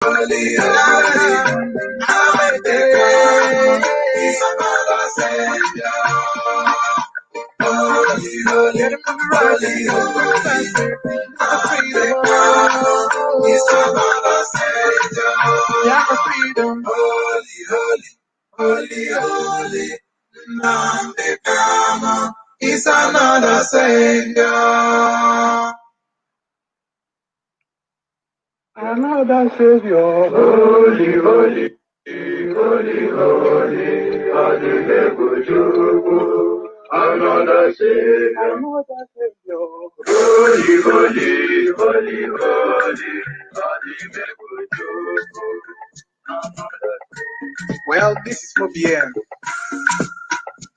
holy, holy, Nnamdi Kanu is another savior. Holy, holy, holy, holy, Nnamdi Kanu is another savior. Biafra freedom. Holy, holy, holy, holy, Nnamdi Kanu is another savior. Another savior. Holy, holy, holy, holy, another savior. Another savior. Holy, holy, holy, holy, well, this is for BM.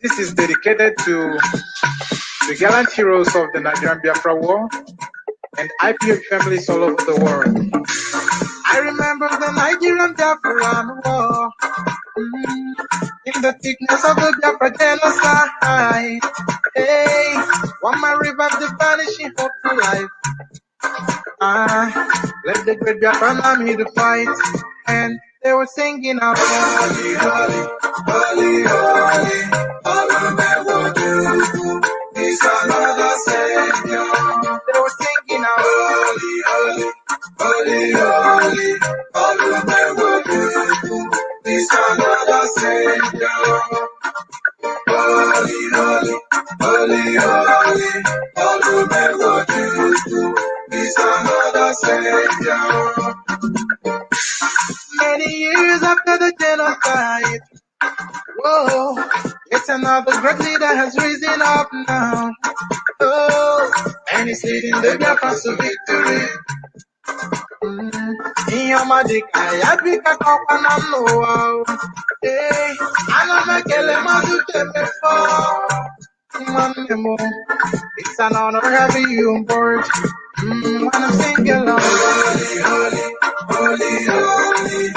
This is dedicated to the gallant heroes of the Nigerian Biafra War and IPOB families all over the world. I remember the Nigerian Biafran War, in the thickness of the Biafra genocide. Hey, one man revived the vanishing hope for life. Let the great Biafran army to fight, and they were singing out, holy, holy, holy, holy, is another savior. They were singing out, holy, holy, holy, holy, is another savior. Holy, holy, holy, holy, is another savior. Many years after the genocide, whoa, it's another great leader has risen up now. Oh, and he's leading the Biafrans to victory. It's an honor having you on board. When I'm singing along, holy, holy, holy, holy,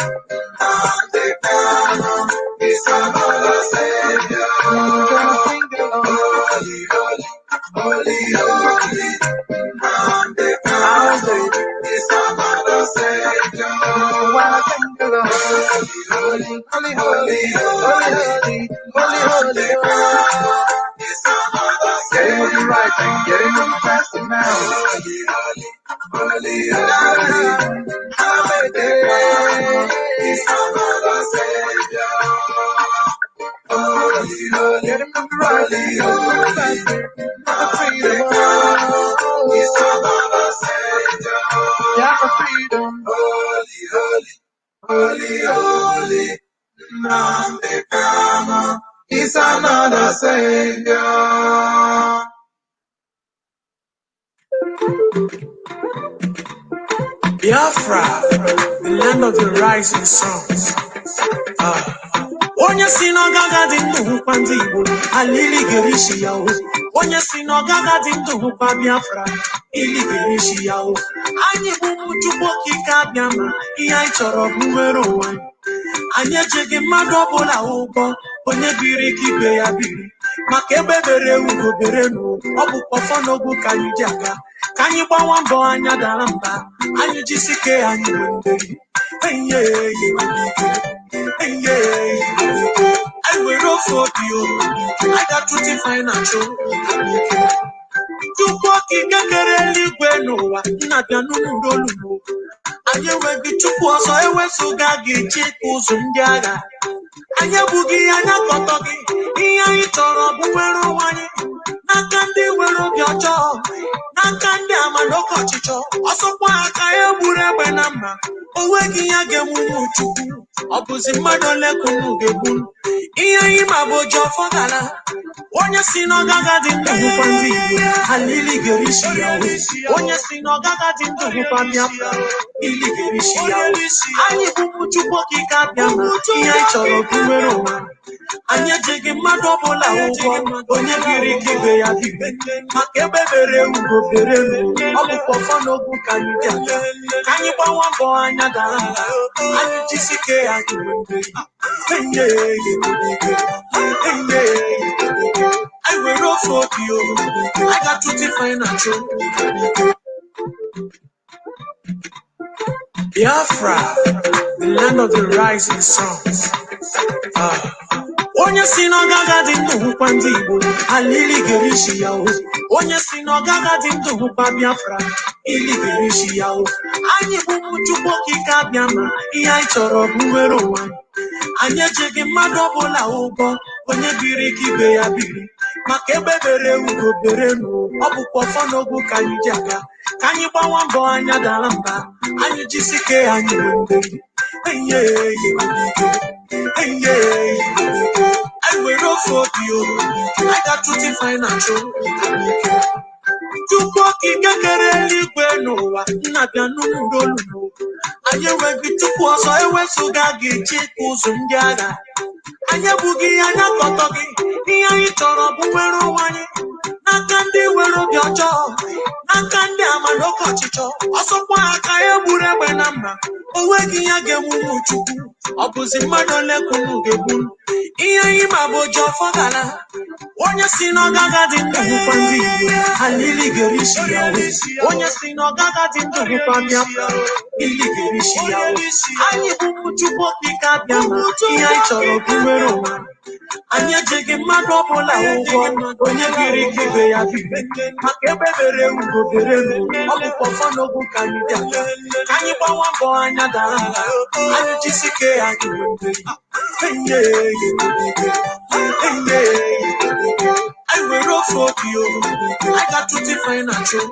Nnamdi Kanu is another savior. When I'm singing along, holy, holy, holy, holy, Nnamdi Kanu is another savior. When I sing along, holy, holy, holy, holy, holy, holy, holy, it's another savior. Getting moving right and getting moving faster now. Holy, holy, holy, holy, Nnamdi Kanu is another savior. Holy, holy, getting moving right and getting moving faster. Nnamdi Kanu is another savior. Biafra freedom. Holy, holy, holy, holy, Nnamdi Kanu is another savior. Biafra, the land of the rising suns. Onye si n'ọgaga dị ndụ hụkwa ndị Igbo, alili ga-erishi ya o. Onye si n'ọgaga dị ndụ hụkwa Biafra, ili ga-erishi ya o. Anyị bụ ụmụ Chukwu okike abịa ma ihe anyị chọrọ bụ nwere onwe anyị. Anyị ejighị mmadụ ọbụla ụgwọ, onye biri ka ibe ya biri. Maka ebe bere ugo bere n'o, ọ bụ kpọfọ n'ogwu ka anyị ji aga. Ka anyị gbawa mbọ anya dara mba, anyị jisike anyị bụ nderi. I will roll for you. I got to define a show. You walking again, Liguenoa, Nabianu Rolu. I will be too poor, so I went to Gagi, Chicos, and Yaga. I have boogie and a cotogi. Here I told Buero Wani. Nakandi will of your jaw. Nakandi, I'm a local chicho. Also, why I am Bureba number. Owegi again, opposite Madole Kunugebun. Here I bojo for Gala. When you see no gaga in the Hupandi, Halili Gerishia. When you see no gaga in the Hupania, Ili Gerishia. I need to put you walking at them. Here I told Buero. And yet, taking my double out, when you hear it, Makebe Ugo Berenu, Opo no good can you get? Can you buy one boy another? And you just say, I do. I will roll for you. I got to define a show. Biafra, the land of the rising suns. Onye si n'ọgaga dị ndụ hụkwa ndị Igbo, alili ga-erishi ya o. Onye si n'ọgaga dị ndụ hụkwa Biafra, ili ga-erishi ya o. Anyị bụ ụmụ Chukwu okike abịa ma ihe anyị chọrọ bụ nwere onwe. Anyị ejeghị mmadụ ọbụla ụgwọ, onye biri ka ibe ya biri. Maka ebe bere ugo bere nụ, ọ bụkwa ọfọ n'ogwu ka anyị ji aga. Ka anyị gbawa mbọ anya dara mba, anyị jisike anyị bụ ndị. I will roll for you. I got to define a show. To walk in a carry no, not a no. I will be too poor, so I went so gaggy, chickles and yaga. And ya boogie and ya got talking. Here you turn up where one. Nakandi will of your jaw. Nakandi am a local chicho. Also, why I would have a number. Owegi again, Muchu. Opposite Madonna Kumu. Ihe ịma bụ jọ fọdala onye si n'ọgaga dị ndụ hụkwa ndị Igbo alili ga-erishi ya onye si n'ọgaga dị ndụ hụkwa Biafra ili ga-erishi ya anyị bụ ụmụ Chukwu okike abịa ma ihe anyị chọrọ bụ nwere onwe anyị ejeghị mmadụ ọbụla ụgwọ onye biri ka ibe ya biri maka ebe bere ugo bere nụ ọ bụkwa ọfọ n'ogwu ka anyị dị aka ka anyị gbawa mbọ anya dara ala anyị jisike anyị bụ ndị I will roll for you. I got to define a show.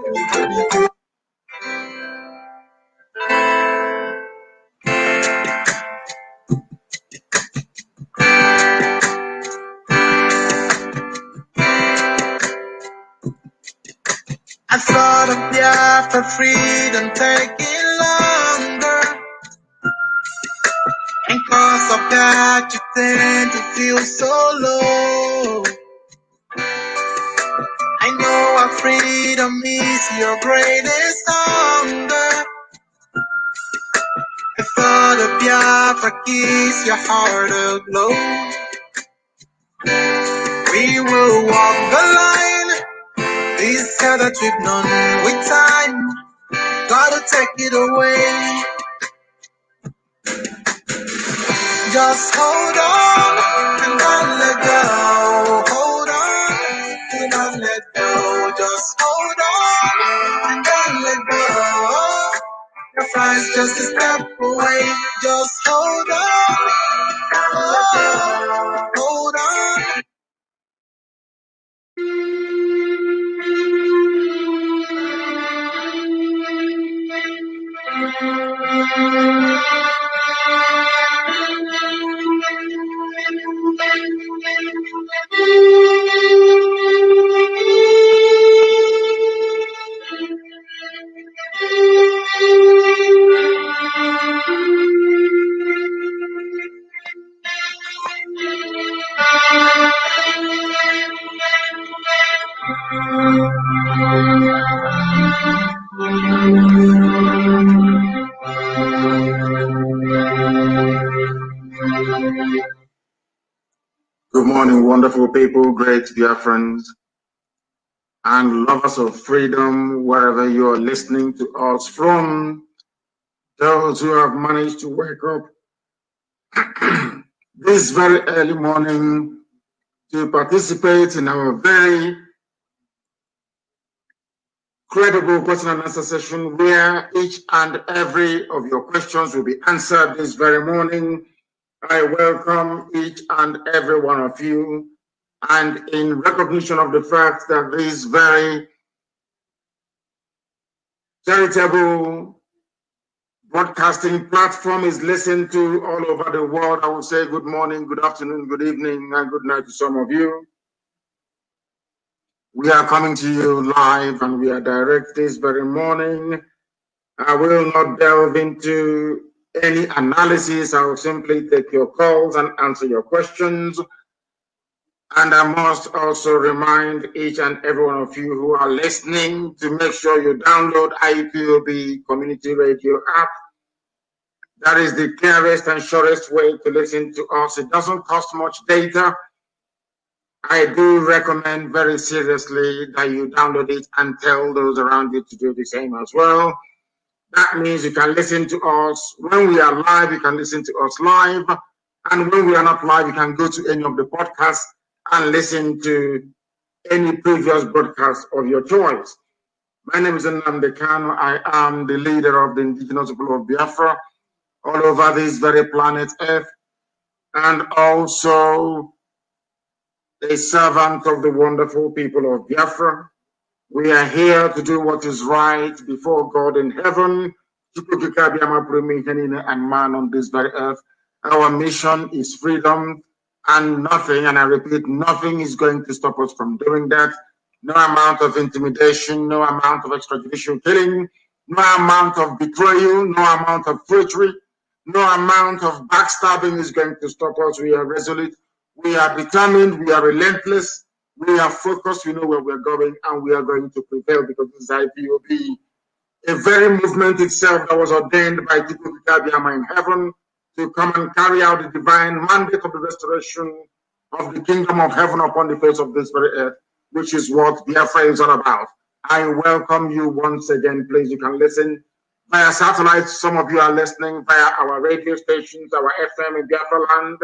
I thought of Biafra freedom taking longer, and cause of that you tend to feel so low. I know our freedom is your greatest hunger. I thought of Biafra keeps your heart aglow. We will walk the line, this hell that we've known with time. Gotta take it away. Just hold on and don't let go. Hold on and don't let go. Just hold on and don't let go. Your friend's just a step away. Just hold on. Oh, hold on. Good morning, wonderful people, great Biafrans, and lovers of freedom, wherever you are listening to us from. Those who have managed to wake up this very early morning to participate in our very credible question and answer session, where each and every of your questions will be answered this very morning. I welcome each and every one of you, and in recognition of the fact that this very charitable broadcasting platform is listened to all over the world, I will say good morning, good afternoon, good evening, and good night to some of you. We are coming to you live and we are direct this very morning. I will not delve into any analysis. I will simply take your calls and answer your questions. And I must also remind each and every one of you who are listening to make sure you download IPOB Community Radio app. That is the clearest and surest way to listen to us. It doesn't cost much data. I do recommend very seriously that you download it and tell those around you to do the same as well. That means you can listen to us. When we are live, you can listen to us live. And when we are not live, you can go to any of the podcasts and listen to any previous broadcast of your choice. My name is Nnamdi Kanu. I am the leader of the indigenous people of Biafra all over this very planet Earth, and also a servant of the wonderful people of Biafra. We are here to do what is right before God in heaven, and man on this very earth. Our mission is freedom, and nothing, and I repeat, nothing is going to stop us from doing that. No amount of intimidation, no amount of extrajudicial killing, no amount of betrayal, no amount of treachery, no amount of backstabbing is going to stop us. We are resolute, we are determined, we are relentless, we are focused, we know where we're going, and we are going to prevail because this is IPOB, a very movement itself that was ordained by Tipu Kitabiama in heaven to come and carry out the divine mandate of the restoration of the kingdom of heaven upon the face of this very earth, which is what Biafra is all about. I welcome you once again. Please, you can listen via satellite. Some of you are listening via our radio stations, our FM in Biafra land,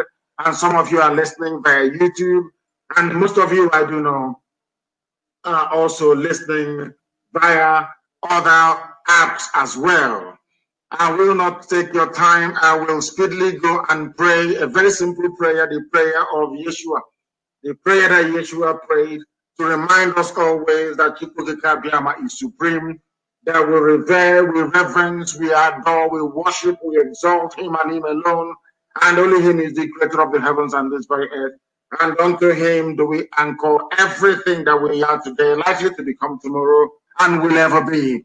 and some of you are listening via YouTube. And most of you, I do know, are also listening via other apps as well. I will not take your time. I will speedily go and pray a very simple prayer, the prayer of Yeshua, the prayer that Yeshua prayed to remind us always that Chukwuka Biama is supreme, that we revere, we reverence, we adore, we worship, we exalt him and him alone, and only him is the creator of the heavens and this very earth. And unto him do we anchor everything that we are today, likely to become tomorrow, and will ever be.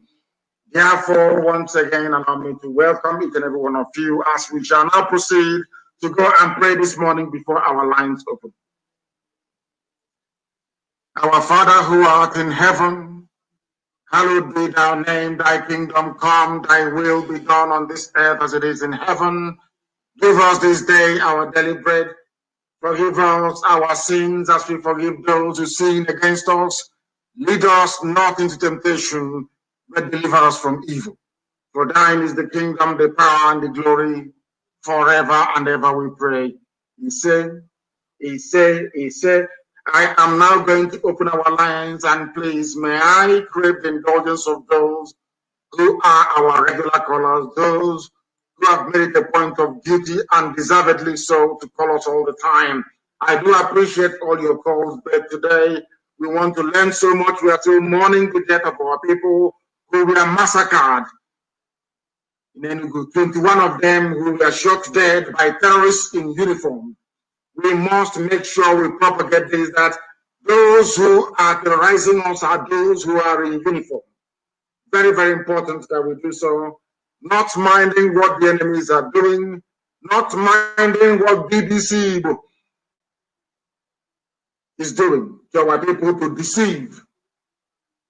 Therefore, once again, allow me to welcome each and every one of you as we shall now proceed to go and pray this morning before our lines open. Our Father who art in heaven, hallowed be thy name, thy kingdom come, thy will be done on this earth as it is in heaven. Give us this day our daily bread. Forgive us our sins as we forgive those who sin against us. Lead us not into temptation, but deliver us from evil. For thine is the kingdom, the power, and the glory, forever and ever we pray. He said, I am now going to open our lines, and please, may I crave the indulgence of those who are our regular callers, those who have made it a point of duty and deservedly so to call us all the time. I do appreciate all your calls, but today we want to learn so much. We are still mourning the death of our people who were massacred in Enugu, 21 of them who were shot dead by terrorists in uniform. We must make sure we propagate this, that those who are terrorizing us are those who are in uniform. Very, very important that we do so. Not minding what the enemies are doing, not minding what BBC is doing to our people, to deceive,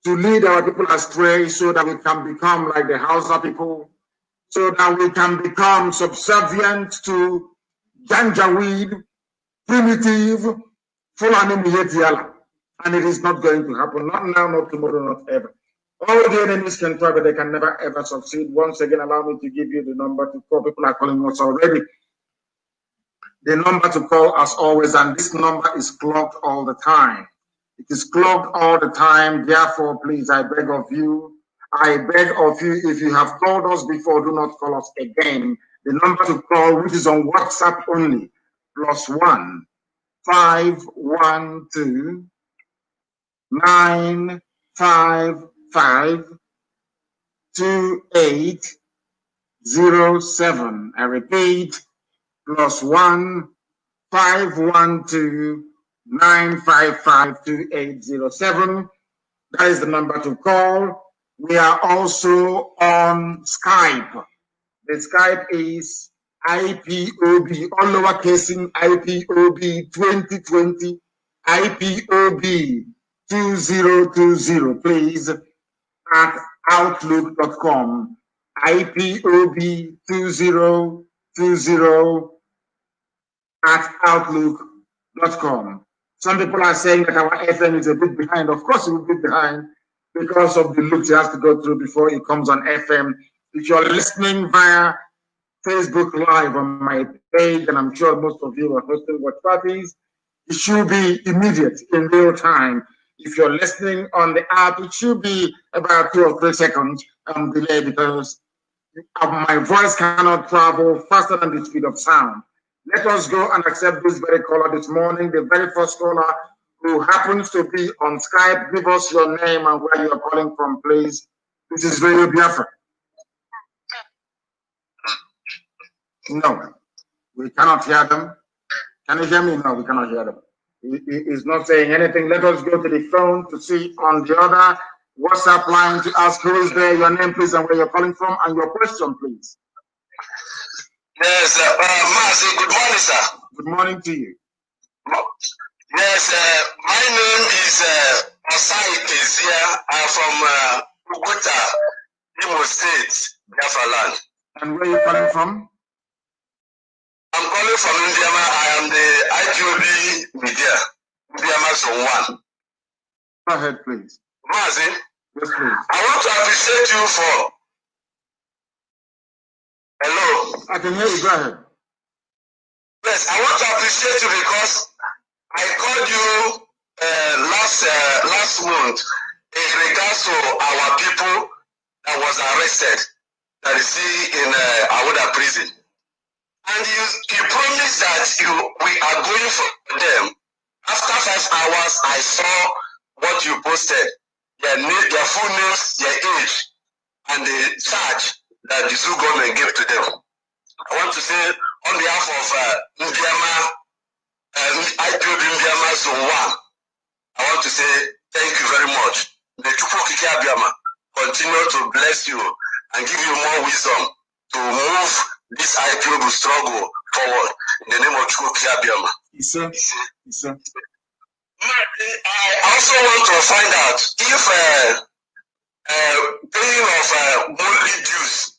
to lead our people astray so that we can become like the Hausa people, so that we can become subservient to Janjaweed, primitive, Fulani Miyetiala. And it is not going to happen, not now, not tomorrow, not ever. All the enemies can try, but they can never ever succeed. Once again, allow me to give you the number to call. People are calling us already. The number to call, as always, and this number is clogged all the time. It is clogged all the time. Therefore, please, I beg of you, if you have called us before, do not call us again. The number to call, which is on WhatsApp only, +1 512 955 2807. I repeat, +1 512 955 2807. That is the number to call. We are also on Skype. The Skype is IPOB, all lowercase in IPOB 2020, IPOB 2020, please, at outlook.com. IPOB 2020 at outlook.com. Some people are saying that our FM is a bit behind. Of course, it will be behind because of the loops it has to go through before it comes on FM. If you're listening via Facebook Live on my page, and I'm sure most of you are hosting watch parties, it should be immediate, in real time. If you're listening on the app, it should be about 2 or 3 seconds delay, because my voice cannot travel faster than the speed of sound. Let us go and accept this very caller this morning, the very first caller who happens to be on Skype. Give us your name and where you're calling from, please. This is Radio Biafra. No, we cannot hear them. Can you hear me? No, we cannot hear them. He is not saying anything. Let us go to the phone to see on the other WhatsApp line to ask who is there, your name, please, and where you're calling from, and your question, please. Yes, Mazi, good morning, sir. Good morning to you. Yes, my name is Osai Kezia. I'm from Uguta, Imo State, Biafra land. And where are you calling from? I'm calling from Indiama. I am the IPOB media, Indiama Zone 1. Go ahead, please. Mazi, yes, please. I want to appreciate you for... Hello? I can hear you. Go ahead. Yes, I want to appreciate you because I called you last month in regards to our people that was arrested, that is in Awuda prison. And you promised that we are going for them. After 5 hours, I saw what you posted, their full names, their age, and the charge that the Zoo government gave to them. I want to say on behalf of Indiama, IPOB Indiama Zone 1, I want to say thank you very much. May Chukwu Abiyama continue to bless you and give you more wisdom to move this IPOB struggle forward in the name of Chukwu Abiyama. Yes, sir. Yes, sir. I also want to find out if paying of monthly dues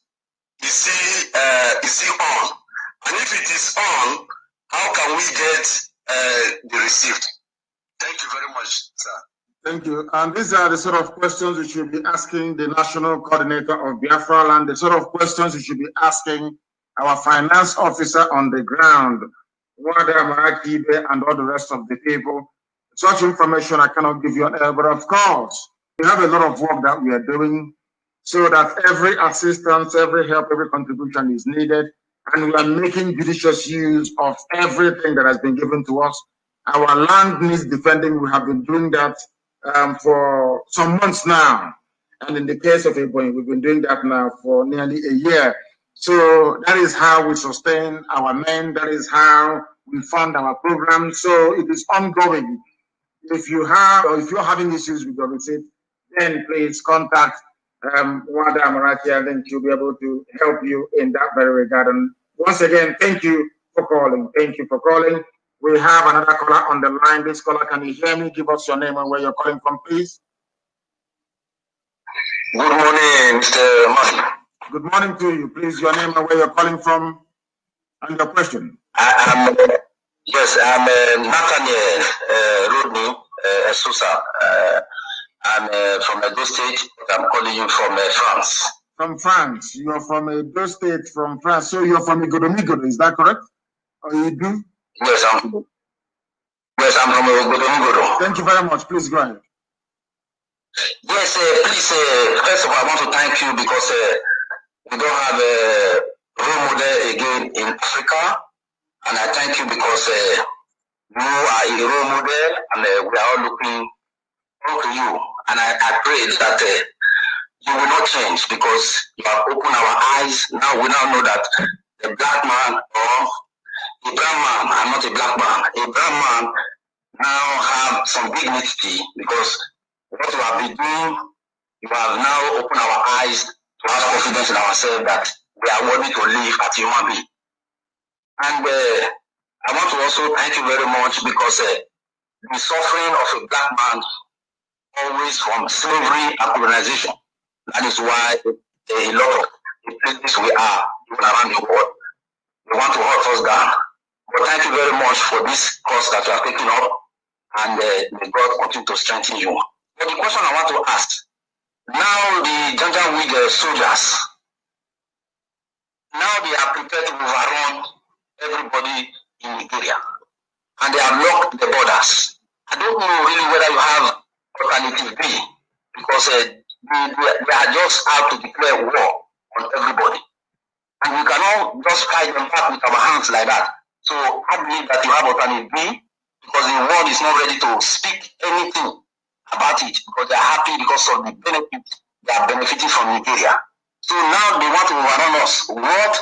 is he on, and if it is on, how can we get the receipt? Thank you very much, sir. Thank you. And these are the sort of questions we should be asking the national coordinator of Biafra land, the sort of questions we should be asking our finance officer on the ground, Wada Marakibe, and all the rest of the people. Such information I cannot give you on air, but of course, we have a lot of work that we are doing so that every assistance, every help, every contribution is needed, and we are making judicious use of everything that has been given to us. Our land needs defending. We have been doing that for some months now. And in the case of Ebonyi, we've been doing that now for nearly a year. So that is how we sustain our men. That is how we fund our program. So it is ongoing. If you have, or if you're having issues with your receipt, then please contact Wada Amarachi, and then she'll be able to help you in that very regard. And once again, thank you for calling. Thank you for calling. We have another caller on the line. This caller, can you hear me? Give us your name and where you're calling from, please. Good morning, Mr. Man. Good morning to you. Please, your name and where you're calling from and your question. I'm Nathaniel Rodney Sousa. I'm from Edo State. I'm calling you from France. From France. You're from Edo State, from France. So you're from Igodomigodo, is that correct? Or you do? Yes, I'm from Igodomigodo. Thank you very much. Please go ahead. Yes, please, first of all, I want to thank you because we don't have a role model again in Africa. And I thank you because you are a role model, and we are all looking up to you. And I pray that you will not change because you have opened our eyes. Now we now know that a black man or a brown man, I'm not a black man, a brown man now have some dignity because what you have been doing, you have now opened our eyes to have confidence in ourselves that we are worthy to live as human beings. And I want to also thank you very much because the suffering of a black man always from slavery and colonization. That is why a lot of the places we are, even around the world, they want to hold us down. But thank you very much for this cause that you are taking up, and may God continue to strengthen you. But the question I want to ask, now the Janjaweed soldiers, Now they are prepared to overrun everybody in Nigeria. And they have locked the borders. I don't know really whether you have alternative B, because they are just out to declare war on everybody. And we cannot just fight them back with our hands like that. So I believe that you have alternative B, because the world is not ready to speak anything about it, because they are happy because of the benefit they are benefiting from Nigeria. So now they want to overrun us. What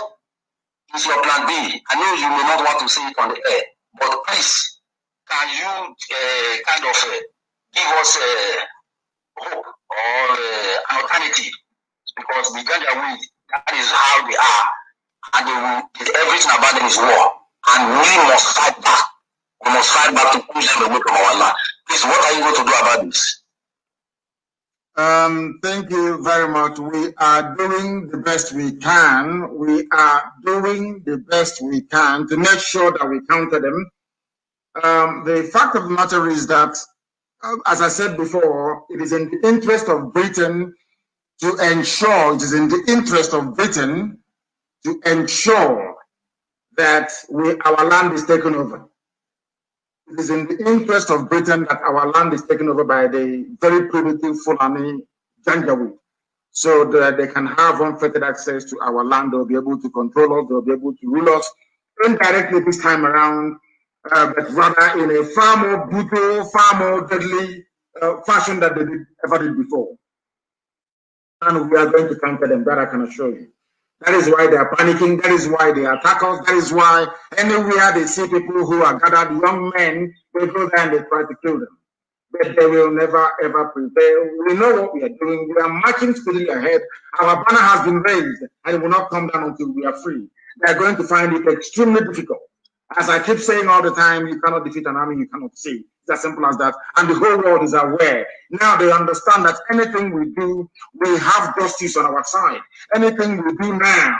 is your plan B? I know you may not want to say it on the air, but please, can you kind of give us hope or an alternative? Because the Janjaweed, that is how they are, and they will, everything about them is war, and we must fight back. We must fight back to push them away from our land. Please, what are you going to do about this? Thank you very much. We are doing the best we can. We are doing the best we can to make sure that we counter them. The fact of the matter is that, as I said before, it is in the interest of Britain to ensure, it is in the interest of Britain to ensure that our land is taken over. It is in the interest of Britain that our land is taken over by the very primitive Fulani Janjaweed, so that they can have unfettered access to our land. They'll be able to control us, they'll be able to rule us indirectly this time around, but rather in a far more brutal, far more deadly fashion than they ever did before. And we are going to counter them, that I can assure you. That is why they are panicking. That is why they attack us. That is why anywhere they see people who are gathered, young men, they go there and they try to kill them. But they will never, ever prevail. We know what we are doing. We are marching steadily ahead. Our banner has been raised, and it will not come down until we are free. They are going to find it extremely difficult. As I keep saying all the time, you cannot defeat an army you cannot see. It's as simple as that. And the whole world is aware. Now they understand that anything we do, we have justice on our side. Anything we do now,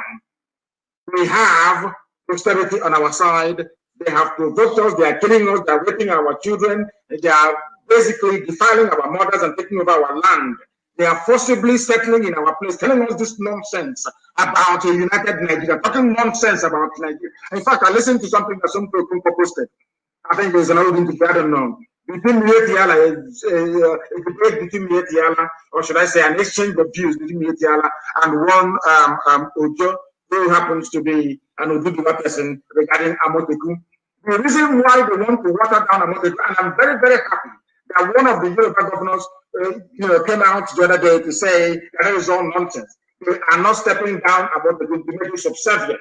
we have prosperity on our side. They have provoked us, they are killing us, they are raping our children, they are basically defiling our mothers and taking over our land. They are forcibly settling in our place, telling us this nonsense about a united Nigeria, talking nonsense about Nigeria. In fact, I listened to something that some people posted. I think there's another thing to, I don't know. Between Mietiala, a debate between Mietiala, or should I say an exchange of views between Mietiala and one Ojo, who happens to be an Oduduwa person regarding Amoteku. The reason why they want to water down Amoteku, and I'm very, very happy that one of the Yoruba governors came out the other day to say that that is all nonsense. They are not stepping down about the to make it subservient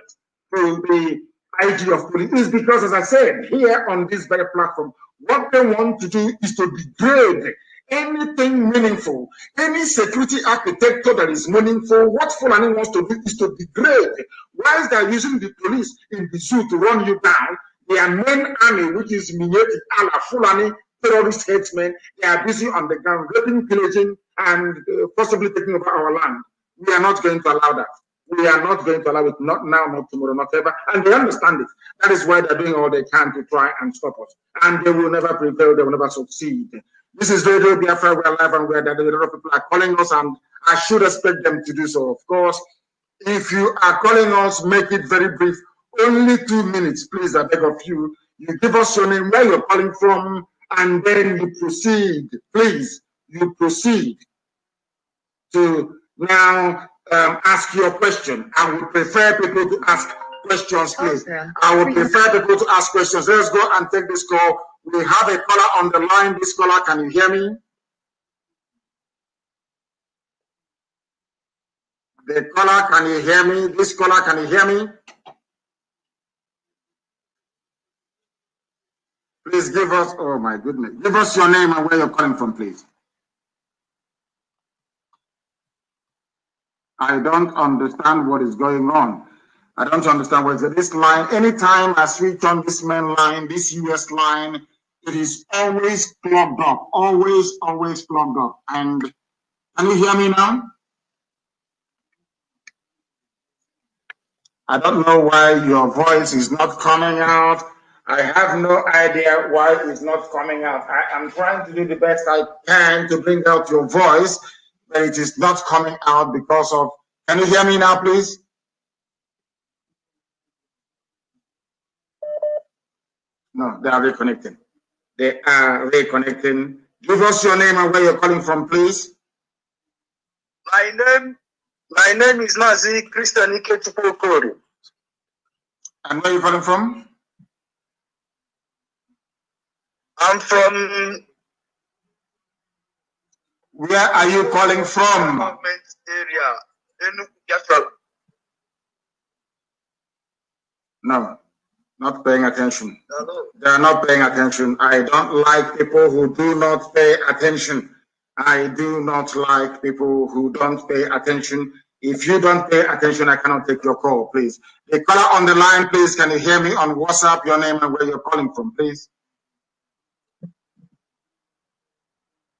to the IG of police. Is because, as I said, here on this very platform, what they want to do is to degrade anything meaningful, any security architecture that is meaningful. What Fulani wants to do is to degrade. Whilst they are using the police in the zoo to run you down, their main army, which is Minyeti Ala Fulani terrorist headsmen, they are busy on the ground, raping, pillaging, and possibly taking over our land. We are not going to allow that. We are not going to allow it, not now, not tomorrow, not ever. And they understand it. That is why they're doing all they can to try and stop us. And they will never prevail, they will never succeed. This is Radio Biafra, we're live and we're that a lot of people are calling us, and I should expect them to do so. Of course, if you are calling us, make it very brief. Only 2 minutes, please, I beg of you. You give us your name, where you're calling from, and then you proceed. Please, you proceed to now ask your question. I would prefer people to ask questions, please. Okay. I would prefer people to ask questions. Let's go and take this call. We have a caller on the line. This caller, can you hear me? The caller, can you hear me? This caller, can you hear me? Please give us, oh my goodness, give us your name and where you're calling from, please. I don't understand what is going on. I don't understand what is this line. Anytime I switch on this main line, this US line, it is always plugged up, always plugged up. And can you hear me now? I don't know why your voice is not coming out. I have no idea why it's not coming out. I am trying to do the best I can to bring out your voice, but it is not coming out because of, can you hear me now, please? No, they are reconnecting. They are reconnecting. Give us your name and where you're calling from, please. My name is Mazi Nnamdi. And where are you calling from? I'm from. Where are you calling from? Government area, Biafra. No, not paying attention. Hello. They are not paying attention. I don't like people who do not pay attention. I do not like people who don't pay attention. If you don't pay attention, I cannot take your call, please. The caller on the line, please, can you hear me on WhatsApp, your name and where you're calling from, please?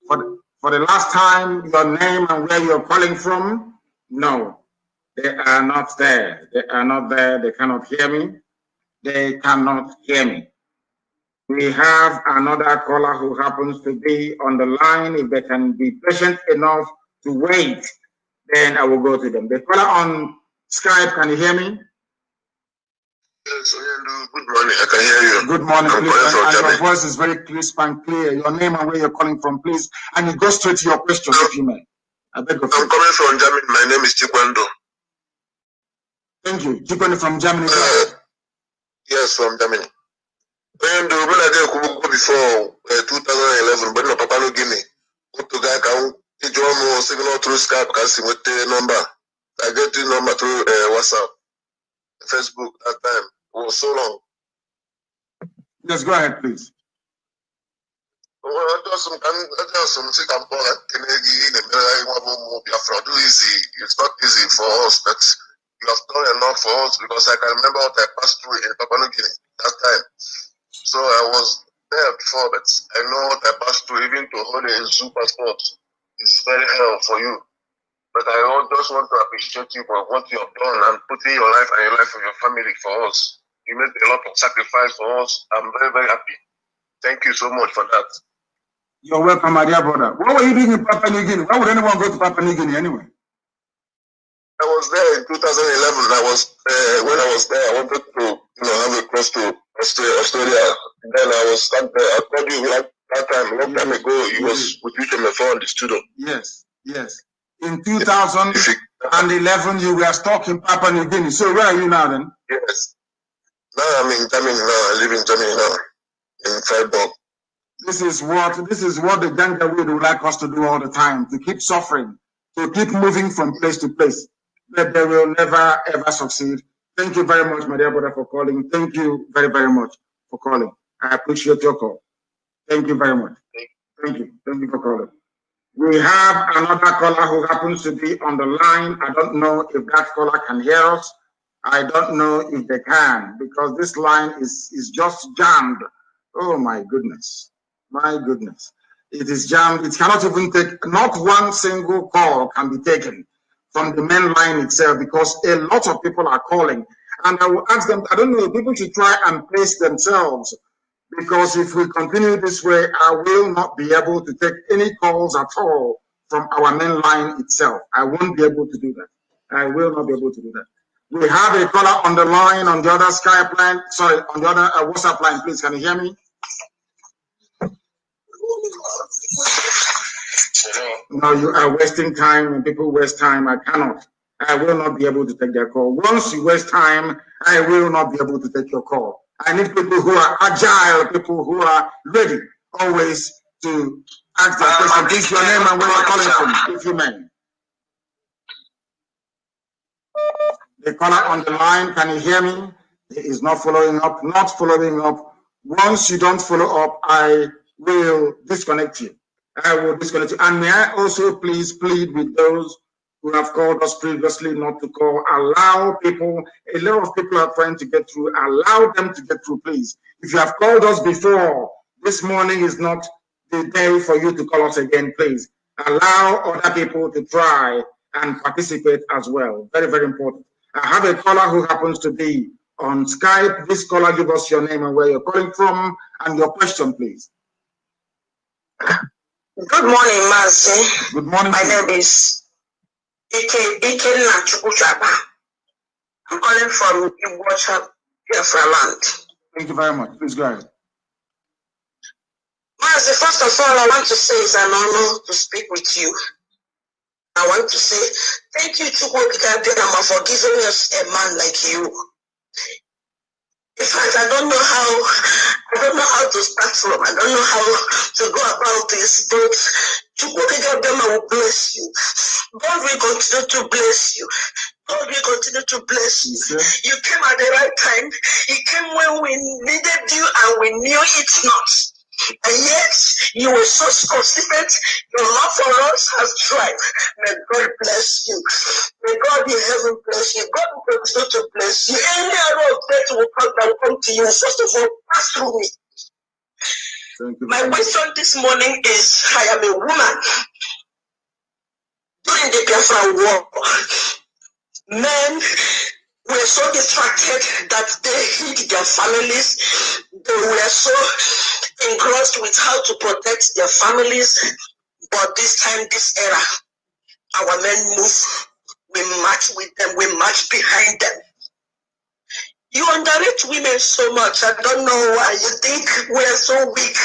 For the last time, your name and where you're calling from? No, they are not there. They are not there. They cannot hear me. They cannot hear me. We have another caller who happens to be on the line. If they can be patient enough to wait, then I will go to them. The caller on Skype, can you hear me? Yes, good morning. I can hear you. Good morning, please. And your voice is very crisp and clear. Your name and where you're calling from, please. And you go straight to your question, if you may. I beg of you. I'm coming from Germany. My name is Chikwendo. Thank you. Chikwendo from Germany. Yes, from Germany. And when I did before 2011, but no Papa no Guinea. What to guy can you signal through Skype? Can see what the number? I get the number through WhatsApp, Facebook. That time it was so long. Yes, go ahead, please. Well, I just some sick and poor in the Biafra do easy. It's not easy for us, but you have done enough for us because I can remember what I passed through in Papua New Guinea that time. So I was there before, but I know what I passed through. Even to hold a zoo passport is very hell for you. But I just want to appreciate you for what you have done and putting your life and your life of your family for us. You made a lot of sacrifice for us. I'm very, very happy. Thank you so much for that. You're welcome, my dear brother. What were you doing in Papua New Guinea? Why would anyone go to Papua New Guinea anyway? I was there in 2011. When I was there, I wanted to have a cross to Australia. Then I was I told you that time, long time ago, you was with UTMF on the studio. Yes, yes. In 2011, you were stuck in Papua New Guinea. So where are you now then? Yes. Now I'm in Germany now. I live in Germany now, in Freiburg. This is what the Ganga would like us to do all the time, to keep suffering, to keep moving from place to place. But they will never ever succeed. Thank you very much, my dear brother, for calling. Thank you very, very much for calling. I appreciate your call. Thank you very much. Thank you. Thank you for calling. We have another caller who happens to be on the line. I don't know if that caller can hear us. I don't know if they can, because this line is just jammed. Oh my goodness. My goodness. It is jammed. It cannot even take, not one single call can be taken from the main line itself, because a lot of people are calling. And I will ask them, I don't know, people should try and place themselves, because if we continue this way, I will not be able to take any calls at all from our main line itself. I won't be able to do that. I will not be able to do that. We have a caller on the line, on the other Skype line, sorry, on the other WhatsApp line, please. Can you hear me? No, you are wasting time. When people waste time, I cannot. I will not be able to take their call. Once you waste time, I will not be able to take your call. I need people who are agile, people who are ready always to ask their question. Please, your name and where you're calling from, if you may. The caller on the line, can you hear me? He is not following up, not following up. Once you don't follow up, I will disconnect you. I will disconnect you. And may I also please plead with those who have called us previously not to call. Allow people, a lot of people are trying to get through. Allow them to get through, please. If you have called us before, this morning is not the day for you to call us again, please. Allow other people to try and participate as well. Very, very important. I have a caller who happens to be on Skype. This caller, give us your name and where you're calling from and your question, please. Good morning, Mazi. Good morning. My name is Biafra. I'm calling from Biafra land. Thank you very much. Please go ahead. Mazi, first of all, I want to say it's an honor to speak with you. I want to say thank you, Chukwokika, for giving us a man like you. In fact, I don't know how to start from. I don't know how to go about this, but Chukwokika will bless you. God will continue to bless you. God will continue to bless you. You came at the right time. You came when we needed you and we knew it not. And yet, you were so consistent. Your love for us has thrived. May God bless you. May God in heaven bless you. God will continue to bless you. Any arrow of death will come to you. First of all, pass through me. My question this morning is, I am a woman. During the Biafra war, men were so distracted that they hid their families. They were so engrossed with how to protect their families. But this time, this era, our men move. We march with them. We march behind them. You underrate women so much. I don't know why you think we're so weak.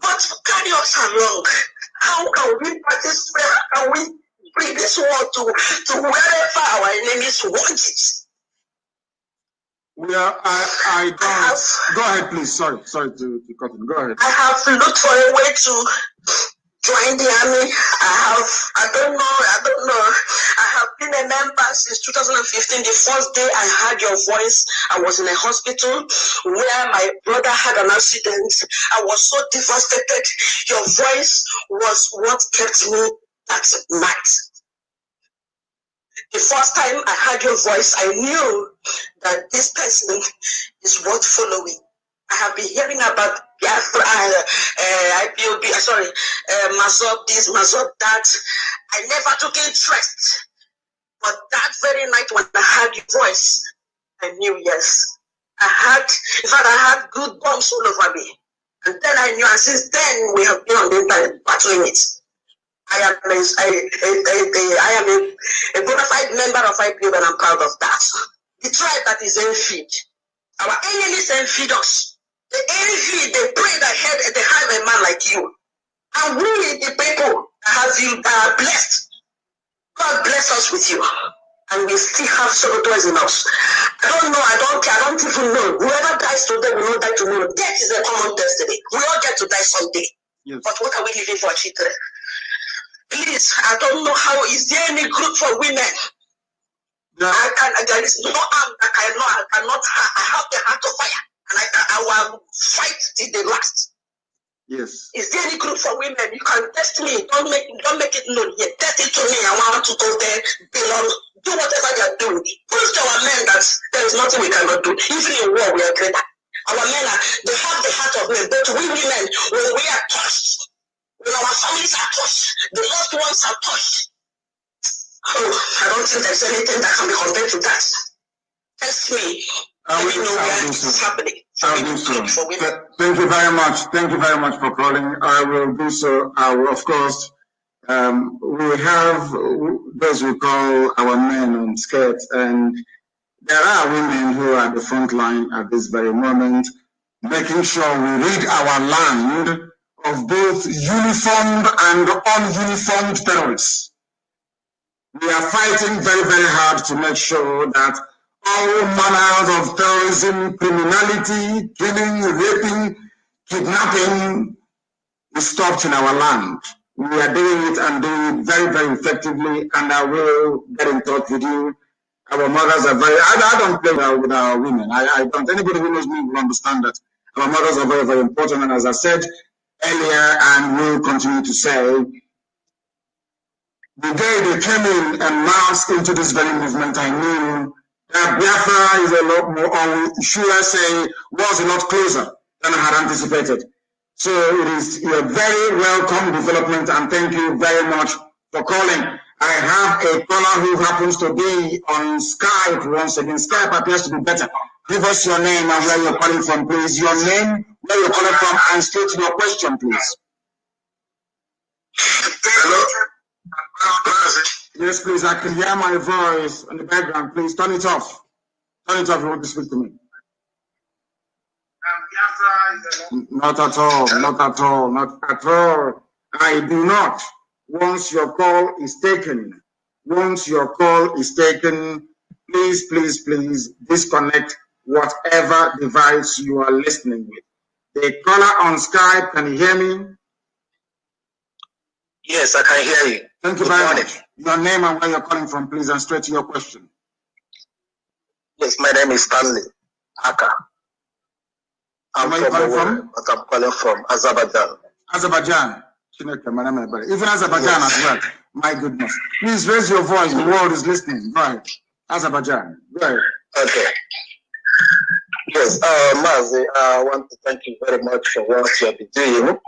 But carry us along. How can we participate? How can we bring this war to wherever our enemies want it? Well, I don't. Go ahead, please. Sorry to cut in. Go ahead. I have looked for a way to join the army. I don't know. I have been a member since 2015. The first day I heard your voice, I was in a hospital where my brother had an accident. I was so devastated. Your voice was what kept me that night. The first time I heard your voice, I knew that this person is worth following. I have been hearing about Biafra, IPOB, Mazob this, Mazob that. I never took interest. But that very night when I heard your voice, I knew, yes. I had good bombs all over me. And then I knew, and since then we have been on the internet battling it. I am a bona fide member of IPOB and I'm proud of that. The tribe that is envied. Our enemies envied us. The envy, they pray that they have a man like you. And we, the people that are blessed, God bless us with you. And we still have saboteurs in us. I don't know, I don't care, I don't even know. Whoever dies today will not die tomorrow. Death is a common destiny. We all get to die someday. Yes. But what are we living for, children? Please, I don't know how. Is there any group for women? Yeah. There is no arm that I cannot. I have the heart of fire, and I will fight till the last. Yes. Is there any group for women? You can test me. Don't make it known yet. Test it to me. I want to go there, belong, do whatever they are doing. Prove to our men that there is nothing we cannot do. Even in war, we are greater. Our men they have the heart of men, but we women, when we are touched, when our families are touched, the loved ones are touched. Oh, I don't think there's anything that can be compared to that. Test me. I'll do so. Thank you very much. Thank you very much for calling. I will do so. I will, of course. We have those we call our men on skirts, and there are women who are at the front line at this very moment, making sure we rid our land of both uniformed and ununiformed terrorists. We are fighting very, very hard to make sure that all manners of terrorism, criminality, killing, raping, kidnapping is stopped in our land. We are doing it and doing it very, very effectively, and I will get in touch with you. Our mothers are very, I don't play with our women. I don't. Anybody who knows me will understand that our mothers are very, very important, and as I said earlier, and will continue to say, the day they came in and masked into this very movement, I knew that Biafra is a lot more, or should I say, was a lot closer than I had anticipated. So it is a very welcome development, and thank you very much for calling. I have a caller who happens to be on Skype once again. Skype appears to be better. Give us your name and where you're calling from, please. Your name, where you're calling from, and state your question, please. Hello? Yes, please. I can hear my voice in the background. Please turn it off. Turn it off if you want to speak to me. Not at all, not at all, not at all. I do not. Once your call is taken, please, please, please disconnect whatever device you are listening with. The caller on Skype, can you hear me? Yes, I can hear you. Thank you very much. Your name and where you're calling from, please, and straight to your question. Yes, my name is Stanley Aka. I'm from? But I'm calling from Azerbaijan. Azerbaijan. Even Azerbaijan as well. My goodness. Please raise your voice. The world is listening. Right. Azerbaijan. Right. Okay. Yes, Mazi, I want to thank you very much for what you have been doing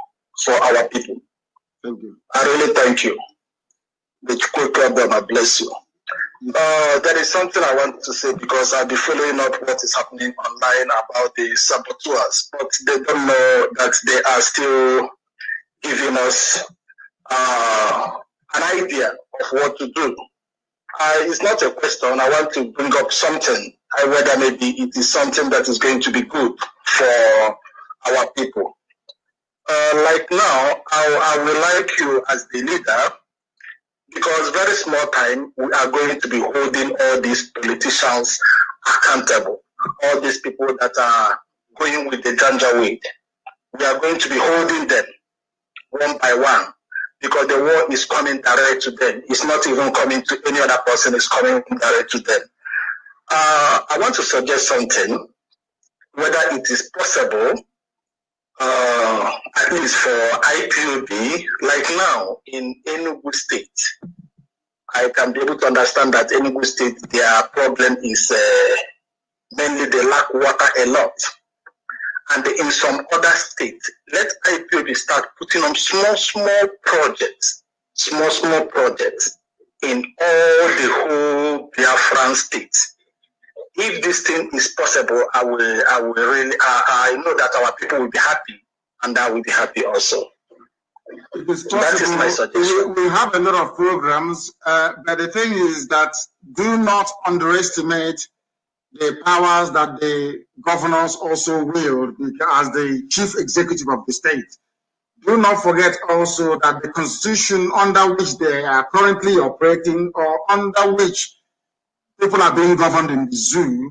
for our people. Thank you. I really thank you. The problem, I bless you. There is something I want to say because I'll be following up what is happening online about the saboteurs, but they don't know that they are still giving us an idea of what to do. It's not a question. I want to bring up something, whether maybe it is something that is going to be good for our people. Like now, I will like you as the leader, because very small time, we are going to be holding all these politicians accountable, all these people that are going with the Janjaweed. We are going to be holding them one by one, because the war is coming direct to them. It's not even coming to any other person, it's coming direct to them. I want to suggest something, whether it is possible, at least for IPOB, like now in Enugu State. I can be able to understand that Enugu State, their problem is mainly they lack water a lot. And in some other states, let IPOB start putting on small projects in all the whole Biafran states. If this thing is possible, I will really, I know that our people will be happy, and I will be happy also. It is possible. That is my suggestion. We have a lot of programs, but the thing is that do not underestimate the powers that the governors also wield as the chief executive of the state. Do not forget also that the constitution under which they are currently operating, or under which people are being governed in the zoo,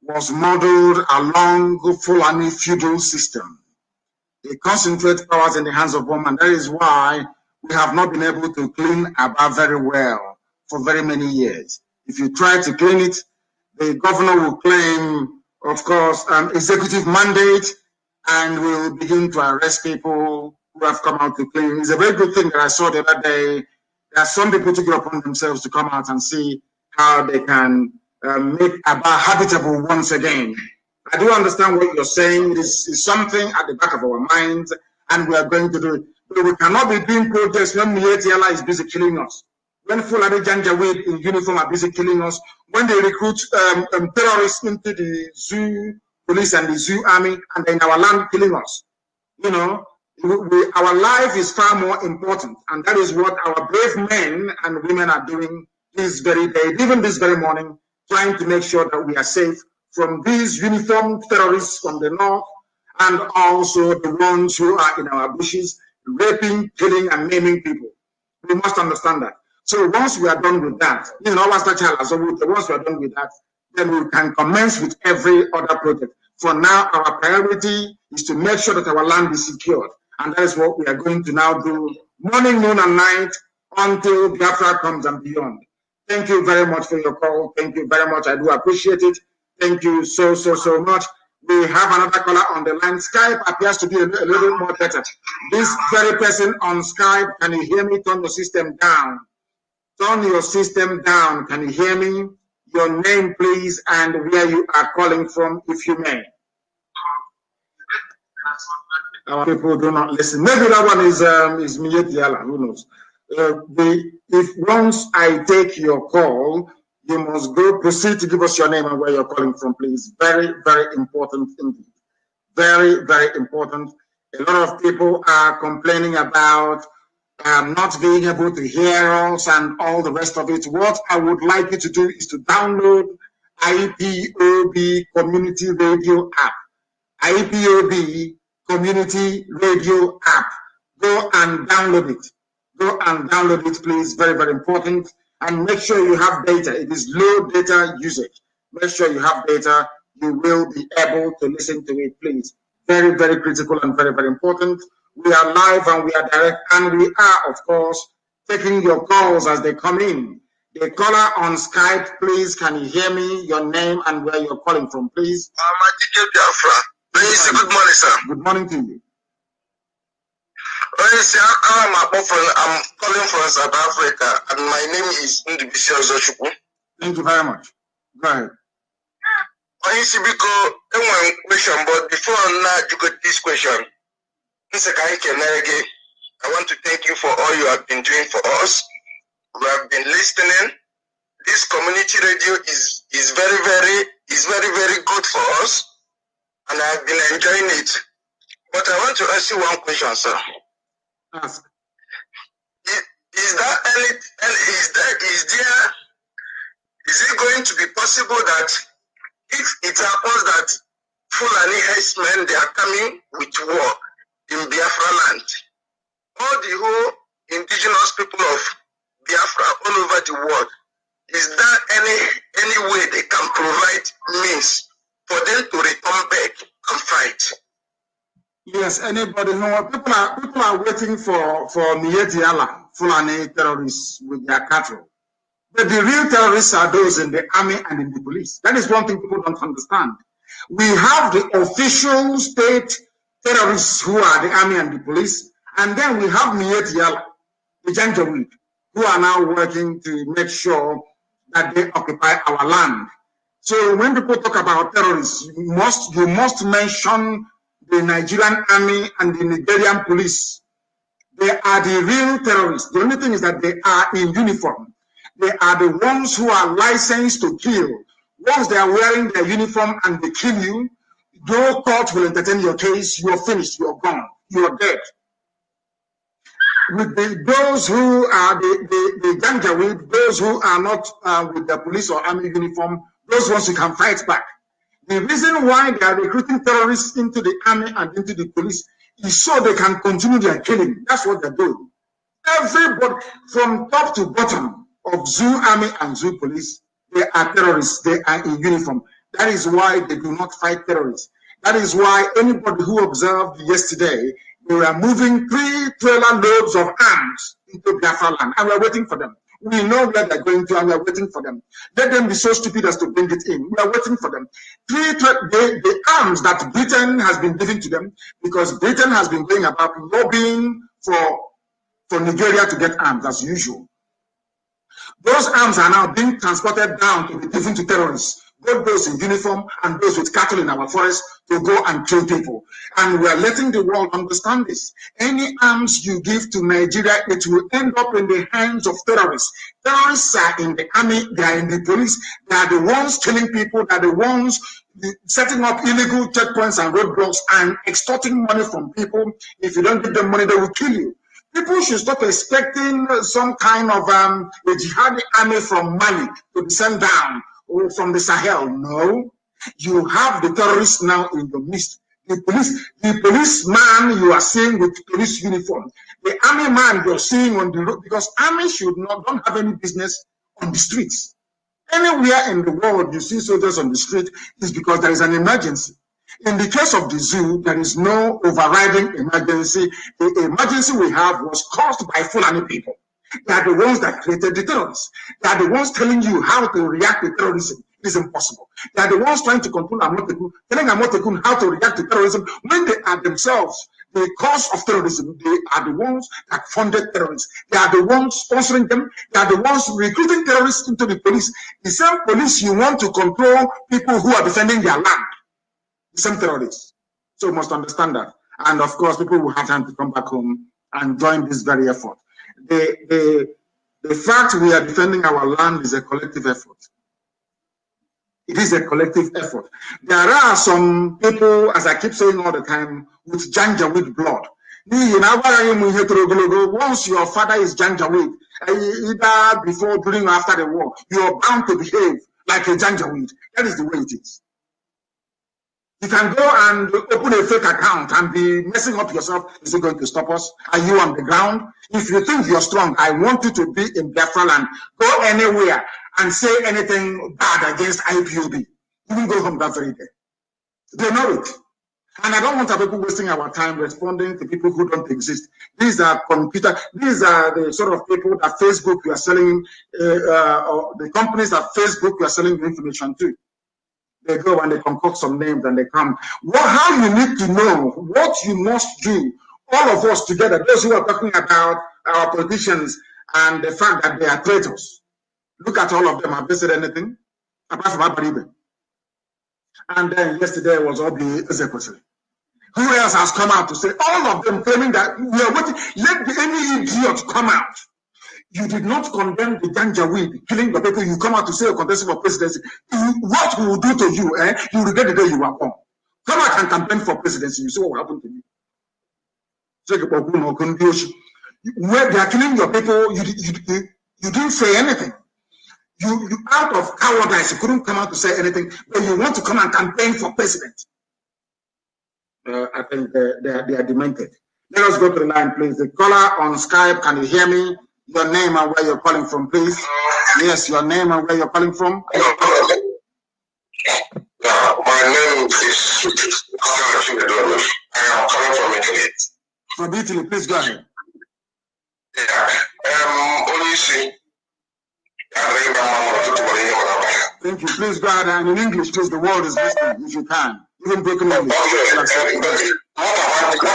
was modeled along the Fulani feudal system. They concentrate powers in the hands of one man. That is why we have not been able to clean Aba very well for very many years. If you try to clean it, the governor will claim, of course, an executive mandate and will begin to arrest people who have come out to clean. It's a very good thing that I saw the other day. There are some people took it upon themselves to come out and see how they can make Aba habitable once again. I do understand what you're saying. This is something at the back of our minds, and we are going to do it. But we cannot be doing protests when Mietiala is busy killing us, when Fulani Janjaweed in uniform are busy killing us, when they recruit terrorists into the zoo police and the zoo army, and they're in our land killing us. You know, our life is far more important, and that is what our brave men and women are doing this very day, even this very morning, trying to make sure that we are safe from these uniformed terrorists from the north, and also the ones who are in our bushes, raping, killing, and maiming people. We must understand that. So once we are done with that, once we are done with that, then we can commence with every other project. For now, our priority is to make sure that our land is secured. And that is what we are going to now do morning, noon, and night until Biafra comes and beyond. Thank you very much for your call. Thank you very much. I do appreciate it. Thank you so much. We have another caller on the line. Skype appears to be a little bit more better. This very person on Skype, can you hear me? Turn your system down. Turn your system down. Can you hear me? Your name, please, and where you are calling from, if you may. Our people do not listen. Maybe that one is Miet Yala. Who knows? If once I take your call, you must proceed to give us your name and where you're calling from, please. Very, very important indeed. Very, very important. A lot of people are complaining about not being able to hear us and all the rest of it. What I would like you to do is to download IPOB Community Radio app. IPOB community radio app. Go and download it. Go and download it, please. Very, very important. And make sure you have data. It is low data usage. Make sure you have data. You will be able to listen to it, please. Very, very critical and very, very important. We are live and we are direct, and we are, of course, taking your calls as they come in. The caller on Skype, please, can you hear me? Your name and where you're calling from, please. Mazi Nnamdi Biafra. Good morning, sir. Good morning to you. I'm calling from South Africa, and my name is Nnamdi. Thank you very much. Go ahead. Question, but before now you got this question, I want to thank you for all you have been doing for us. We have been listening. This community radio is very good for us, and I've been enjoying it. But I want to ask you one question, sir. Ask. Is it going to be possible that if it happens that Fulani herdsmen, they are coming with war in Biafra land, all the whole indigenous people of Biafra all over the world, is there any way they can provide means for them to return back and fight? Yes, anybody know people are waiting for Mietiala, Fulani terrorists with their cattle. But the real terrorists are those in the army and in the police. That is one thing people don't understand. We have the official state terrorists who are the army and the police, and then we have Mietiala, the Janjaweed, who are now working to make sure that they occupy our land. So when people talk about terrorists, you must mention the Nigerian army and the Nigerian police. They are the real terrorists. The only thing is that they are in uniform. They are the ones who are licensed to kill. Once they are wearing their uniform and they kill you, no court will entertain your case. You're finished. You're gone. You're dead. With those who are the Janjaweed, those who are not with the police or army uniform, those ones you can fight back. The reason why they are recruiting terrorists into the army and into the police is so they can continue their killing. That's what they're doing. Everybody, from top to bottom of Zoo Army and Zoo Police, they are terrorists. They are in uniform. That is why they do not fight terrorists. That is why anybody who observed yesterday, they were moving 3 trailer loads of arms into Biafra land, and we're waiting for them. We know where they're going to, and we're waiting for them. Let them be so stupid as to bring it in. We are waiting for them. The arms that Britain has been giving to them, because Britain has been going about lobbying for Nigeria to get arms, as usual. Those arms are now being transported down to be given to terrorists, both those in uniform and those with cattle in our forest, to go and kill people. And we are letting the world understand this. Any arms you give to Nigeria, it will end up in the hands of terrorists. Terrorists are in the army, they are in the police, they are the ones killing people, they are the ones setting up illegal checkpoints and roadblocks and extorting money from people. If you don't give them money, they will kill you. People should stop expecting some kind of a jihadi army from Mali to be sent down, or from the Sahel. No, you have the terrorists now in your midst. The policeman you are seeing with police uniform, the army man you're seeing on the road, because army don't have any business on the streets. Anywhere in the world you see soldiers on the street is because there is an emergency. In the case of the zoo, there is no overriding emergency. The emergency we have was caused by Fulani people. They are the ones that created the terrorists. They are the ones telling you how to react to terrorism. It is impossible. They are the ones trying to control Amotekun, telling Amotekun how to react to terrorism when they are themselves the cause of terrorism. They are the ones that funded terrorists. They are the ones sponsoring them. They are the ones recruiting terrorists into the police. The same police you want to control people who are defending their land. The same terrorists. So you must understand that. And of course, people will have time to come back home and join this very effort. The fact we are defending our land is a collective effort. It is a collective effort. There are some people, as I keep saying all the time, with Janjaweed blood. Once your father is Janjaweed, either before, during, or after the war, you are bound to behave like a Janjaweed. That is the way it is. You can go and open a fake account and be messing up yourself. Is it going to stop us? Are you on the ground? If you think you're strong, I want you to be in Biafra land. Go anywhere and say anything bad against IPOB. You will go home that very day. They know it. And I don't want people wasting our time responding to people who don't exist. These are these are the sort of people that Facebook you are selling, or the companies that Facebook you are selling information to. They go and they concoct some names and they come. How you need to know, what you must do, all of us together, those who are talking about our politicians and the fact that they are traitors. Look at all of them. Have they said anything? Apart from Abaribe. And then yesterday was Obi Ezekwesili. Who else has come out to say, all of them claiming that we are waiting, let any idiot come out. You did not condemn the Janjaweed killing the people. You come out to say a contestant for presidency. What we will do to you, you regret the day you were born. Come out and campaign for presidency. You see what will happen to you. Where they are killing your people, you didn't say anything. You out of cowardice, you couldn't come out to say anything, but you want to come and campaign for president. I think they are demented. Let us go to the line, please. The caller on Skype, can you hear me? Your name and where you're calling from, please. Yes, your name and where you're calling from. My name is I am calling from Italy. From Italy, please go ahead. Thank you. Please go ahead and in English, please. The world is listening, if you can. Even broken English. What I want to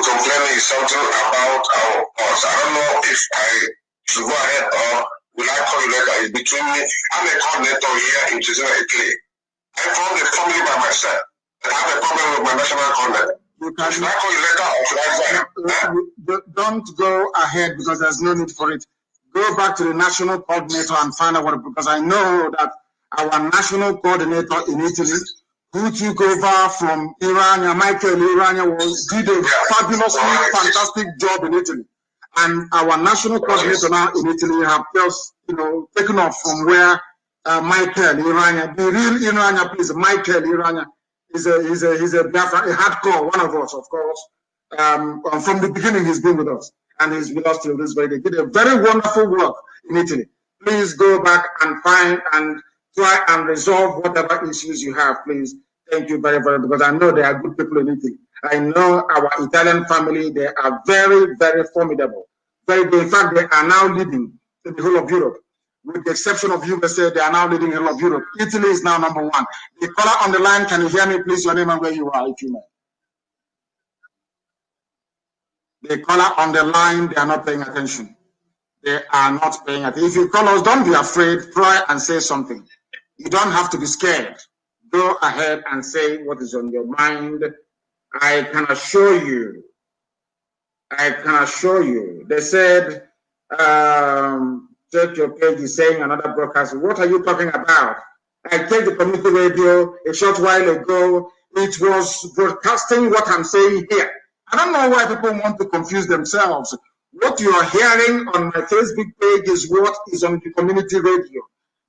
complain is something about us. I don't know if I should go ahead or will I call you later. It's between me. I'm a coordinator here in Italy. I formed a family by myself. I have a problem with my national coordinator. Should I call you later or should I don't go ahead because there's no need for it. Go back to the national coordinator and find out what, because I know that our national coordinator in Italy, who took over from Irania, Michael Irania, did a fabulously fantastic job in Italy. And our national coordinator now in Italy have just, taken off from where Michael Irania, the real Irania, please, Michael Irania, he's a Biafra, a hardcore, one of us, of course. From the beginning, he's been with us, and he's with us till this very day. He did a very wonderful work in Italy. Please go back and find and try and resolve whatever issues you have, please. Thank you very, very much, because I know there are good people in Italy. I know our Italian family, they are very, very formidable. Very good. In fact, they are now leading the whole of Europe. With the exception of USA, they are now leading the whole of Europe. Italy is now number one. The caller on the line, can you hear me, please? Your name and where you are, if you may. The caller on the line, they are not paying attention. They are not paying attention. If you call us, don't be afraid. Try and say something. You don't have to be scared. Go ahead and say what is on your mind. I can assure you. They said, check your page is saying another broadcast. What are you talking about? I checked the community radio a short while ago. It was broadcasting what I'm saying here. I don't know why people want to confuse themselves. What you are hearing on my Facebook page is what is on the community radio.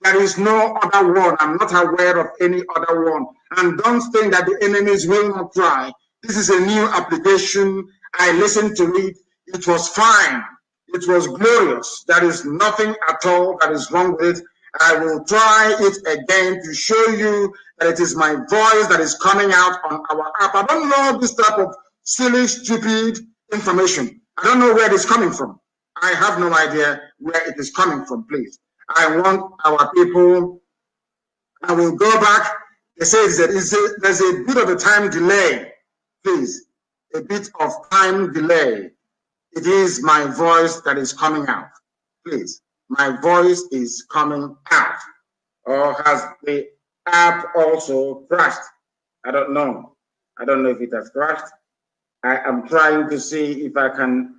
There is no other one. I'm not aware of any other one. And don't think that the enemies will not try. This is a new application. I listened to it. It was fine. It was glorious. There is nothing at all that is wrong with it. I will try it again to show you that it is my voice that is coming out on our app. I don't know this type of silly, stupid information. I don't know where it is coming from. I have no idea where it is coming from, please. I want our people, I will go back. They say there's a bit of a time delay, please. A bit of time delay. It is my voice that is coming out, please. My voice is coming out. Or has the app also crashed? I don't know. I don't know if it has crashed. I am trying to see if I can.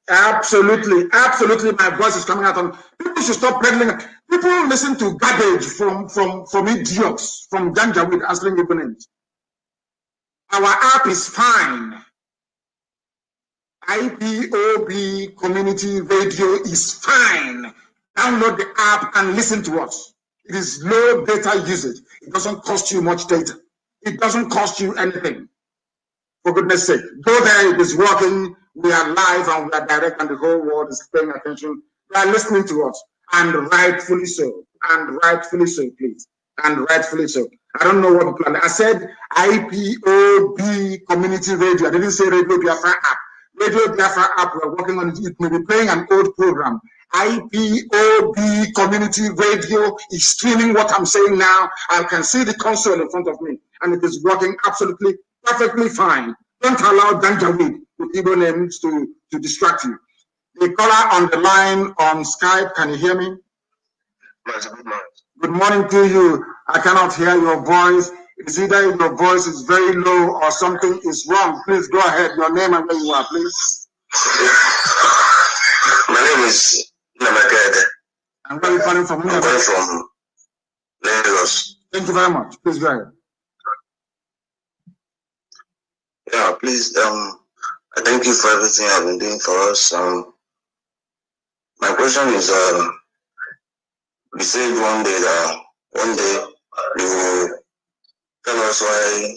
Absolutely, my voice is coming out. On people should stop peddling. People listen to garbage from idiots, from Janjaweed answering people names. Our app is fine. IPOB community radio is fine. Download the app and listen to us. It is low data usage. It doesn't cost you much data. It doesn't cost you anything. For goodness sake, go there, it is working. We are live and we are direct, and the whole world is paying attention. They are listening to us, and rightfully so. And rightfully so, please. And rightfully so. I don't know what the plan. I said IPOB community radio. I didn't say Radio Biafra app. Radio Biafra app, we're working on it. It may be playing an old program. IPOB community radio is streaming what I'm saying now. I can see the console in front of me, and it is working absolutely perfectly fine. Don't allow Danjaweed with Igbo names to distract you. The caller on the line on Skype, can you hear me? Good morning to you. I cannot hear your voice. It's either your voice is very low or something is wrong. Please go ahead. Your name and where you are, please. My name is Nnamdi. And where are you calling from? I'm calling from Lagos. Thank you very much. Please go ahead. Yeah, please, I thank you for everything I've been doing for us. My question is, we said one day you will tell us why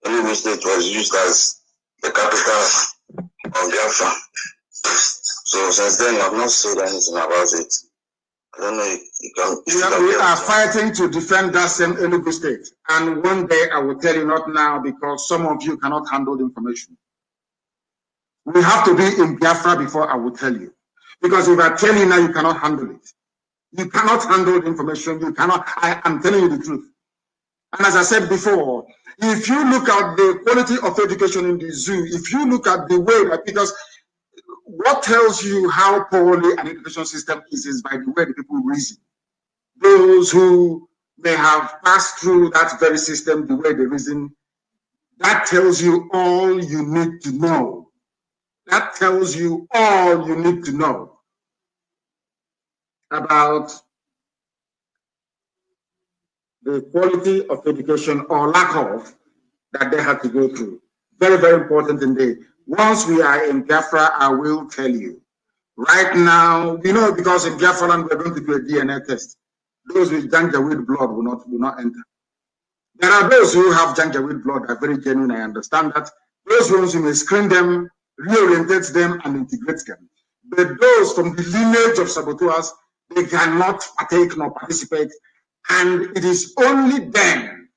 Enugu State was used as the capital of Biafra. So since then, I've not said anything about it. I don't know if you can. We are fighting to defend that same Enugu State. And one day I will tell you, not now, because some of you cannot handle the information. We have to be in Biafra before I will tell you. Because if I tell you now, you cannot handle it. You cannot handle the information. You cannot. I am telling you the truth. And as I said before, if you look at the quality of education in the zoo, if you look at the way that, because what tells you how poorly an education system is by the way the people reason. Those who may have passed through that very system, the way they reason, that tells you all you need to know. That tells you all you need to know about the quality of education or lack of that they have to go through. Very, very important indeed. Once we are in Biafra, I will tell you. Right now, you know, because in Biafra land we're going to do a DNA test. Those with Janjaweed blood will not enter. There are those who have Janjaweed blood are very genuine, I understand that. Those ones, you may screen them, reorientate them, and integrate them. But those from the lineage of saboteurs, they cannot partake nor participate. And it is only then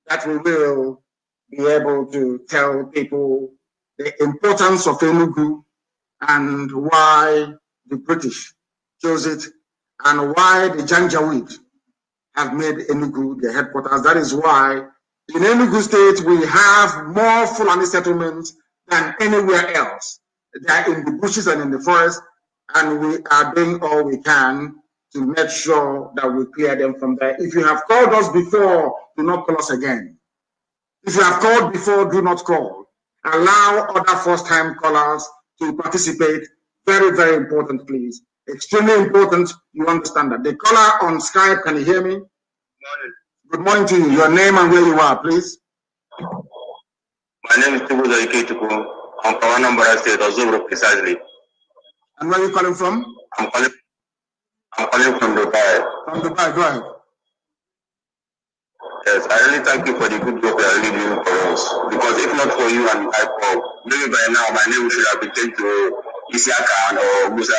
that we will be able to tell people the importance of Enugu and why the British chose it and why the Janjaweed have made Enugu their headquarters. That is why in Enugu State we have more Fulani settlements than anywhere else. They are in the bushes and in the forest, and we are doing all we can to make sure that we clear them from there. If you have called us before, do not call us again. If you have called before, do not call. Allow other first-time callers to participate. Very, very important, please. Extremely important, you understand that. The caller on Skype, can you hear me? Morning. Good morning to you. Your name and where you are, please. My name is Tubuzo Iketuku. I'm from Anambra State, Ozubro precisely. And where are you calling from? I'm calling from Dubai. From Dubai, go ahead. Yes, I really thank you for the good work you are really doing for us. Because if not for you and IPOB, maybe by now my name should have been changed to Isiaka or Musa.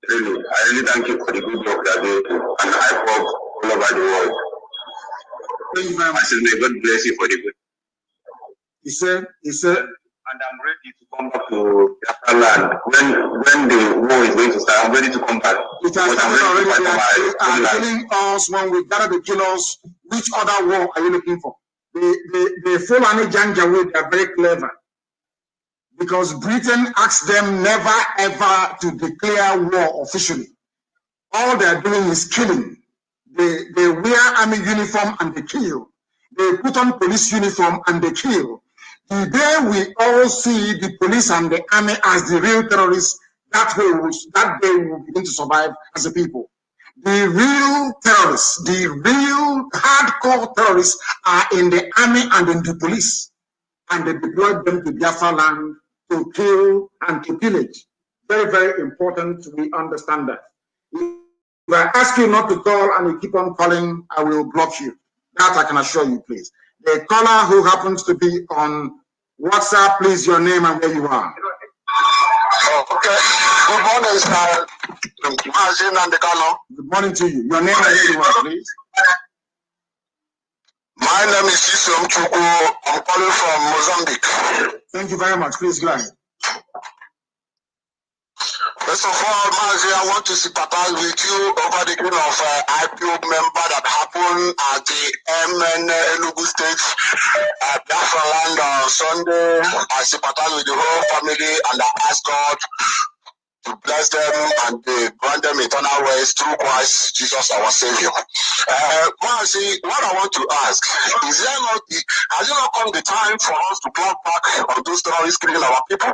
Really, I really thank you for the good work you are doing and IPOB all over the world. Thank you very much. I said, may God bless you for the good. He said, and I'm ready to come back to Biafra land. When the war is going to start, I'm ready to come back. It has started already. They are killing us. When we gather the killers, which other war are you looking for? The Fulani Janjaweed are very clever, because Britain asked them never ever to declare war officially. All they are doing is killing. They wear army uniform and they kill. They put on police uniform and they kill. The day we all see the police and the army as the real terrorists, that day we will begin to survive as a people. The real terrorists, the real hardcore terrorists are in the army and in the police. And they deployed them to Biafra land to kill and to pillage. Very, very important we understand that. I ask you not to call and you keep on calling, I will block you. That I can assure you, please. The caller who happens to be on WhatsApp, please, your name and where you are. Oh, okay. Good morning, sir. Mazi Nnamdi Kanu. Good morning to you. Your name and where you are, please. My name is Isom Chuku. I'm calling from Mozambique. Thank you very much. Please go ahead. First of all, Mazi, I want to sympathize with you over the killing of IPOB member that happened at the MN Enugu State, Biafra land on Sunday. I sympathize with the whole family and I ask God to bless them and grant them eternal rest through Christ Jesus our Savior. Mazi, what I want to ask, has it not come the time for us to clap back on those terrorists killing our people?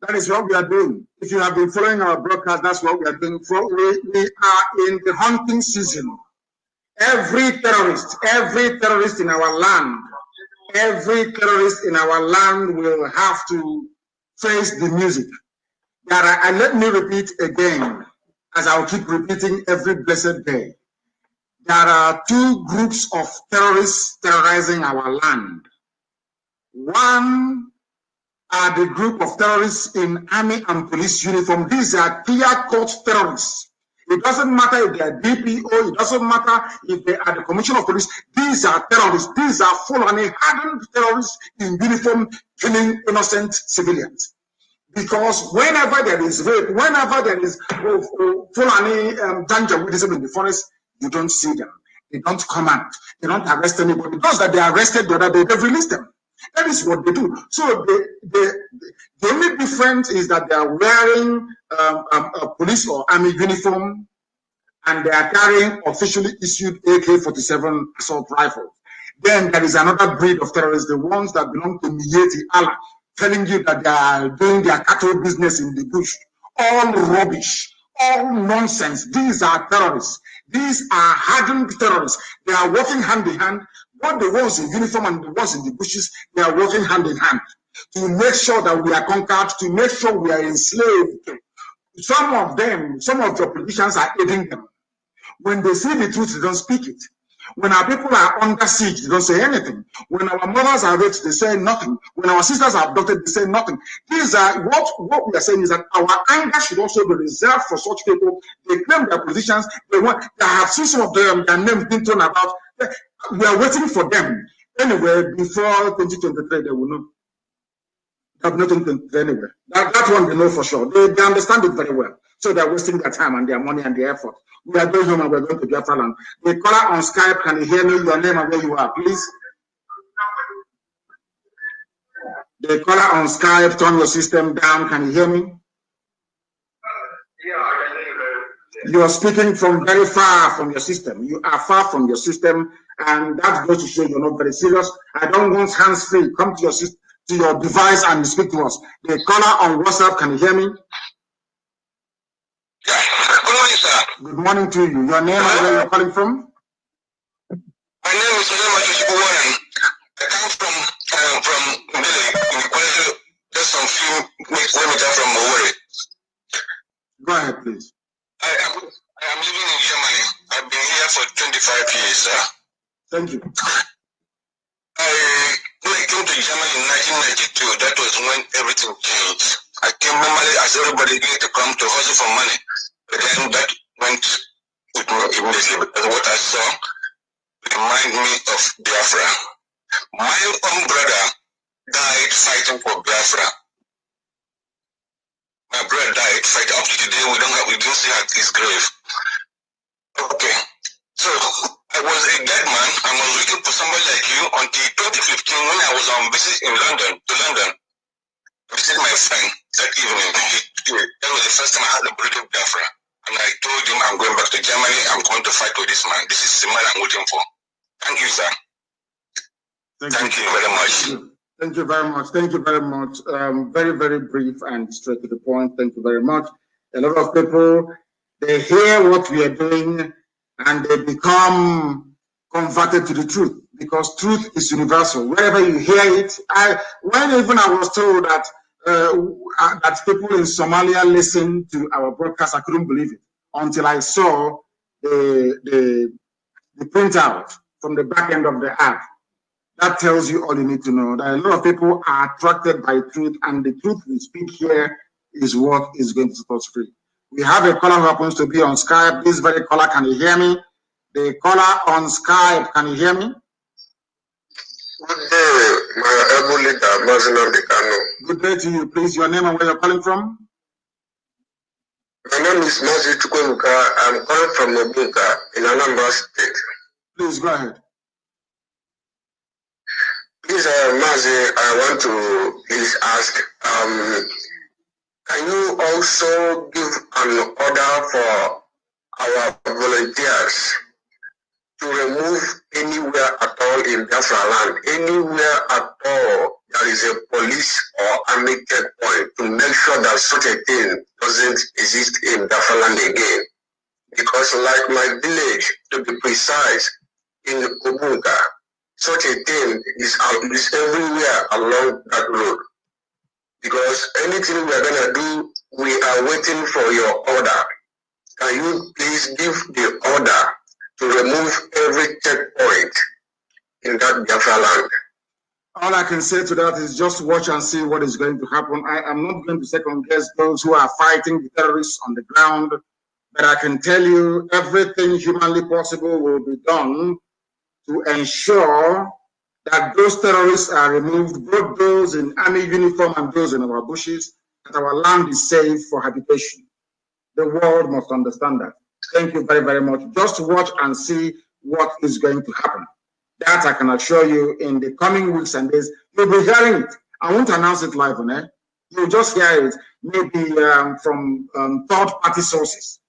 That is what we are doing. If you have been following our broadcast, that's what we are doing. We are in the hunting season. Every terrorist in our land, will have to face the music. And let me repeat again, as I'll keep repeating every blessed day. There are two groups of terrorists terrorizing our land. One are the group of terrorists in army and police uniform. These are clear-cut terrorists. It doesn't matter if they are DPO, it doesn't matter if they are the Commissioner of Police. These are terrorists. These are Fulani hardened terrorists in uniform killing innocent civilians. Because whenever there is rape, whenever there is Fulani Janjaweedism in the forest, you don't see them. They don't come out. They don't arrest anybody. Those that they arrested the other day, they've released them. That is what they do. So the only difference is that they are wearing a police or army uniform and they are carrying officially issued AK-47 assault rifles. Then there is another breed of terrorists, the ones that belong to Miyetti Allah, telling you that they are doing their cattle business in the bush. All rubbish, all nonsense. These are terrorists. These are hardened terrorists. They are working hand in hand. Both the ones in uniform and the ones in the bushes, they are working hand in hand to make sure that we are conquered, to make sure we are enslaved. Some of them, some of your politicians are aiding them. When they see the truth, they don't speak it. When our people are under siege, they don't say anything. When our mothers are raped, they say nothing. When our sisters are abducted, they say nothing. These are what we are saying is that our anger should also be reserved for such people. They claim their positions. They have seen some of them, their names being thrown about. We are waiting for them. Anyway, before 2023, they will know. They have nothing to anyway. That one they know for sure. They understand it very well. So they're wasting their time and their money and their effort. We are going home and we're going to Biafra land. The caller on Skype, can you hear me? Your name and where you are, please. The caller on Skype, turn your system down. Can you hear me? You are speaking from very far from your system. You are far from your system, and that goes to show you're not very serious. I don't want hands-free. Come to your system, to your device and speak to us. The caller on WhatsApp, can you hear me? Yes. Good morning, sir. Good morning to you. Your name and where you're calling from? My name is Mazi Nnamdi Kanu. I come from Mbele, just some few kilometers from Owerri. Go ahead, please. I am living in Germany. I've been here for 25 years, sir. Thank you. When I came to Germany in 1992, that was when everything changed. I came normally as everybody needed to come to hustle for money. But then that went with me immediately because what I saw reminded me of Biafra. My own brother died fighting for Biafra. My brother died fighting. Up to today, we don't see his grave. Okay. So I was a dead man. I was waiting for somebody like you until 2015 when I was on visit in London. I visited my friend that evening. That was the first time I had a bloody Biafra. And I told him I'm going back to Germany. I'm going to fight with this man. This is the man I'm waiting for. Thank you, sir. Thank you very much. Thank you very much. Thank you very much. Very, very brief and straight to the point. Thank you very much. A lot of people, they hear what we are doing and they become converted to the truth because truth is universal. Wherever you hear it, when I was told that that people in Somalia listen to our broadcast, I couldn't believe it. until I saw the printout from the back end of the app. That tells you all you need to know. That a lot of people are attracted by truth, and the truth we speak here is what is going to set us free. We have a caller who happens to be on Skype. This very caller, can you hear me? The caller on Skype, can you hear me? Good day, my able leader, Mazi Nnamdi Kanu. Good day to you. Please, your name and where you're calling from? My name is Mazi Nnamdi Kanu. I'm calling from Obunka in Anambra State. Please go ahead. Please, Mazi, I want to please ask, can you also give an order for our volunteers to remove anywhere at all in Biafra land, anywhere at all there is a police or army checkpoint, to make sure that such a thing doesn't exist in Biafra land again? Because like my village, to be precise, in Ubunga, such a thing is everywhere along that road. Because anything we are going to do, we are waiting for your order. Can you please give the order to remove every checkpoint in that Biafra land? All I can say to that is just watch and see what is going to happen. I am not going to second guess those who are fighting the terrorists on the ground, but I can tell you everything humanly possible will be done to ensure that those terrorists are removed, both those in army uniform and those in our bushes, that our land is safe for habitation. The world must understand that. Thank you very, very much. Just watch and see what is going to happen. That I can assure you in the coming weeks and days, you'll be hearing it. I won't announce it live on air. You'll just hear it, maybe from third-party sources.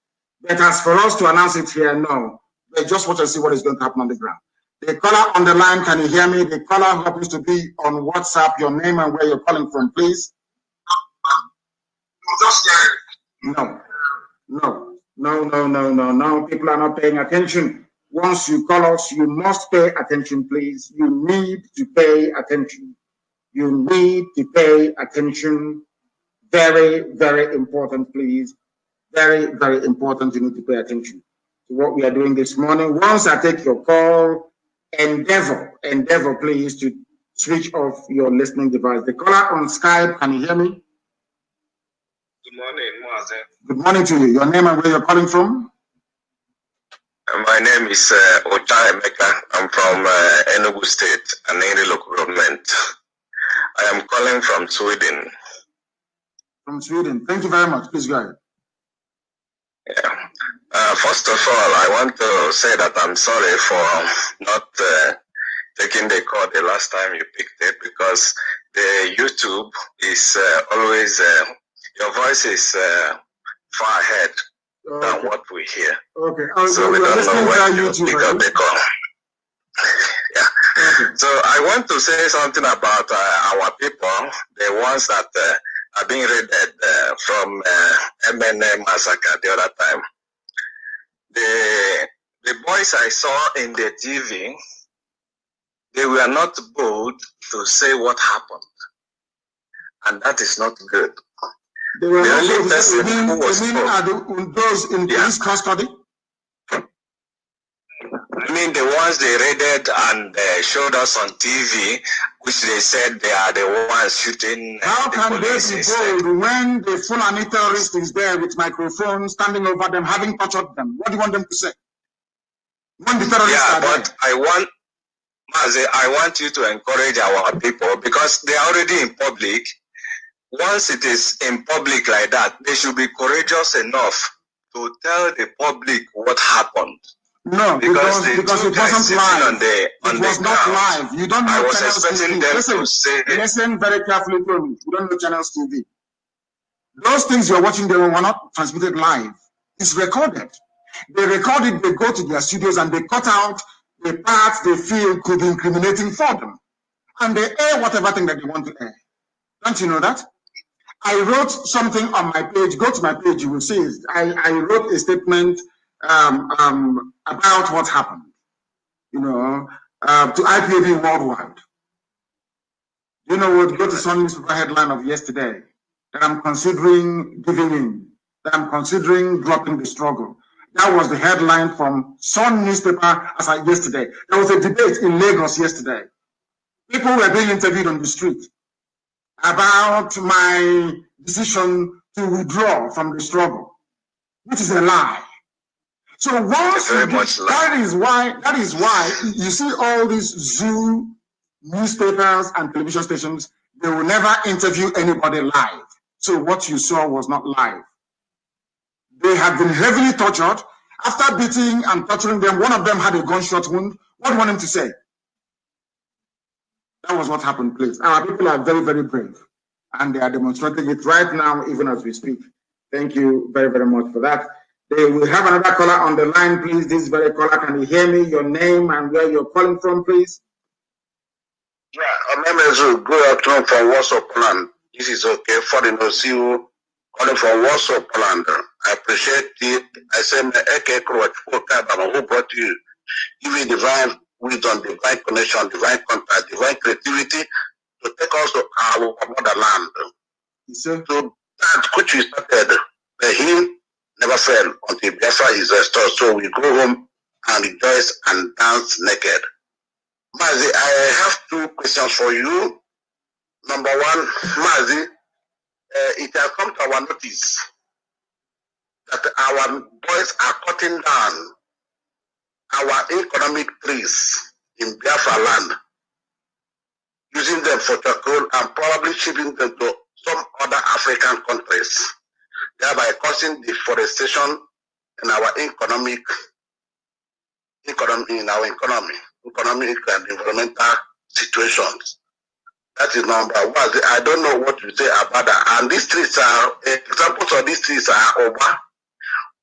But as for us to announce it here, no. But just watch and see what is going to happen on the ground. The caller on the line, can you hear me? The caller who happens to be on WhatsApp, your name and where you're calling from, please. No. People are not paying attention. Once you call us, you must pay attention, please. You need to pay attention. You need to pay attention. Very, very important, please. Very, very important. You need to pay attention to what we are doing this morning. Once I take your call, endeavor, please, to switch off your listening device. The caller on Skype, can you hear me? Good morning, Mazi. Good morning to you. Your name and where you're calling from? My name is Ota Emeka. I'm from Enugu State, Aneri local government. I am calling from Sweden. From Sweden. Thank you very much. Please go ahead. Yeah. First of all, I want to say that I'm sorry for not taking the call the last time you picked it, because the YouTube is always, your voice is far ahead than what we hear. Okay. So we don't know when you pick up the call. Yeah. Okay. So I want to say something about our people, the ones that are being raided from MNA massacre the other time. The boys I saw in the TV, they were not bold to say what happened, and that is not good. They were the only person who was those in police custody. I mean, the ones they raided and showed us on TV, which they said they are the ones shooting. How can they be bold when the Fulani terrorist is there with microphones standing over them, having tortured them? What do you want them to say? When the terrorists are but there? I want you to encourage our people, because they are already in public. Once it is in public like that, they should be courageous enough to tell the public what happened. No, because it wasn't live. It was not live. You don't know Channels TV. Listen very carefully to me. You don't know Channels TV. Those things you're watching, they were not transmitted live. It's recorded. They record it, they go to their studios and they cut out the parts they feel could be incriminating for them. And they air whatever thing that they want to air. Don't you know that? I wrote something on my page. Go to my page, you will see it. I wrote a statement about what happened, to IPOB worldwide. You know what? Go to Sunday's headline of yesterday that I'm considering giving in. that I'm considering dropping the struggle. That was the headline from Sun newspaper as of yesterday. There was a debate in Lagos yesterday. People were being interviewed on the street about my decision to withdraw from the struggle, which is a lie. So once that is why you see all these zoo newspapers and television stations, they will never interview anybody live. So what you saw was not live. They have been heavily tortured. After beating and torturing them, one of them had a gunshot wound. What do you want him to say? That was what happened, please. Our people are very, very brave. And they are demonstrating it right now, even as we speak. Thank you very, very much for that. They will have another caller on the line, please. This very caller, can you hear me? Your name and where you're calling from, please? Yeah, my name is good afternoon from Warsaw, Poland. This is okay for the NOCU calling from Warsaw, Poland. I appreciate it. I say, who brought you, give you divine wisdom, divine connection, divine contact, divine creativity to take us to our motherland. So that which we started, the hymn never fell until Biafra is restored. So we go home and rejoice and dance naked. Mazi, I have two questions for you. Number one, Mazi, it has come to our notice that our boys are cutting down our economic trees in Biafra land, using them for charcoal and probably shipping them to some other African countries, thereby causing deforestation in our economic and environmental situations. That is number one. I don't know what you say about that. And these trees are, examples of these trees are Oba,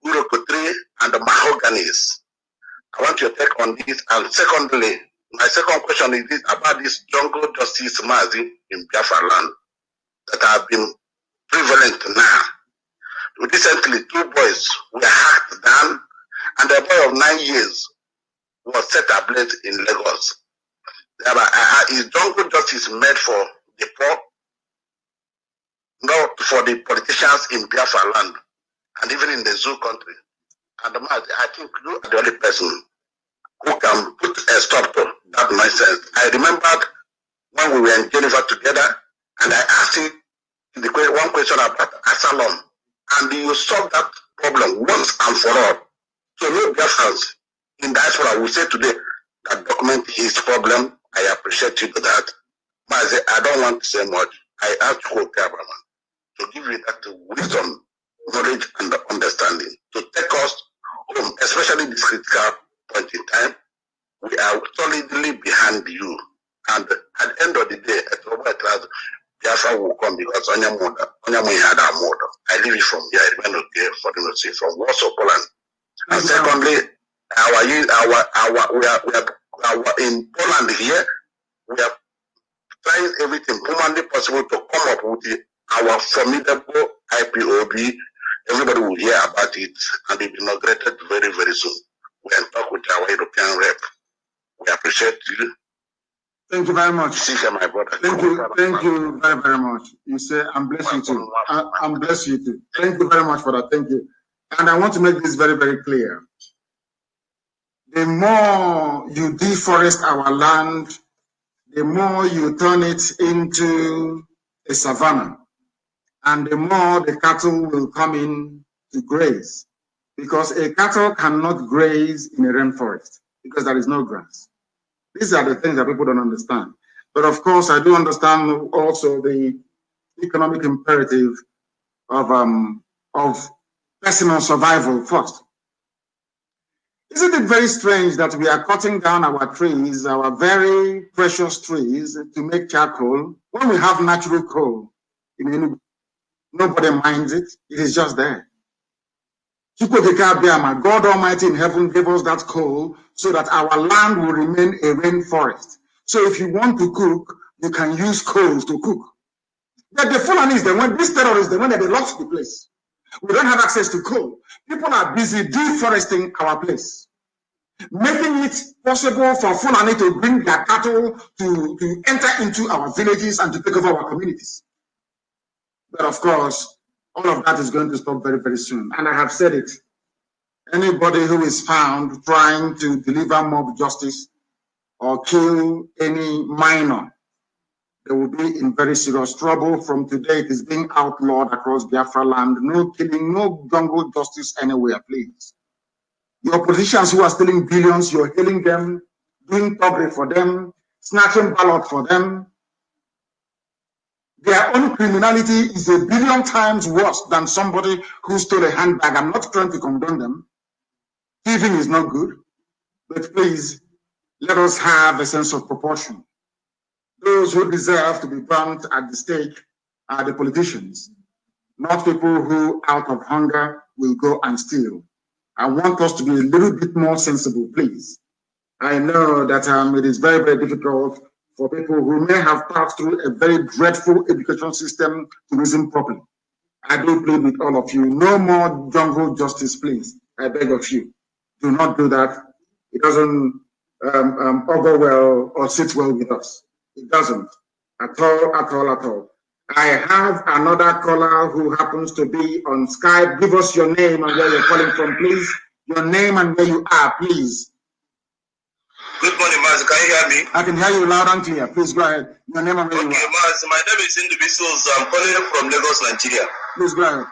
Uroko tree, and the mahoganies. I want your take on this. And secondly, my second question is this, about this jungle justice Mazi in Biafra land that have been prevalent now. Recently, two boys were hacked down, and a boy of 9 years was set ablaze in Lagos. Is jungle justice made for the poor, not for the politicians in Biafra land, and even in the zoo country? And I think you are the only person who can put a stop to that nonsense. I remembered when we were in Geneva together, and I asked you one question about asylum, and you solved that problem once and for all. So no Biafrans in diaspora will say today that document his problem. I appreciate you for that. But I don't want to say much. I ask you to give you that wisdom, knowledge, and understanding to take us home, especially this critical point in time. We are solidly behind you. And at the end of the day, Biafra will come because Onyamu had our mother. I leave it from here. I remain okay for the notice from Warsaw, Poland. And secondly, we are in Poland here. We are trying everything humanly possible to come up with our formidable IPOB. Everybody will hear about it, and it will be inaugurated very, very soon. We can talk with our European rep. We appreciate you. Thank you very much. My brother. Thank you very, very much. You say, I'm blessed you too. I'm blessed you too. Thank you very much for that. Thank you. And I want to make this very, very clear. The more you deforest our land, the more you turn it into a savanna, and the more the cattle will come in to graze. Because a cattle cannot graze in a rainforest because there is no grass. These are the things that people don't understand. But of course, I do understand also the economic imperative of personal survival first. Isn't it very strange that we are cutting down our trees, our very precious trees, to make charcoal when we have natural coal? Nobody minds it. It is just there. God Almighty in heaven gave us that coal so that our land will remain a rainforest. So if you want to cook, you can use coals to cook. But the Fulanis, these terrorists, they lost the place. We don't have access to coal. People are busy deforesting our place, making it possible for Fulani to bring their cattle to enter into our villages and to take over our communities. But of course, All of that is going to stop very, very soon. And I have said it. Anybody who is found trying to deliver mob justice or kill any minor, they will be in very serious trouble. From today, it is being outlawed across Biafra land. No killing, no jungle justice anywhere, please. Your politicians who are stealing billions, you're killing them, doing public for them, snatching ballot for them. Their own criminality is a billion times worse than somebody who stole a handbag. I'm not trying to condone them. Thieving is not good, but please, let us have a sense of proportion. Those who deserve to be burnt at the stake are the politicians, not people who, out of hunger, will go and steal. I want us to be a little bit more sensible, please. I know that it is very, very difficult for people who may have passed through a very dreadful education system to reason properly. I do plead with all of you, no more jungle justice, please. I beg of you, do not do that. It doesn't augur well or sit well with us. It doesn't at all, at all, at all. I have another caller who happens to be on Skype. Give us your name and where you're calling from, please. Your name and where you are, please. Good morning, Mazi. Can you hear me? I can hear you loud and clear. Please go ahead. Your name and where you are. Okay, Mazi. My name is Nnamdi Kanu. I'm calling from Lagos, Nigeria. Please go ahead.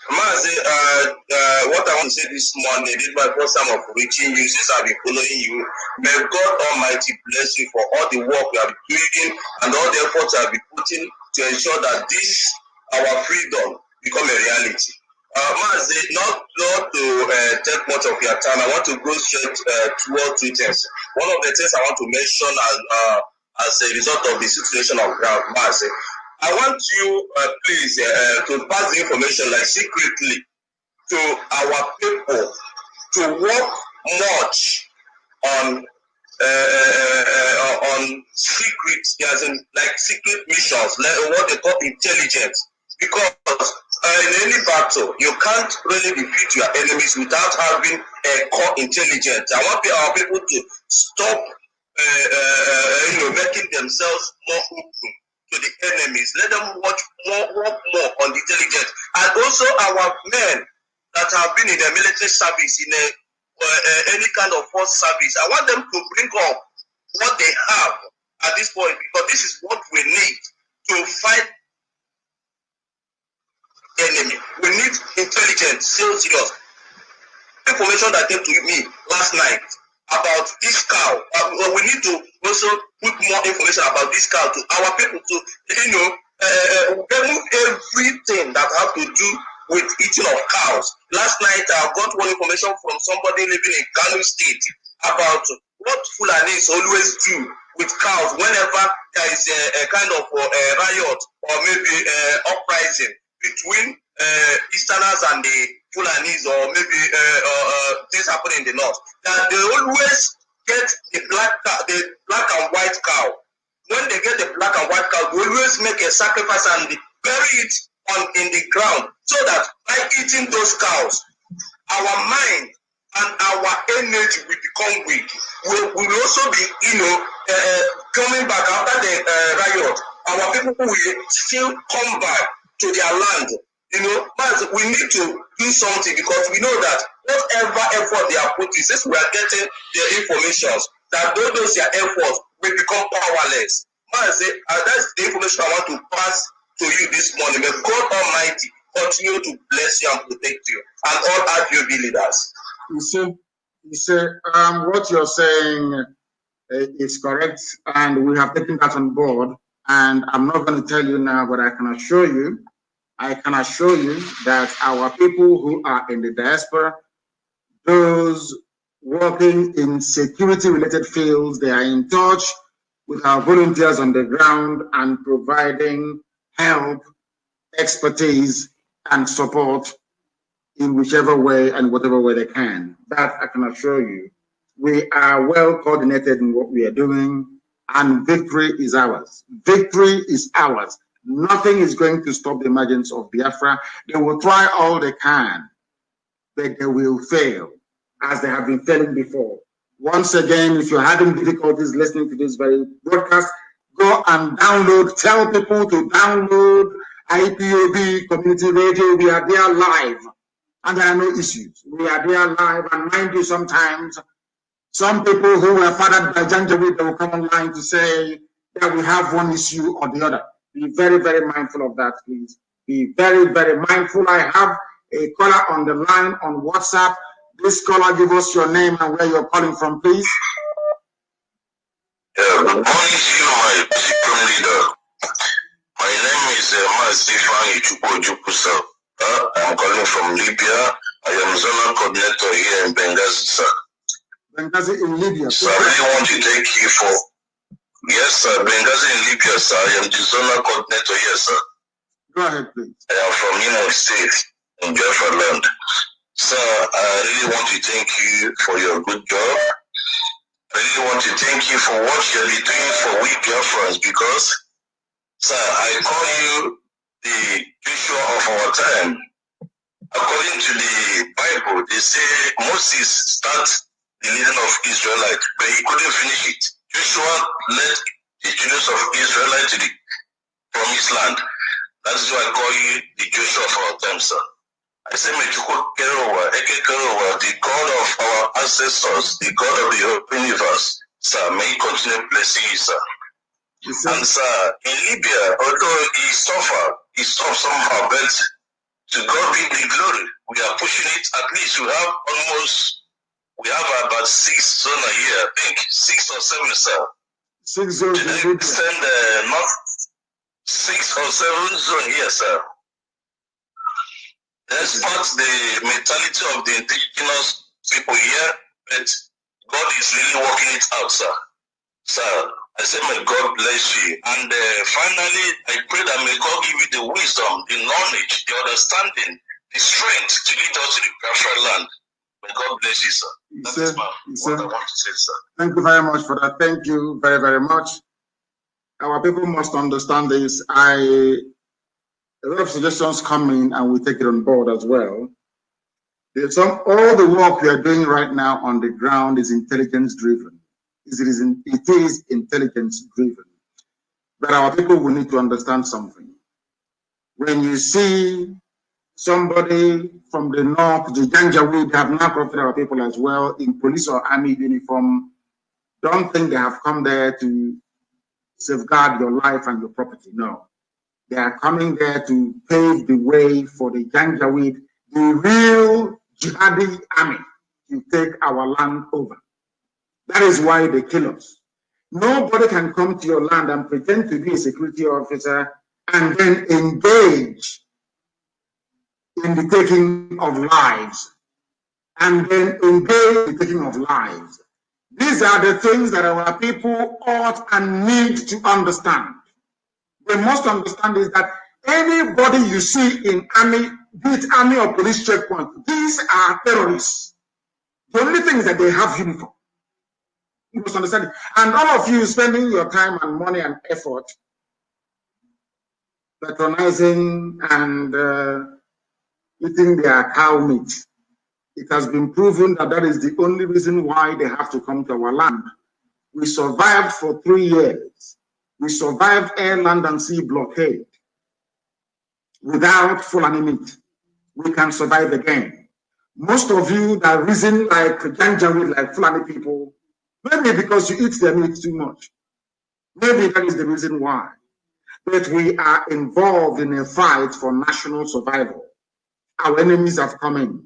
Mazi, what I want to say this morning, this is my first time of reaching you since I've been following you. May God Almighty bless you for all the work you have been doing and all the efforts you have been putting to ensure that this, our freedom, become a reality. Mazi, not to take much of your time, I want to go straight towards two things. One of the things I want to mention as a result of the situation of ground, Mazi, I want you, please, to pass the information like secretly to our people to work much on secret, as in like secret missions, like what they call intelligence. Because in any battle, you can't really defeat your enemies without having a core intelligence. I want our people to stop, making themselves more open to the enemies. Let them work more on the intelligence. And also our men that have been in the military service, in any kind of force service, I want them to bring up what they have at this point, because this is what we need to fight enemy. We need intelligence, so serious. Information that came to me last night about this cow. We need to also put more information about this cow to our people to, remove everything that have to do with eating of cows. Last night I got one information from somebody living in Kanu State about what Fulanis always do with cows whenever there is a kind of riot or maybe uprising between Easterners and the Fulanis, or maybe things happen in the north. That they always get the black and white cow. When they get the black and white cow, they always make a sacrifice and bury it in the ground, so that by eating those cows, our mind and our energy will become weak. We will also be, coming back after the riot. Our people will still come back to their land. But we need to do something, because we know that whatever effort they are putting, since we are getting their information, that those their efforts will become powerless. That's the information I want to pass to you this morning. May God Almighty continue to bless you and protect you, and all IPOB leaders. You see, what you're saying is correct, and we have taken that on board. And I'm not going to tell you now, but I can assure you that our people who are in the diaspora, those working in security-related fields, they are in touch with our volunteers on the ground and providing help, expertise, and support in whichever way and whatever way they can. That I can assure you. We are well coordinated in what we are doing, and victory is ours. Victory is ours. Nothing is going to stop the emergence of Biafra. They will try all they can, but they will fail, as they have been failing before. Once again, if you're having difficulties listening to this very broadcast, go and download, tell people to download IPOB Community Radio, we are there live, and there are no issues. We are there live, and mind you, sometimes some people who were fathered by Janjaweed, they will come online to say that we have one issue or the other. Be very, very mindful of that, please. Be very, very mindful. I have a caller on the line on WhatsApp. This caller, give us your name and where you're calling from, please. Good morning to you, my supreme leader. My name is Mazi Nnamdi Kanu. I'm calling from Libya. I am zonal coordinator here in Benghazi, sir. Benghazi in Libya. So I really want to thank you for... Yes, sir. Benghazi in Libya, sir. I am the zonal coordinator here, sir. Go ahead, please. I am from Imo State in Biafra land. Sir, I really want to thank you for your good job. I really want to thank you for what you're doing for we Biafrans because, sir, I call you the Joshua of our time. According to the Bible, they say Moses started the leading of Israelites, but he couldn't finish it. Joshua led the children of Israel to the promised land. That is why I call you the Joshua of our time, sir. I say, the God of our ancestors, the God of the universe, sir, may he continue blessing you, sir. And sir, in Libya, although he suffered somehow, but to God be the glory. We are pushing it. At least we have about 6 zones a year, I think 6 or 7, sir. 6 zones. To send not 6 or 7 zones here, sir. Despite the mentality of the indigenous people here, but God is really working it out, sir. Sir, I say may God bless you. And finally, I pray that may God give you the wisdom, the knowledge, the understanding, the strength to lead us to the Biafra land. May God bless you, sir. That is what I want to say, sir. Thank you very much for that. Thank you very, very much. Our people must understand this. A lot of suggestions come in and we take it on board as well. All the work we are doing right now on the ground is intelligence driven. It is intelligence driven. But our people will need to understand something. When you see somebody from the north, the Janjaweed have now corrupted our people as well in police or army uniform, don't think they have come there to safeguard your life and your property. No. They are coming there to pave the way for the Janjaweed, the real jihadi army, to take our land over. That is why they kill us. Nobody can come to your land and pretend to be a security officer and then engage in the taking of lives. These are the things that our people ought and need to understand. They must understand is that anybody you see in army, be it army or police checkpoint, these are terrorists. The only thing is that they have uniform. You must understand it. And all of you spending your time and money and effort patronizing and eating their cow meat. It has been proven that that is the only reason why they have to come to our land. We survived for 3 years. We survived air, land, and sea blockade. Without Fulani meat, we can survive again. Most of you that reason like Janjaweed, like Fulani people, maybe because you eat their meat too much. Maybe that is the reason why. But we are involved in a fight for national survival. Our enemies have come in.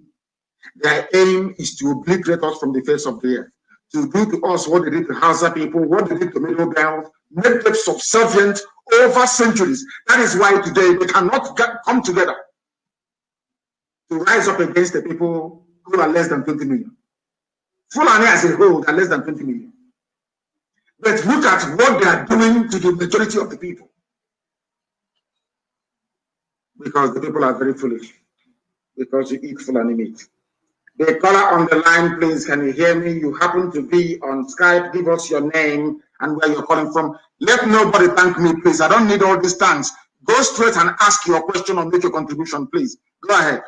Their aim is to obliterate us from the face of the earth, to do to us what they did to Hausa people, what they did to Middle Belt, make them subservient over centuries. That is why today they cannot come together to rise up against the people who are less than 20 million. Fulani as a whole are less than 20 million. But look at what they are doing to the majority of the people. Because the people are very foolish. Because you eat Fulani meat. The caller on the line, please, can you hear me? You happen to be on Skype. Give us your name and where you're calling from. Let nobody thank me, please. I don't need all these thanks. Go straight and ask your question or make your contribution, please. Go ahead.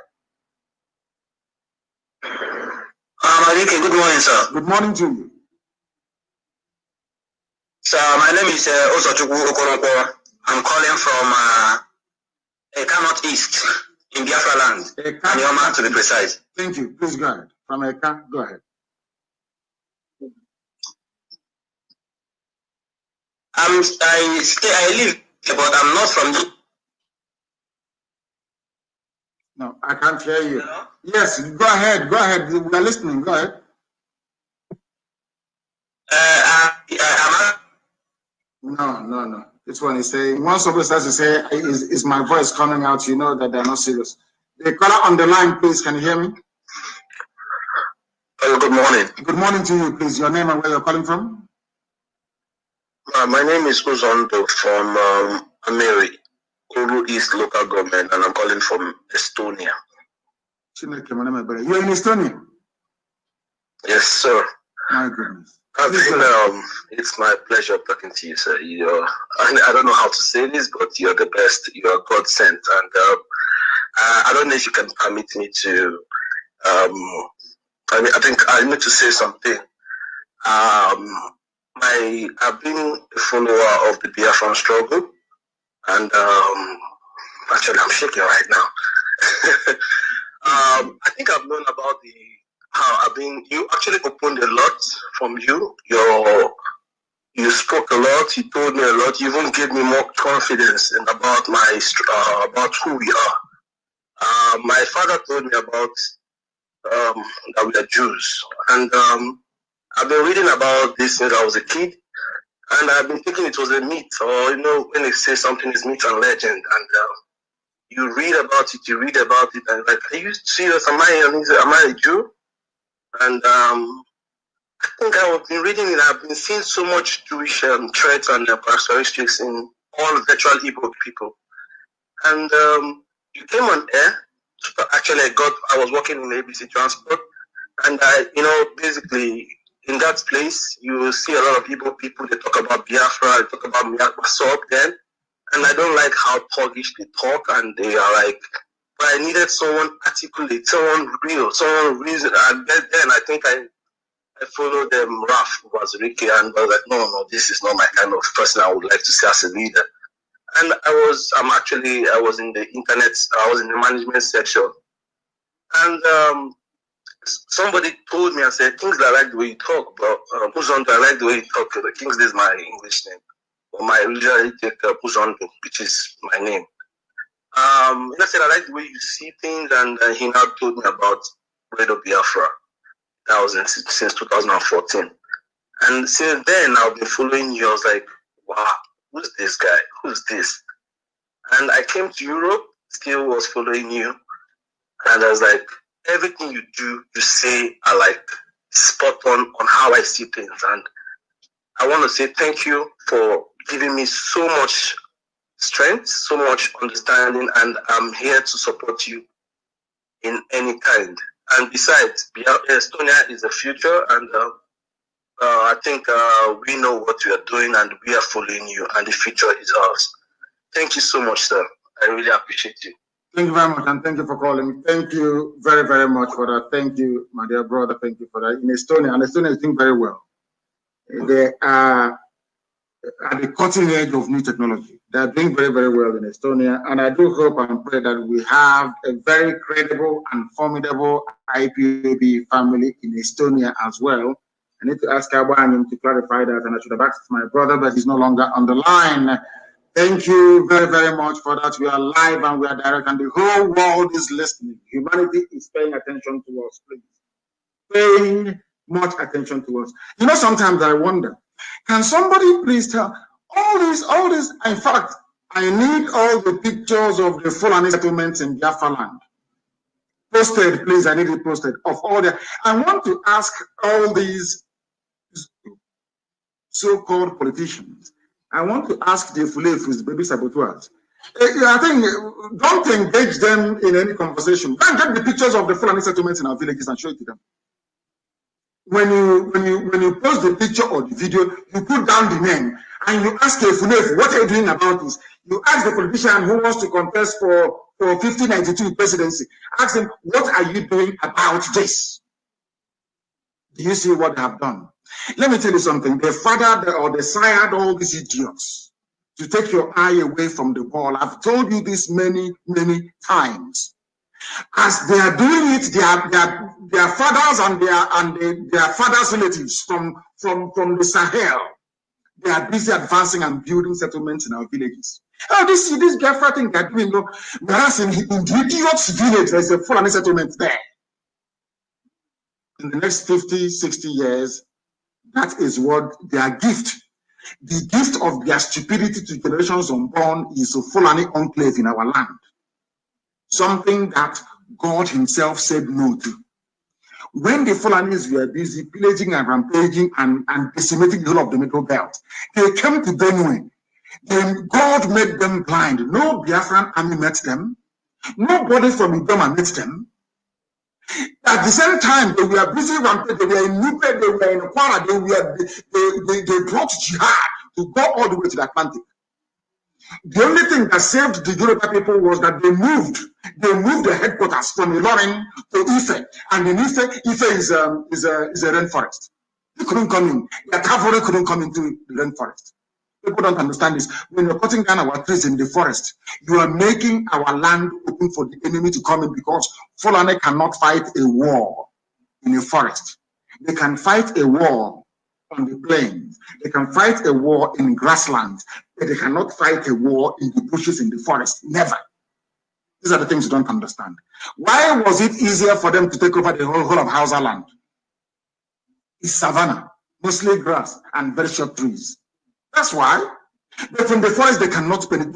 Good morning, sir. Good morning to you. Sir, my name is Osochukwu Okoronkwo. I'm calling from Eka Northeast in Biafra land. Eka, to be precise. Thank you. Please go ahead. From Eka, go ahead. I live, but I'm not from the... No, I can't hear you. Hello? Yes, go ahead. Go ahead. We are listening. Go ahead. No. This one is saying, once somebody starts to say, is my voice coming out, you know that they're not serious. The caller on the line, please, can you hear me? Hello, good morning. Good morning to you, please. Your name and where you're calling from? My name is Uzondo from Ameri, Uru East Local Government, and I'm calling from Estonia. You're in Estonia? Yes, sir. My goodness. It's my pleasure talking to you, sir. I don't know how to say this, but you're the best. You're God sent, and I don't know if you can permit me to. I think I need to say something. I've been a follower of the Biafran struggle, and actually I'm shaking right now. I think I've known about you actually opened a lot from you. You spoke a lot, you told me a lot, you even gave me more confidence about about who we are. My father told me about that we are Jews, and I've been reading about this since I was a kid, and I've been thinking it was a myth, or when they say something is myth and legend, and you read about it, and like, are you serious? Am I a Jew? And I think I've been reading it. I've been seeing so much Jewish traits and characteristics in all virtual IPOB people. And you came on air. Actually, I was working in ABC Transport, and basically in that place, you see a lot of IPOB people. They talk about Biafra, they talk about Miyakwa then, and I don't like how thuggish they talk, and they are like. But I needed someone articulate, someone real, someone reason. And then I think I followed them, Raf was Ricky, and I was like, no, this is not my kind of person I would like to see as a leader. And I was in the internet, I was in the management section. And somebody told me, I said, Kingsley, I like the way you talk, but Puzondo, I like the way you talk. Kingsley is my English name. But my original take Puzondo, which is my name. And I said, I like the way you see things, and he now told me about Radio Biafra. That was since 2014. And since then, I've been following you. I was like, wow, who's this guy? Who's this? And I came to Europe, still was following you. And I was like, everything you do, you say are like spot on how I see things. And I want to say thank you for giving me so much strength, so much understanding, and I'm here to support you in any kind. And besides, Estonia is the future, and I think we know what we are doing, and we are following you, and the future is ours. Thank you so much, sir. I really appreciate you. Thank you very much, and thank you for calling. Thank you very, very much for that. Thank you, my dear brother. Thank you for that. In Estonia, and Estonia is doing very well. They are at the cutting edge of new technology. They are doing very, very well in Estonia, and I do hope and pray that we have a very credible and formidable IPOB family in Estonia as well. I need to ask Abanyam to clarify that, and I should have asked my brother, but he's no longer on the line. Thank you very, very much for that. We are live and we are direct, and the whole world is listening. Humanity is paying attention to us, please. Paying much attention to us. Sometimes I wonder, can somebody please tell all this? In fact, I need all the pictures of the Fulani settlements in Biafra land. Posted, please, I need it posted. Of all the, I want to ask all these so-called politicians, I want to ask the Fulefus, baby saboteurs. I think, don't engage them in any conversation. Go and get the pictures of the Fulani settlements in our villages and show it to them. When you post the picture or the video, you put down the name and you ask a Fulefu, what are you doing about this? You ask the politician who wants to contest for 1592 presidency, ask him, what are you doing about this? Do you see what they have done? Let me tell you something. They fathered or they sired all these idiots. to take your eye away from the ball. I've told you this many, many times. As they are doing it, their fathers and their fathers' relatives from the Sahel, they are busy advancing and building settlements in our villages. Oh, this Biafra thing they're doing, whereas in the idiot's village, there's a Fulani settlement there. In the next 50, 60 years, that is what their gift. The gift of their stupidity to generations unborn is a Fulani enclave in our land. Something that God himself said no to. When the Fulanis were busy pillaging and rampaging and decimating the whole of the Middle Belt, they came to Benue. Then God made them blind. No Biafran army met them. Nobody from Idoma met them. At the same time, they were busy rampaging. They were in Nupe, they were in Kwara, they brought jihad to go all the way to the Atlantic. The only thing that saved the Yoruba people was that they moved the headquarters from Ilorin to Ife, and in Ife is a rainforest. They couldn't come in. The cavalry couldn't come into the rainforest. People don't understand this. When you're cutting down our trees in the forest, you are making our land open for the enemy to come in, because Fulani cannot fight a war in a forest. They can fight a war on the plains. They can fight a war in grasslands, but they cannot fight a war in the bushes in the forest. Never. These are the things you don't understand. Why was it easier for them to take over the whole of Hausa land? It's savanna, mostly grass and very short trees. That's why. But from the forest, they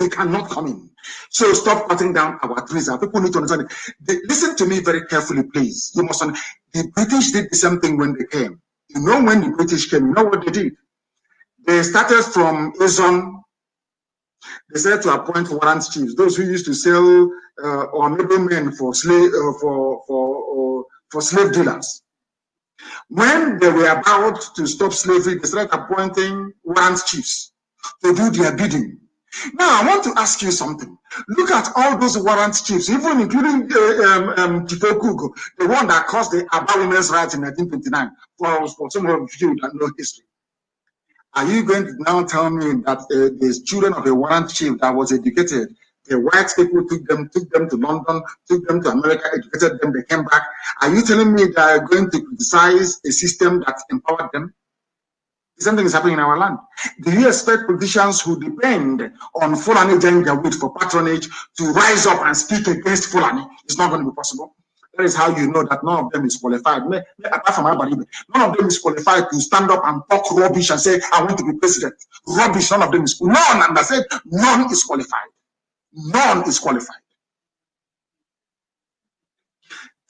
cannot come in. So stop cutting down our trees. Our people need to understand it. Listen to me very carefully, please. You must understand. The British did the same thing when they came. You know, when the British came, you know what they did? They started from Azon. They said to appoint warrant chiefs, those who used to sell or middlemen for slave dealers. When they were about to stop slavery, they started appointing warrant chiefs to do their bidding. Now, I want to ask you something. Look at all those warrant chiefs, even including Tito Kugo, the one that caused the Aba women's rights in 1929, for some of you that know history. Are you going to now tell me that the children of a warrant chief that was educated, the white people took them to London, took them to America, educated them, they came back? Are you telling me they are going to criticize a system that empowered them? Something is happening in our land. Do you expect politicians who depend on Fulani Janjaweed for patronage to rise up and speak against Fulani? It's not going to be possible. That is how you know that none of them is qualified. Apart from Abaribe, none of them is qualified to stand up and talk rubbish and say, I want to be president. Rubbish, none of them is. None, and I said, none is qualified. None is qualified.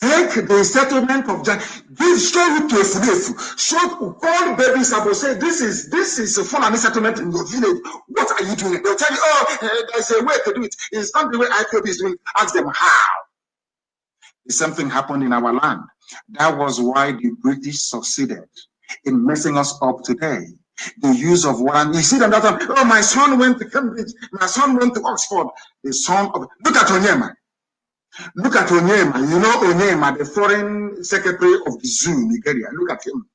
Take the settlement of Jan. Show it to a Funefu. Show call baby Sabo. Say this is a Fulani settlement in your village. What are you doing? They'll tell you, there's a way to do it. It's not the way IPOB is doing it. Ask them how. Something happened in our land. That was why the British succeeded in messing us up today. The use of one. You see them that time. Oh, my son went to Cambridge. My son went to Oxford. The son of. Look at Onyema. Look at Onyema. You know Onyema, the foreign secretary of the zoo in Nigeria. Look at him.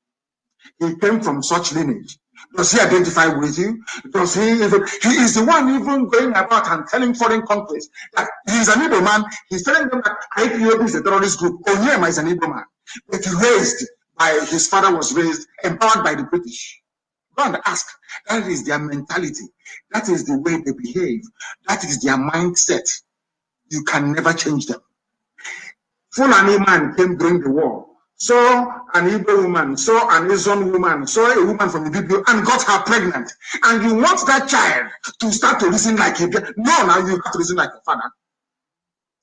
He came from such lineage. Does he identify with you? Does he even? He is the one even going about and telling foreign countries that he's an Igbo man. He's telling them that IPOB is a terrorist group. Onyema is an Igbo man. But raised by his father was raised, empowered by the British. Go and ask. That is their mentality. That is the way they behave. That is their mindset. You can never change them. Fulani man came during the war, saw an Igbo woman, saw an Asian woman, saw a woman from the BPO and got her pregnant. And you want that child to start to listen like a girl. No, now you have to listen like a father.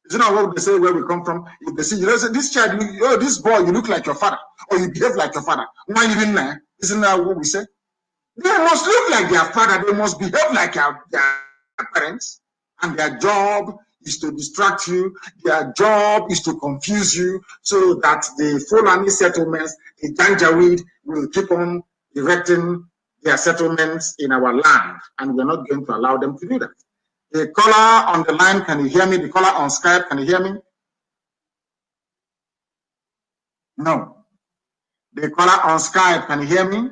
Is it not what they say where we come from? If they say, you know, this child, this boy, you look like your father, or you behave like your father. Why you in there? Isn't that what we say? They must look like their father, they must behave like their parents, and their job is to distract you, their job is to confuse you, so that the Fulani settlements, the Janjaweed, will keep on erecting their settlements in our land, and we're not going to allow them to do that. The caller on the line, can you hear me? The caller on Skype, can you hear me? No. The caller on Skype, can you hear me?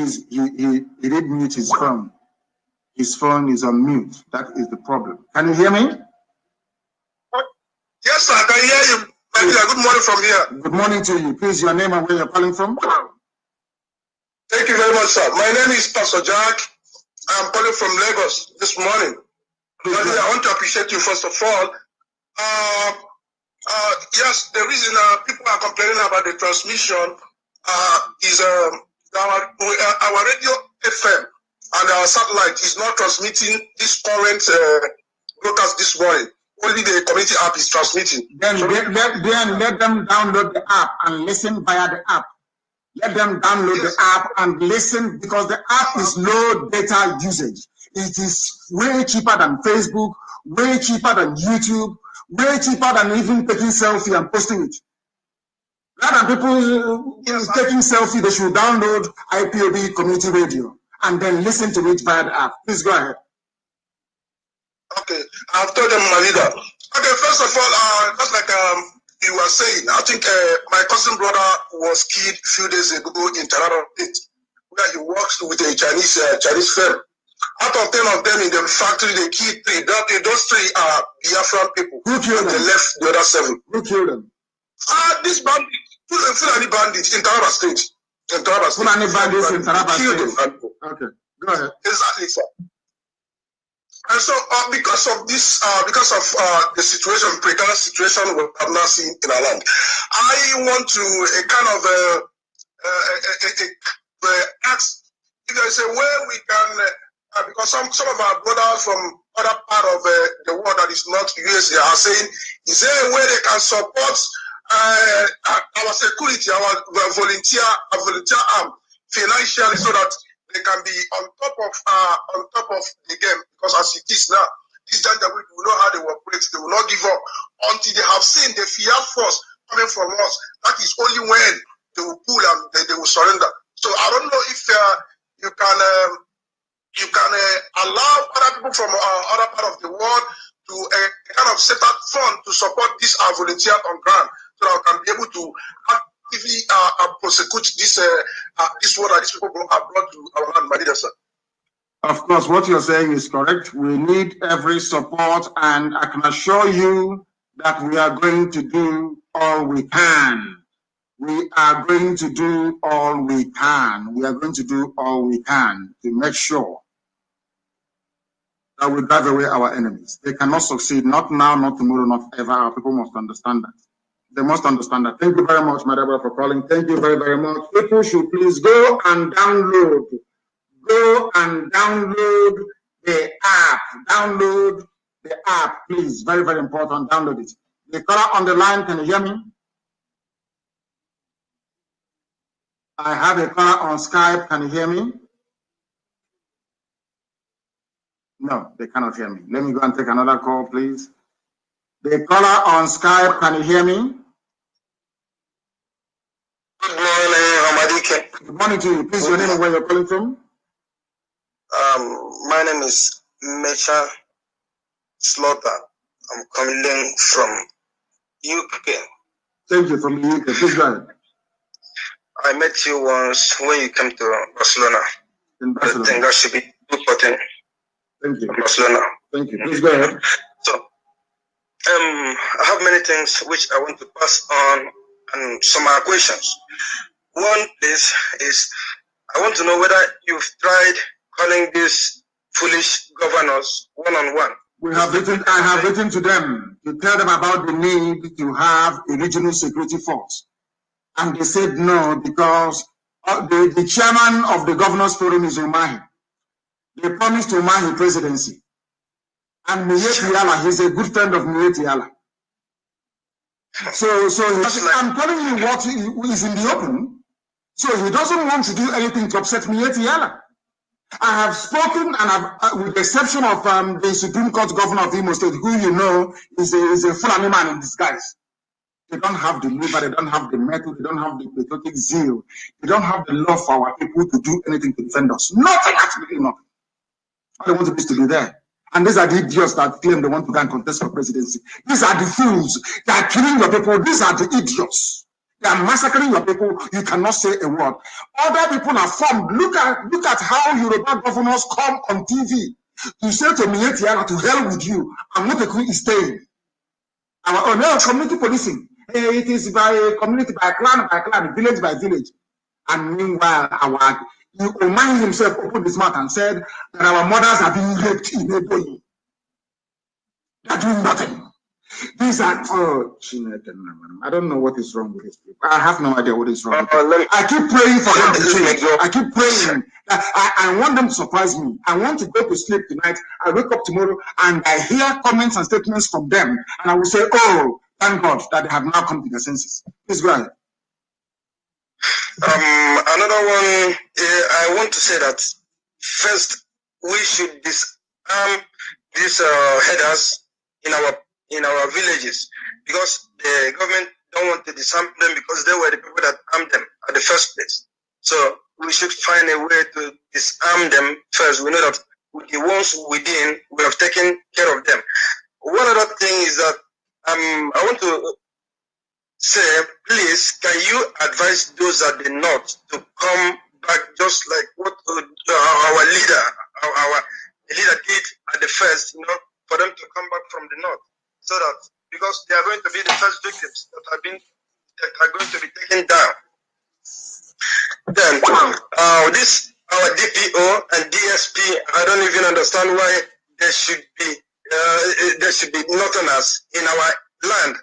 he did mute his phone. His phone is on mute. That is the problem. Can you hear me? Yes, sir, I can hear you. Good morning from here. Good morning to you. Please, your name and where you're calling from. Thank you very much, sir. My name is Pastor Jack. I'm calling from Lagos this morning. I want to appreciate you, first of all. Yes, the reason people are complaining about the transmission is our radio FM and our satellite is not transmitting this current broadcast this morning. Only the community app is transmitting. Then let them download the app and listen via the app. Let them download the app and listen, because the app is low data usage. It is way cheaper than Facebook, way cheaper than YouTube, way cheaper than even taking selfie and posting it. Rather than people taking selfie, they should download IPOB community radio and then listen to it via the app. Please go ahead. Okay, I've told them my leader. Okay, first of all, just like you were saying, I think my cousin brother was killed a few days ago in Tarara State, where he works with a Chinese firm. Out of 10 of them in the factory, they killed 3. Those 3 are Biafran people. Who killed them? They left the other 7. Who killed them? This bandit, Fulani bandits in Taraba State. Fulani bandits in Taraba State. Okay, go ahead. Exactly, sir. And so, because of this, the situation, precarious situation we have now seen in our land, I want to ask if there is a way we can, because some of our brothers from other part of the world that is not USA are saying, is there a way they can support our security, our volunteer arm financially, so that they can be on top of the game? Because as it is now, this gender will know how they operate. They will not give up until they have seen the fear force coming from us. That is only when they will pull and they will surrender. So I don't know if you can allow other people from other part of the world to kind of set up fund to support this volunteer on ground, so that we can be able to actively prosecute this war that these people have brought to our land, my leader, sir. Of course, what you're saying is correct. We need every support, and I can assure you that we are going to do all we can. We are going to do all we can. We are going to do all we can to make sure that we drive away our enemies. They cannot succeed, not now, not tomorrow, not ever. Our people must understand that. They must understand that. Thank you very much, my brother, for calling. Thank you very, very much. People should please go and download. Go and download the app. Download the app, please. Very, very important. Download it. The caller on the line, can you hear me? I have a caller on Skype. Can you hear me? No, they cannot hear me. Let me go and take another call, please. The caller on Skype, can you hear me? Good morning, Hamadike. Good morning to you. Please, your name and where you're calling from? My name is Mecha Slaughter. I'm calling from UK. Thank you, from the UK. Please go ahead. I met you once when you came to Barcelona. In Barcelona. I think that should be important. Thank you. Barcelona. Thank you. Please go ahead. So, I have many things which I want to pass on and some are questions. One is I want to know whether you've tried calling these foolish governors one-on-one. I have written to them to tell them about the need to have a regional security force. And they said no, because the chairman of the Governors Forum is Umahi. They promised Umahi presidency. And Mieti Yala, he's a good friend of Mieti Yala. So I'm telling you what is in the open. So he doesn't want to do anything to upset Mieti Yala. I have spoken, and with the exception of the Supreme Court Governor of Imo State, who you know is a Fulani man in disguise. They don't have the liver, they don't have the method, they don't have the patriotic zeal, they don't have the love for our people to do anything to defend us. Nothing, absolutely nothing. All they want to do is to be there. And these are the idiots that claim they want to go and contest for presidency. These are the fools that are killing your people. These are the idiots. They are massacring your people. You cannot say a word. Other people are formed. Look at how Yoruba governors come on TV to say to me, to hell with you. I'm not a queen staying. Our own community policing. It is by community, by clan, village by village. And meanwhile, Oman himself opened his mouth and said that our mothers are being raped in Eboyi. They're doing nothing. These are I don't know what is wrong with these people. I have no idea what is wrong. I keep praying for them to change. I keep praying. I want them to surprise me. I want to go to sleep tonight. I wake up tomorrow and I hear comments and statements from them, and I will say, "Oh, thank God that they have now come to their senses." Please go ahead. Another one. I want to say that first we should disarm these headers in our villages, because the government don't want to disarm them because they were the people that armed them at the first place. So we should find a way to disarm them first. We know that the ones within, we have taken care of them. One other thing is that I want to say, please, can you advise those at the north to come back, just like what our leader did at the first, for them to come back from the north, so that, because they are going to be the first victims that are going to be taken down. Then this our DPO and DSP, I don't even understand why there should be northerners in our land.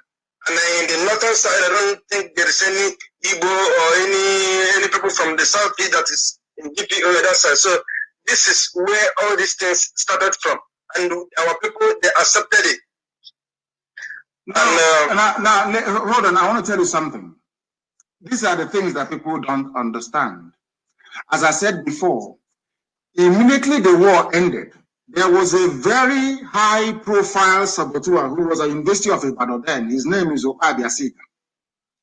And in the northern side, I don't think there is any Igbo or any people from the southeast that is in DPO on that side. So this is where all these things started from, and our people, they accepted it. Now, hold on. I want to tell you something. These are the things that people don't understand. As I said before, immediately the war ended, there was a very high-profile saboteur who was at the University of Ibadan then. His name is Okadi Asika.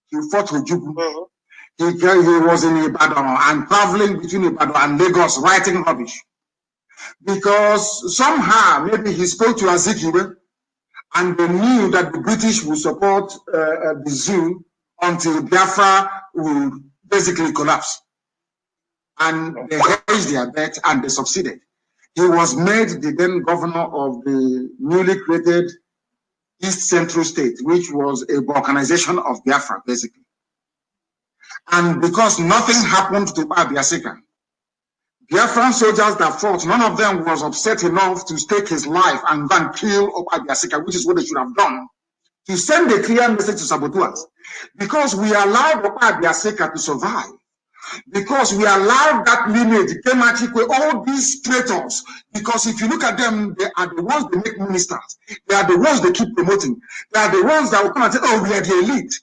He fought Ojubu. He was in Ibadan and traveling between Ibadan and Lagos writing rubbish. Because somehow, maybe he spoke to Azikiwe, and they knew that the British would support the zoo until Biafra would basically collapse. And they hedged their bet and they succeeded. He was made the then governor of the newly created East Central State, which was a balkanization of Biafra, basically. And because nothing happened to Biasika, Biafran soldiers that fought, none of them was upset enough to stake his life and go and kill Biasika, which is what they should have done, to send a clear message to saboteurs. Because we allowed Biasika to survive. Because we allowed that lineage, all these traitors, because if you look at them, they are the ones that make ministers. They are the ones they keep promoting. They are the ones that will come and say, oh, we are the elite.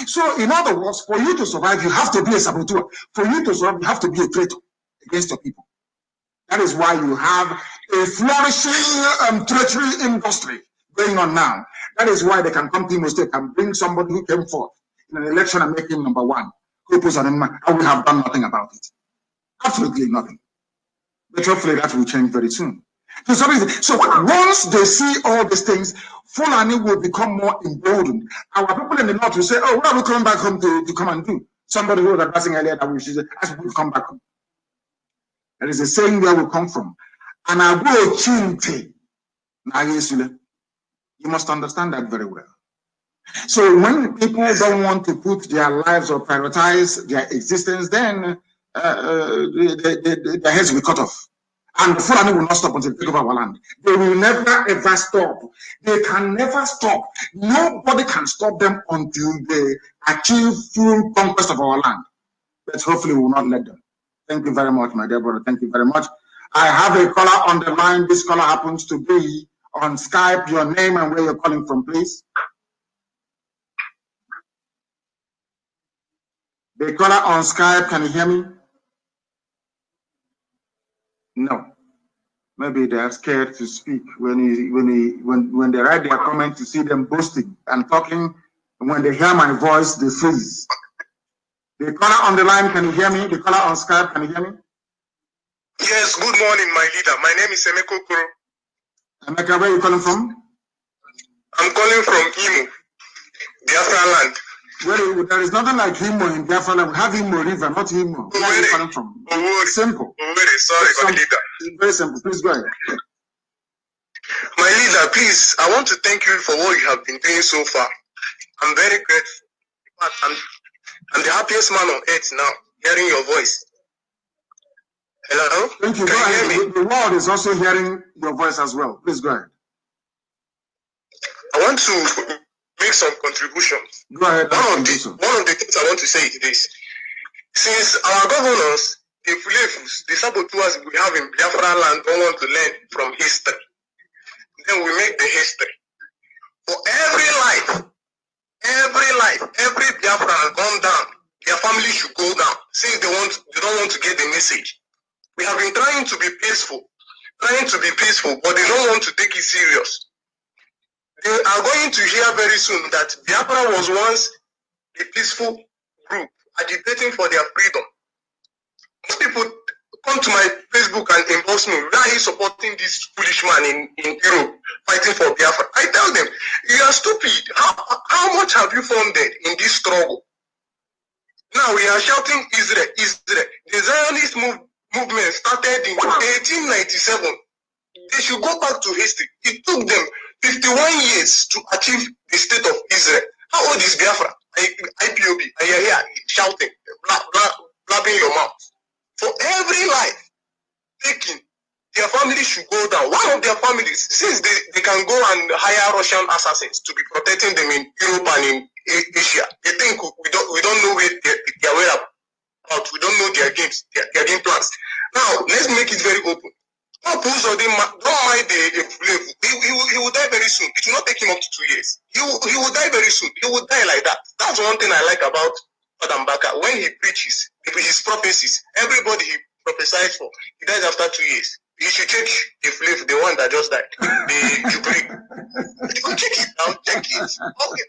So, in other words, for you to survive, you have to be a saboteur. For you to survive, you have to be a traitor against your people. That is why you have a flourishing treachery industry going on now. That is why they can come to Imo State and bring somebody who came forth in an election and make him number one. And we have done nothing about it. Absolutely nothing. But hopefully that will change very soon. So once they see all these things, Fulani will become more emboldened. Our people in the north will say, oh, what are we coming back home to come and do? Somebody who was advising earlier that we should ask people to come back home. There is a saying where we come from. And I go chinte. You must understand that very well. So when people don't want to put their lives or prioritize their existence, then their heads will be cut off. And the Fulani will not stop until they take over our land. They will never ever stop. They can never stop. Nobody can stop them until they achieve full conquest of our land. But hopefully we will not let them. Thank you very much, my dear brother. Thank you very much. I have a caller on the line. This caller happens to be on Skype. Your name and where you're calling from, please. The caller on Skype, can you hear me? No. Maybe they are scared to speak when they write their comment to see them boasting and talking. And when they hear my voice, they freeze. The caller on the line, can you hear me? The caller on Skype, can you hear me? Yes, good morning, my leader. My name is Emeko Kuro. Emeka, where are you calling from? I'm calling from Imo, Biafra land. Well, there is nothing like Himo in Biafra. We have Himo River, not Himo. Where are you coming from? Simple. Sorry, my leader. Very simple. Please go ahead. My leader, please, I want to thank you for what you have been doing so far. I'm very grateful. I'm the happiest man on earth now, hearing your voice. Hello? Thank you. Can you hear me? The world is also hearing your voice as well. Please go ahead. I want to make some contributions. Go ahead. One of the things I want to say is this. Since our governors, the Fulefus, the saboteurs we have in Biafra land don't want to learn from history, then we make the history. For every life, every Biafra has gone down, their family should go down, since they don't want to get the message. We have been trying to be peaceful, but they don't want to take it serious. They are going to hear very soon that Biafra was once a peaceful group agitating for their freedom. Most people come to my Facebook and inbox me, why are you supporting this foolish man in Europe fighting for Biafra? I tell them, you are stupid. How much have you funded in this struggle? Now we are shouting Israel, Israel. The Zionist movement started in 1897. They should go back to history. It took them 51 years to achieve the state of Israel. How old is Biafra? IPOB. And you're here shouting, blabbing your mouth. For every life taken, their family should go down. One of their families, since they can go and hire Russian assassins to be protecting them in Europe and in Asia, they think we don't know where their whereabouts. We don't know their games, their game plans. Now let's make it very open. Don't mind the slave. He will die very soon. It will not take him up to 2 years. He will die very soon. He will die like that. That's one thing I like about Adam Baka. When he preaches his prophecies, everybody he prophesies for, he dies after 2 years. You should check the slave, the one that just died, the Jubilee. You check it now, check it. Okay,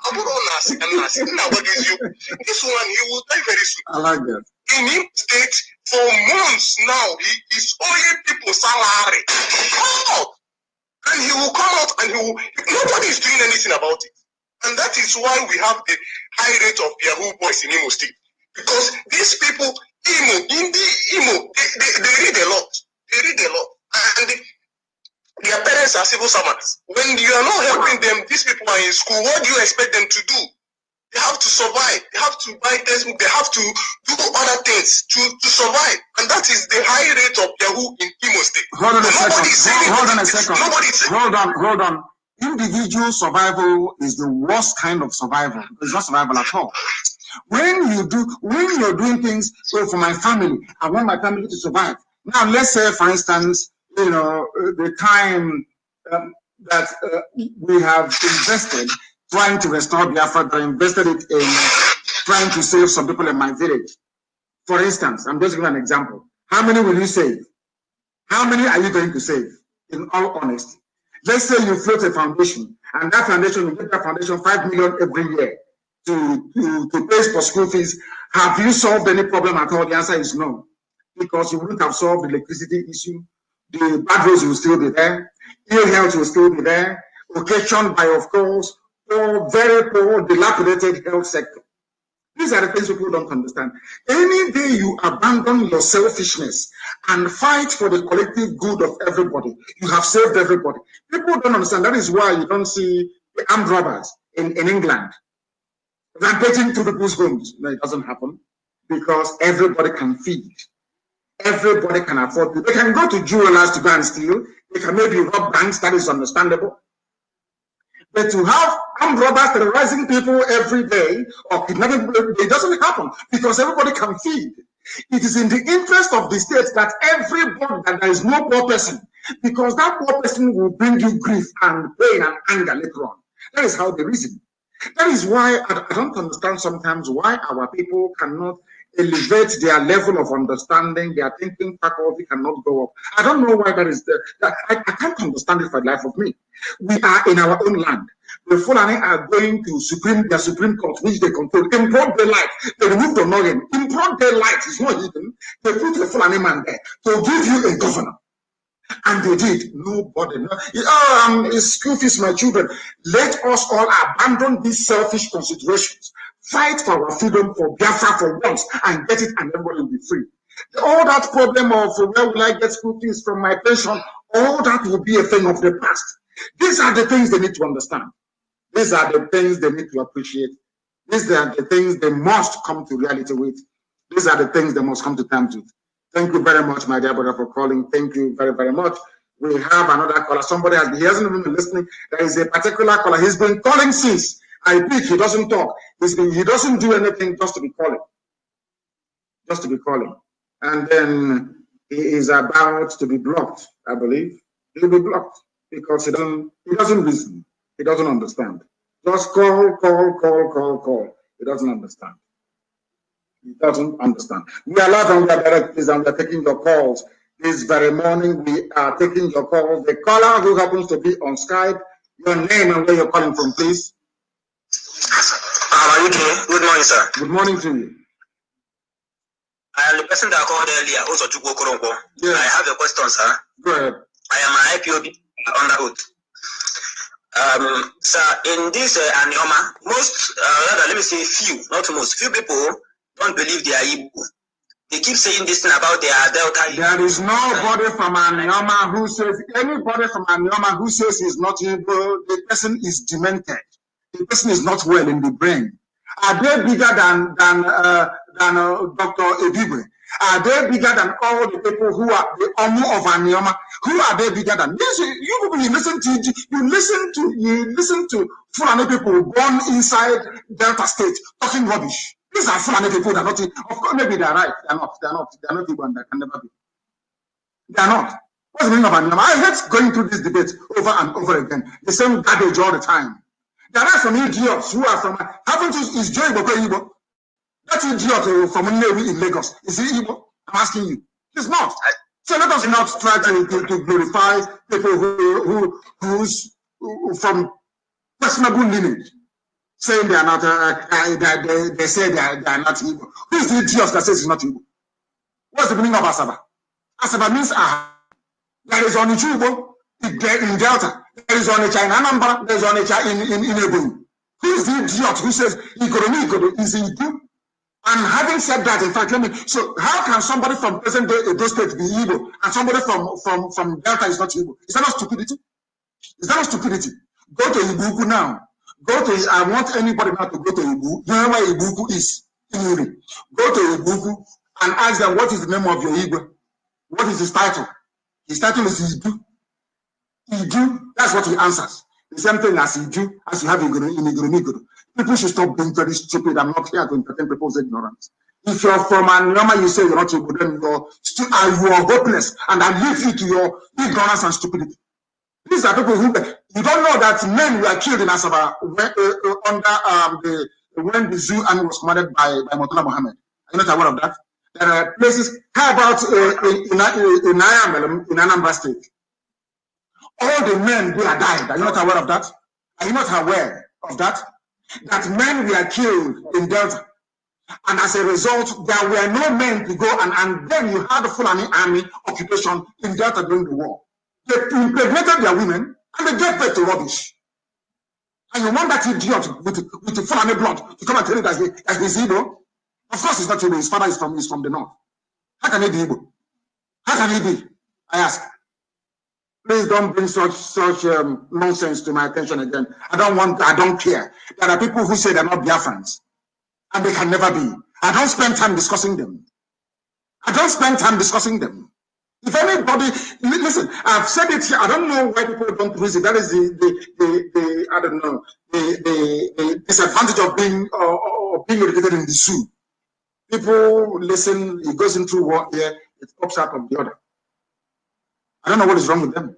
this one, he will die very soon. I like that. In his state for months now, he is owing people salary. And he will come out and nobody is doing anything about it. And that is why we have the high rate of Yahoo boys in Imo State. Because these people, they read a lot. They read a lot. And their parents are civil servants. When you are not helping them, these people are in school, what do you expect them to do? They have to survive. They have to buy textbook. They have to do other things to survive. And that is the high rate of Yahoo in Imo State. Hold on. Individual survival is the worst kind of survival. It's not survival at all. When you're doing things, for my family, I want my family to survive. Now, let's say, for instance, the time that we have invested trying to restore Biafra, I invested it in trying to save some people in my village. For instance, I'm just giving an example. How many will you save? How many are you going to save? In all honesty, let's say you float a foundation, and that foundation, you give that foundation 5 million every year to pay for school fees. Have you solved any problem at all? The answer is no, because you wouldn't have solved the electricity issue. The bad roads will still be there. Ill health will still be there. Occasioned by, of course, very poor, dilapidated health sector. These are the things people don't understand. Any day you abandon your selfishness and fight for the collective good of everybody, you have saved everybody. People don't understand. That is why you don't see the armed robbers in England rampaging to people's homes. No, it doesn't happen because everybody can feed. Everybody can afford it. They can go to jewelers to go and steal. They can maybe rob banks. That is understandable. But to have armed robbers terrorizing people every day or kidnapping people, it doesn't happen because everybody can feed. It is in the interest of the state that everybody, that there is no poor person, because that poor person will bring you grief and pain and anger later on. That is how they reason. That is why I don't understand sometimes why our people cannot elevate their level of understanding, their thinking faculty cannot go up. I don't know why that is there. I can't understand it for the life of me. We are in our own land. The Fulani are going to their Supreme Court, which they control. In broad daylight, they removed the Morgan. In broad daylight, it's not hidden. They put the Fulani man there to give you a governor. And they did. Nobody. School fees, my children. Let us all abandon these selfish considerations. fight for our freedom, for Biafra for once, and get it, and everybody will be free. All that problem of where will I get school fees from my pension, all that will be a thing of the past. These are the things they need to understand. These are the things they need to appreciate. These are the things they must come to reality with. These are the things they must come to terms with. Thank you very much, my dear brother, for calling. Thank you very, very much. We have another caller. Somebody he hasn't even been listening. There is a particular caller. He's been calling since. I pick, he doesn't talk. He doesn't do anything just to be calling. Just to be calling. And then he is about to be blocked, I believe. He'll be blocked because he doesn't reason. He doesn't understand. Just call. He doesn't understand. He doesn't understand. We are live and we are direct, and we are taking your calls. This very morning, we are taking your calls. The caller who happens to be on Skype, your name and where you're calling from, please. How are you doing? Good morning, sir. Good morning to you. I am the person that called earlier, also Chukwu Korongo. Yes. I have a question, sir. Go ahead. I am an IPOB under oath. Sir, in this Anioma, most, rather, let me say few, not most, few people don't believe they are Igbo. They keep saying this thing about their Delta. There is nobody from Anioma who says, anybody from Anioma who says he's not Igbo, the person is demented. The person is not well in the brain. Are they bigger than Dr. Ebigwe? Are they bigger than all the people who are the Omu of Anioma? Who are they bigger than? You listen to Fulani people born inside Delta State talking rubbish. These are Fulani people that are not. Of course, maybe they're right. They're not Igbo, and they can never be. They're not. What's the meaning of Anioma? I hate going through this debate over and over again. The same garbage all the time. There are some idiots who are from. Haven't you? Is Joe Igbo? That idiot from Nnewi in Lagos, is he Igbo? I'm asking you. He's not. So let us not try to glorify people who's from questionable lineage, saying they are not. They say they are not Igbo. Who's the idiot that says he's not Igbo? What's the meaning of Asaba? Asaba means there is only Igbo in Delta. There is only China Anambra. There is only China in Ebonyi. Who's the idiot who says Igbo is Igbo? And having said that, in fact, so how can somebody from present day Edo State be Igbo and somebody from Delta is not Igbo? Is that not stupidity? Is that not stupidity? Go to Ibuku now. I want anybody now to go to Ibuku. You know where Ibuku is? Go to Ibuku and ask them, what is the name of your Igbo? What is his title? His title is Idu. Idu, that's what he answers. The same thing as Idu, as you have in Igoro. People should stop being very stupid. I'm not here to entertain people's ignorance. If you're from Anioma, you say you're not Igbo, then you are hopeless, and I leave you to your ignorance and stupidity. These are people who you don't know that men were killed in Asaba when the zoo army was commanded by Murtala Mohammed. Are you not aware of that? There are places. How about in Anambra State? All the men who are died. Are you not aware of that? Are you not aware of that? That men were killed in Delta. And as a result, there were no men to go, and then you had the Fulani army occupation in Delta during the war. They impregnated their women, and they gave birth to rubbish. And you want that idiot with the Fulani blood to come and tell you that he's Igbo? Of course he's not Igbo. His father is from the north. How can he be Igbo? How can he be? I ask. Please don't bring such nonsense to my attention again. I don't care. There are people who say they're not Biafrans, and they can never be. I don't spend time discussing them. If anybody, listen, I've said it here. I don't know why people don't reason. That is the disadvantage of being educated in the zoo. People listen. It goes into one ear, it pops out of the other. I don't know what is wrong with them.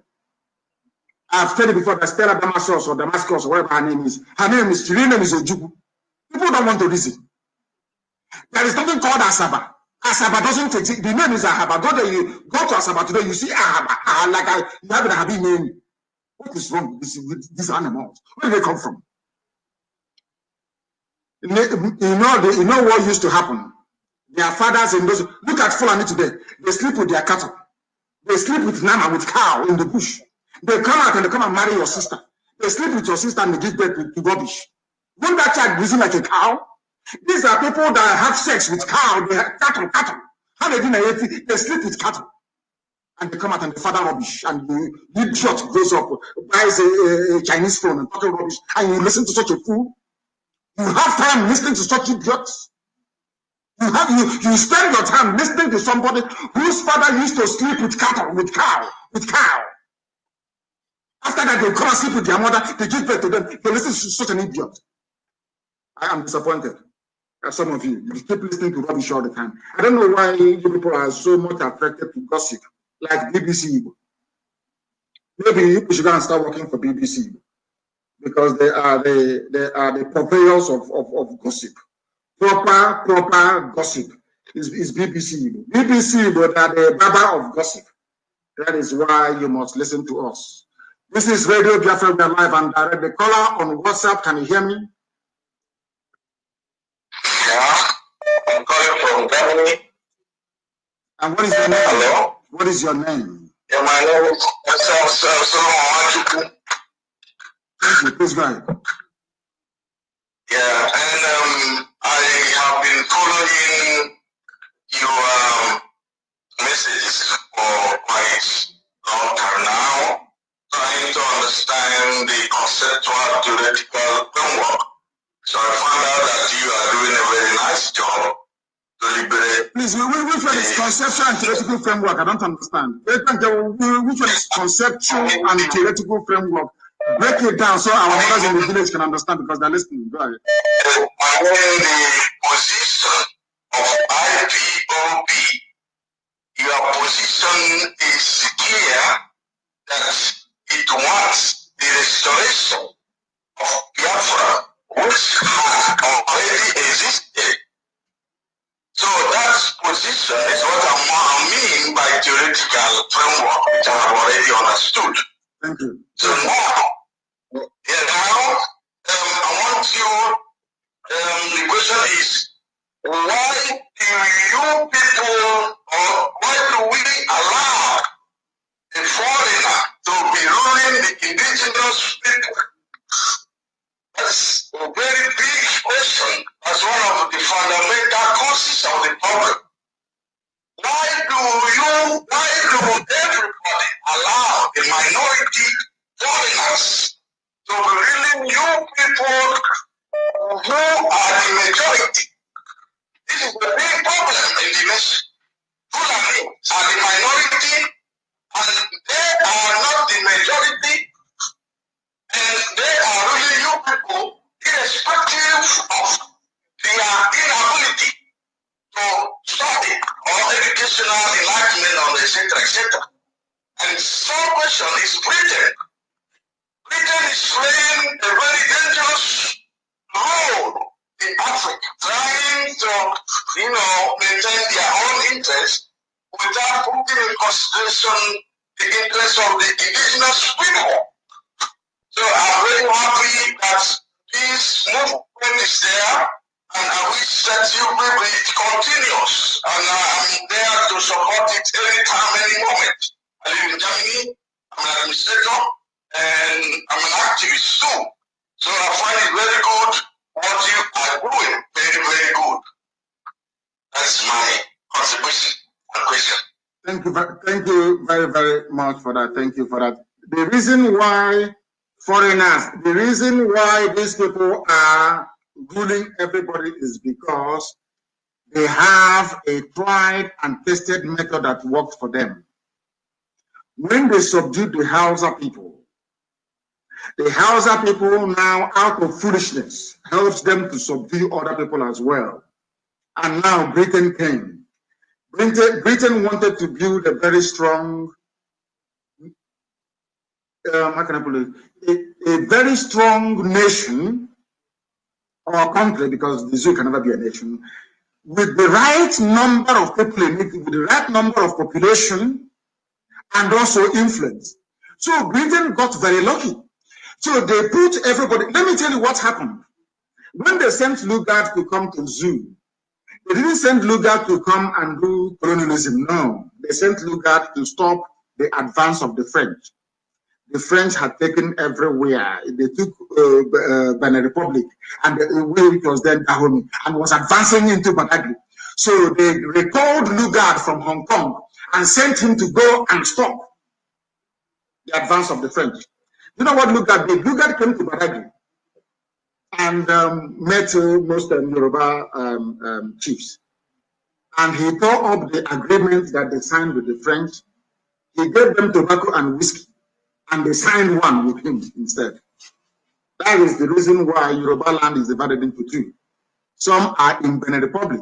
I've said it before that Stella Damascus or whatever her name is. Her real name is Ojubu. People don't want to reason. There is something called Asaba. Asaba doesn't exist. The name is Ahaba. Go to Asaba today, you see Ahaba. You have a Habi name. What is wrong with these animals? Where do they come from? You know what used to happen? Their fathers in those. Look at Fulani today. They sleep with their cattle. They sleep with Nama, with cow in the bush. They come out and they come and marry your sister. They sleep with your sister and they give birth to rubbish. Won't that child reason like a cow? These are people that have sex with cow, they have cattle. How they do they sleep with cattle. And they come out and they father rubbish. And the idiot goes up, buys a Chinese phone and talking rubbish. And you listen to such a fool. You have time listening to such idiots. You spend your time listening to somebody whose father used to sleep with cattle, with cow. After that, they come and sleep with their mother, they give birth to them. They listen to such an idiot. I am disappointed. Some of you keep listening to rubbish all the time. I don't know why you people are so much attracted to gossip, like BBC. Maybe you should go and start working for BBC, because they are the purveyors of gossip. Proper gossip is BBC. BBC, but are the baba of gossip. That is why you must listen to us. This is Radio Biafra. We are live and direct. The caller on WhatsApp, can you hear me? Yeah, I'm calling from Germany. And what is your name? Hello? What is your name? Yeah, my name is Solomon. Thank you. Please go ahead. Yeah, and I have been following your messages for quite long time now, trying to understand the conceptual theoretical framework. So I found out that you are doing a very nice job to liberate. Please, which one is conceptual and theoretical framework? I don't understand. Which one is conceptual and theoretical framework? Break it down so our mothers in the village can understand, because they're listening. Go ahead. I mean the position of IPOB. Your position is clear that it wants the restoration of Biafra, which has already existed. So that position is what I mean by theoretical framework, which I have already understood. Thank you. So now, I want you, the question is, why do you people, or why do we allow a foreigner to be ruling the indigenous people? That's a very big question. That's one of the fundamental causes of the problem. Why do everybody allow the minority foreigners to be ruling you people who are the majority? This is the big problem in the nation. Fulani are the minority, and they are not the majority, and they are ruling you people irrespective of their inability to study or educational enlightenment on etc. And some question is Britain. Britain is playing a very dangerous role in Africa, trying to, maintain their own interests without putting in consideration the interests of the indigenous people. So I'm very happy that this movement is there, and I wish that you will be continuous. And I'm there to support it anytime, any moment. I live in Germany, I'm an administrator, and I'm an activist too. So I find it very good what you are doing, very, very good. That's my contribution and question. Thank you very, very much for that. Thank you for that. The reason why these people are ruling everybody is because they have a tried and tested method that worked for them. When they subdued the Hausa people now, out of foolishness, helps them to subdue other people as well. And now Britain came. Britain wanted to build a very strong, how can I put it? A very strong nation or country, because the zoo can never be a nation, with the right number of people in it, with the right number of population, and also influence. So Britain got very lucky. So they put everybody. Let me tell you what happened. When they sent Lugard to come to zoo, they didn't send Lugard to come and do colonialism. No, they sent Lugard to stop the advance of the French. the French had taken everywhere. They took Benin Republic, and the way it was then Dahomey, and was advancing into Badagry. So they recalled Lugard from Hong Kong and sent him to go and stop the advance of the French. You know what Lugard did? Lugard came to Badagry and met most Yoruba chiefs. And he tore up the agreement that they signed with the French. He gave them tobacco and whiskey, and they signed one with him instead. That is the reason why Yoruba land is divided into two. Some are in Benin Republic,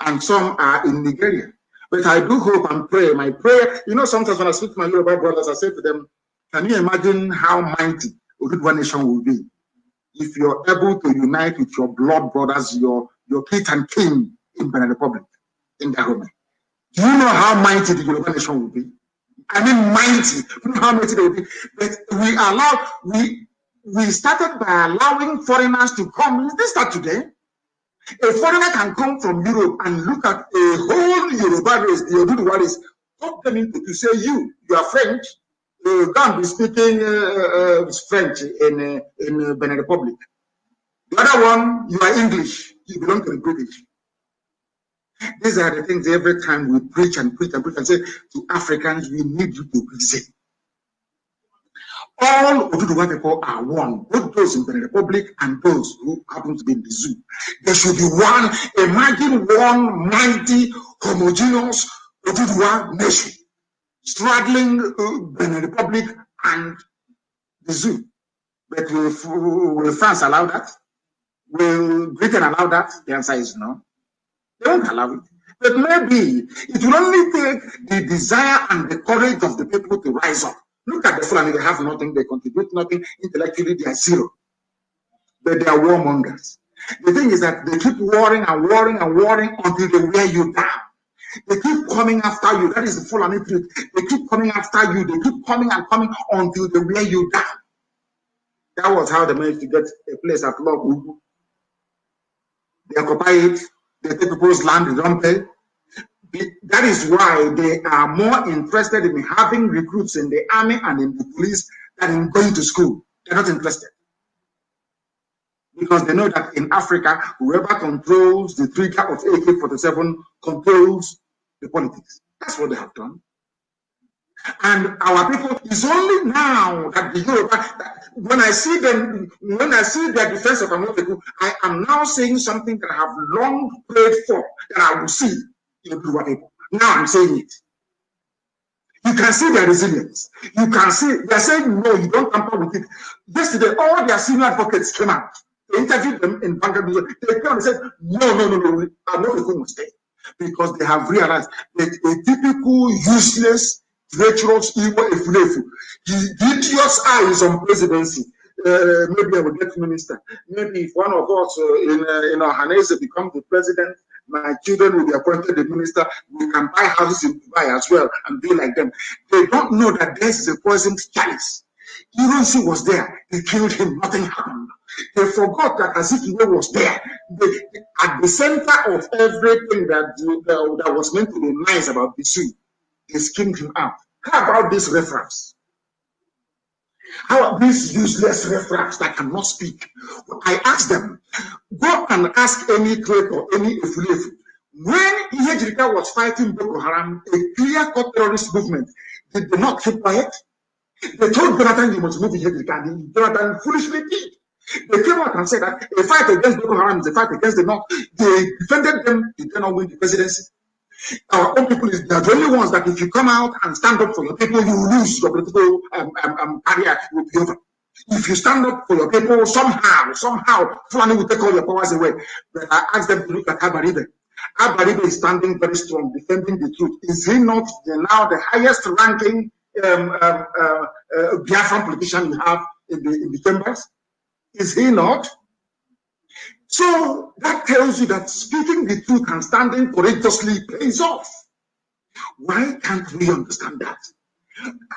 and some are in Nigeria. But I do hope and pray, my prayer, you know, sometimes when I speak to my Yoruba brothers, I say to them, can you imagine how mighty Oduduwa nation will be if you're able to unite with your blood brothers, your kith and kin in Benin Republic, in Dahomey? Do you know how mighty the Yoruba nation will be? I mean mighty. You know how mighty they will be. But we started by allowing foreigners to come. Let's start today. A foreigner can come from Europe and look at a whole Yoruba race, the Oduduwa race, talk them into to say you are French, you can't be speaking French in Benin Republic. The other one, you are English, you belong to the British. These are the things every time we preach and preach and preach and say to Africans, we need you to listen. All Oduduwa people are one, both those in the Republic and those who happen to be in the zoo. There should be one. Imagine one mighty, homogeneous Oduduwa nation straddling the Republic and the zoo. But will France allow that? Will Britain allow that? The answer is no. They won't allow it. But maybe it will only take the desire and the courage of the people to rise up. Look at the Fulani, they have nothing, they contribute nothing, intellectually they are zero. But they are warmongers. The thing is that they keep warring and warring and warring until they wear you down. They keep coming after you. That is the Fulani truth. They keep coming after you. They keep coming and coming until they wear you down. That was how they managed to get a place at Log. They occupy it. They take people's land, they don't pay. That is why they are more interested in having recruits in the army and in the police than in going to school. They're not interested. Because they know that in Africa, whoever controls the trigger of AK-47 controls the politics. That's what they have done. And our people, it's only now that the Yoruba, when I see their defense of Amoteku, I am now saying something that I have long prayed for, that I will see in the Yoruba people. Now I'm saying it. You can see their resilience. You can see, they're saying, no, you don't tamper with it. Yesterday, all their senior advocates came out. They interviewed them in Bangladesh. They came and said, no, Amoteku must stay. Because they have realized that a typical useless, treacherous, evil Efulefu. The idiot's eye is on presidency. Maybe I will get minister. Maybe if one of us in Ohanese become the president, my children will be appointed the minister. We can buy houses in Dubai as well and be like them. They don't know that this is a poisoned chalice. Ironsi was there. They killed him. Nothing happened. They forgot that Azikiwe was there. At the center of everything that was meant to be nice about the zoo, they skimmed him out. How about this reference? How about this useless reference that cannot speak? I asked them, go and ask any clerk or any Efulefu. When Ihejirika was fighting Boko Haram, a clear-cut terrorist movement, did they not keep quiet? They told Jonathan you must move Ihejirika, and Jonathan foolishly did. They came out and said that a fight against Boko Haram is a fight against the North. They defended them, they did not win the presidency. Our own people, they are the only ones that if you come out and stand up for your people, you will lose your political career, will be over. If you stand up for your people, somehow, Fulani will take all your powers away. But I asked them to look at Abaribe. Abaribe is standing very strong, defending the truth. Is he not now the highest ranking Biafran politician you have in the chambers? Is he not? So that tells you that speaking the truth and standing courageously pays off. Why can't we understand that?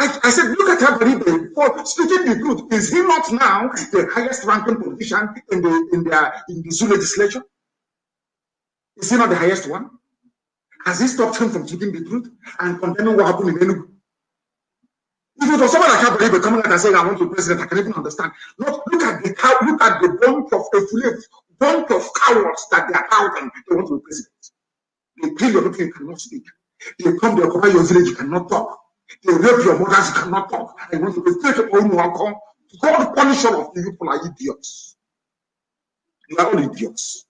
I said, look at Abaribe for speaking the truth. Is he not now the highest ranking politician in the Zoo legislature? Is he not the highest one? Has he stopped him from speaking the truth and condemning what happened in Enugu? If it was someone like Abba coming out and saying, I want to be president, I can even understand. Look at the bunch of cowards that they are out and they want to be president. They kill your people, you cannot speak. They come, they occupy your village, you cannot talk. They rape your mothers, you cannot talk. And you want to be president, God punish all of you people are idiots. You are all idiots.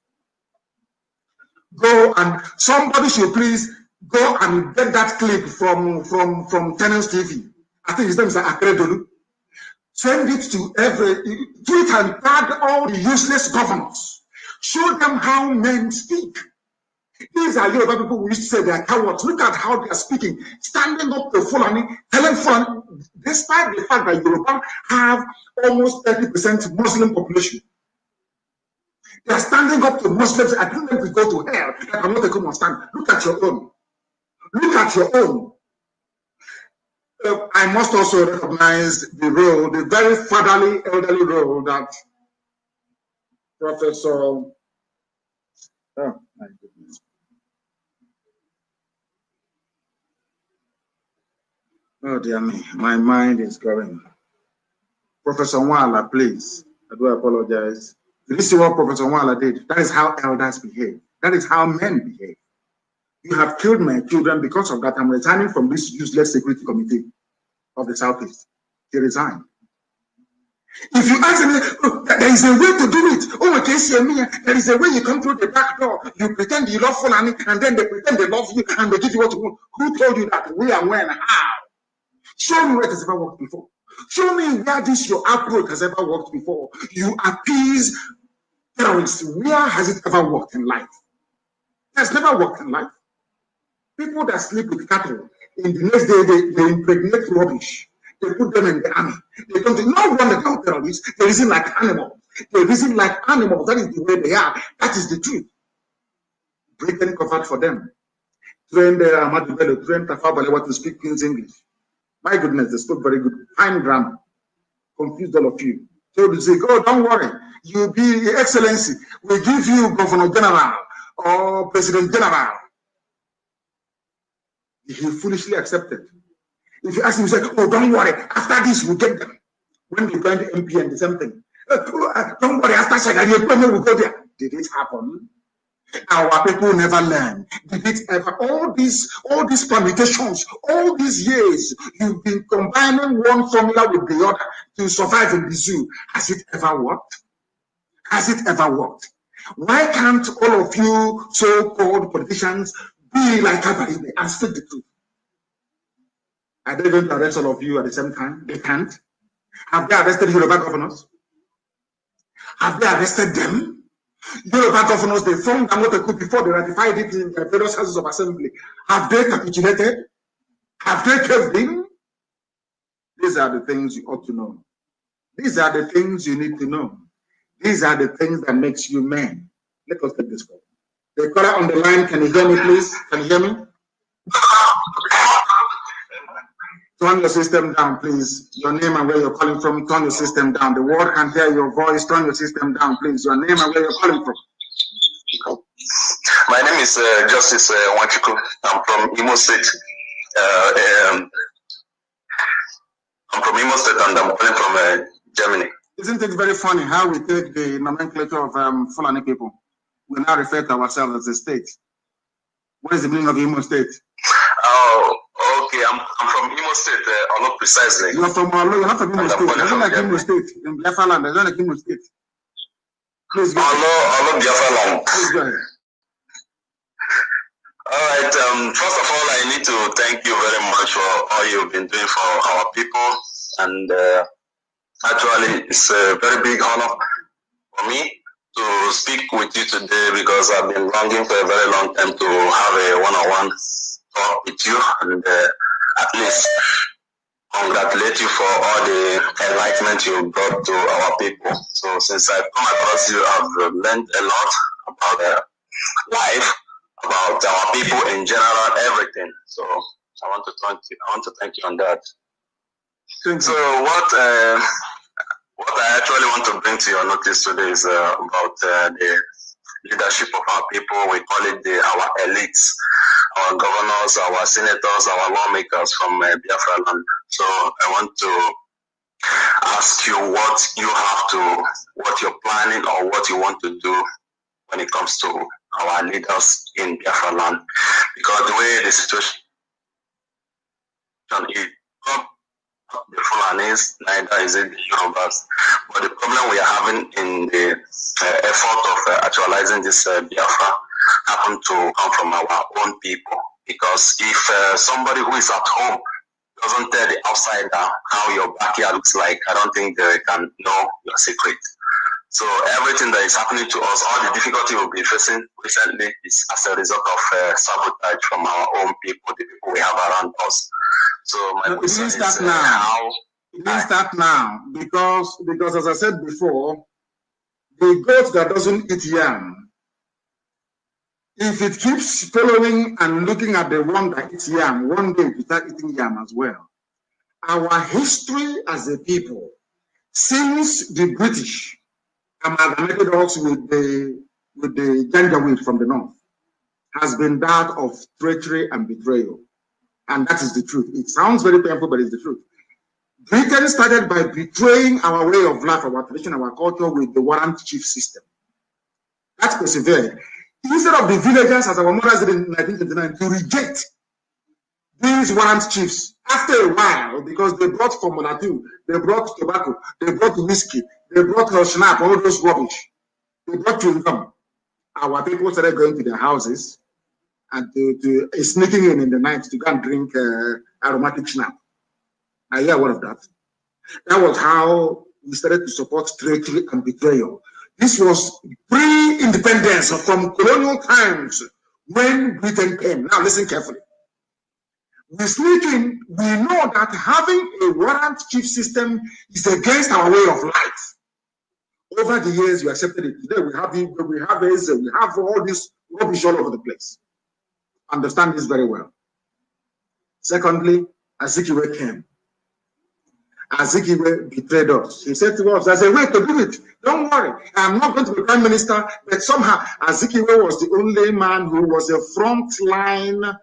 Go and somebody should please go and get that clip from Tenants TV. I think his name is Akredolu. Send it to tweet and tag all the useless governors. Show them how men speak. These are Yoruba people who used to say they are cowards. Look at how they are speaking, standing up to Fulani, telling Fulani, despite the fact that Yoruba have almost 30% Muslim population. They are standing up to Muslims. I think them to go to hell. I cannot take them on stand. Look at your own. Look at your own. I must also recognize the role, the very fatherly, elderly role that Professor. Oh my goodness. Oh dear me, my mind is going. Professor Nwala, please. I do apologize. Did you see what Professor Nwala did? That is how elders behave. That is how men behave. You have killed my children because of that. I'm resigning from this useless security committee of the Southeast. He resigned. If you ask me, oh, there is a way to do it. Oh, okay, there is a way you come through the back door. You pretend you love Fulani, and then they pretend they love you, and they give you what you want. Who told you that? We are when? How? Show me where it has ever worked before. Show me where this your approach has ever worked before. You appease terrorists. Where has it ever worked in life? It has never worked in life. People that sleep with cattle, in the next day they impregnate rubbish. They put them in the army. They don't do no wonder they are terrorists. They reason like animals. They reason like animals. That is the way they are. That is the truth. Britain covered for them. Trained Ahmadu Bello, trained Tafawa Balewa to speak King's English. My goodness, they spoke very good. Fine grammar. Confused all of you. So to say, oh, don't worry. You'll be Your Excellency. We give you Governor General or President General. He foolishly accepted. If you ask him, say, oh, don't worry. After this, we'll get them. When they joined the MPN, the same thing. Don't worry. After Shagari, we'll go there. Did it happen? Our people never learn. Did it ever? All these permutations, all these years, you've been combining one formula with the other to survive in the zoo. Has it ever worked? Has it ever worked? Why can't all of you so-called politicians be like Abaribe and speak the truth? Are they going to arrest all of you at the same time? They can't. Have they arrested Yoruba governors? Have they arrested them? Yoruba governors, they formed what they could before they ratified it in the various houses of assembly. Have they capitulated? Have they caved in? These are the things you ought to know. These are the things you need to know. These are the things that makes you men. Let us take this call. The caller on the line, can you hear me, please? Can you hear me? Turn your system down, please. Your name and where you're calling from, turn your system down. The world can hear your voice, turn your system down, please. Your name and where you're calling from. My name is Justice Wachiku. I'm from Imo State. I'm from Imo State and I'm calling from Germany. Isn't it very funny how we take the nomenclature of Fulani people? We now refer to ourselves as a state. What is the meaning of Imo State? Oh, okay. I'm from Imo State, not precisely. You're from Olo, you're not from Imo State. There's not like Imo State. In Biafra land, there's not like Imo State. Please go ahead. Olo Biafra land. Please go ahead. All right. First of all, I need to thank you very much for all you've been doing for our people. And actually, it's a very big honor for me to speak with you today because I've been longing for a very long time to have a one-on-one talk with you and at least congratulate you for all the enlightenment you brought to our people. So since I've come across you, I've learned a lot about life, about our people in general, everything. So I want to thank you on that. So what I actually want to bring to your notice today is about the leadership of our people. We call it our elites. our governors, our senators, our lawmakers from Biafra land. So I want to ask you what you have to, what you're planning or what you want to do when it comes to our leaders in Biafra land. Because the way the situation is, the Fulanis, neither is it the Yorubas. But the problem we are having in the effort of actualizing this Biafra happen to come from our own people. Because if somebody who is at home doesn't tell the outsider how your backyard looks like, I don't think they can know your secret. So everything that is happening to us, all the difficulty we've been facing recently is as a result of sabotage from our own people, the people we have around us. So my question is how... It didn't start now, because as I said before, the goat that doesn't eat yam, if it keeps following and looking at the one that eats yam, one day it will start eating yam as well. Our history as a people, since the British amalgamated us with the Janjaweed from the north, has been that of treachery and betrayal. And that is the truth. It sounds very painful, but it's the truth. Britain started by betraying our way of life, our tradition, our culture with the warrant chief system. That persevered. Instead of the villagers, as our mothers did in 1929, to reject these warrant chiefs, after a while, because they brought Formula 2, they brought tobacco, they brought whiskey, they brought schnapps, all those rubbish, they brought chewing gum. Our people started going to their houses and to sneaking in the night to go and drink aromatic schnapps. I hear one of that. That was how we started to support treachery and betrayal. This was pre-independence from colonial times when Britain came. Now listen carefully. We sneak in, we know that having a warrant chief system is against our way of life. Over the years, we accepted it. Today we have all this rubbish all over the place. Understand this very well. Secondly, Azikiwe came. Azikiwe betrayed us. He said to us, there's a way to do it. Don't worry, I'm not going to be prime minister, but somehow Azikiwe was the only man who was a frontline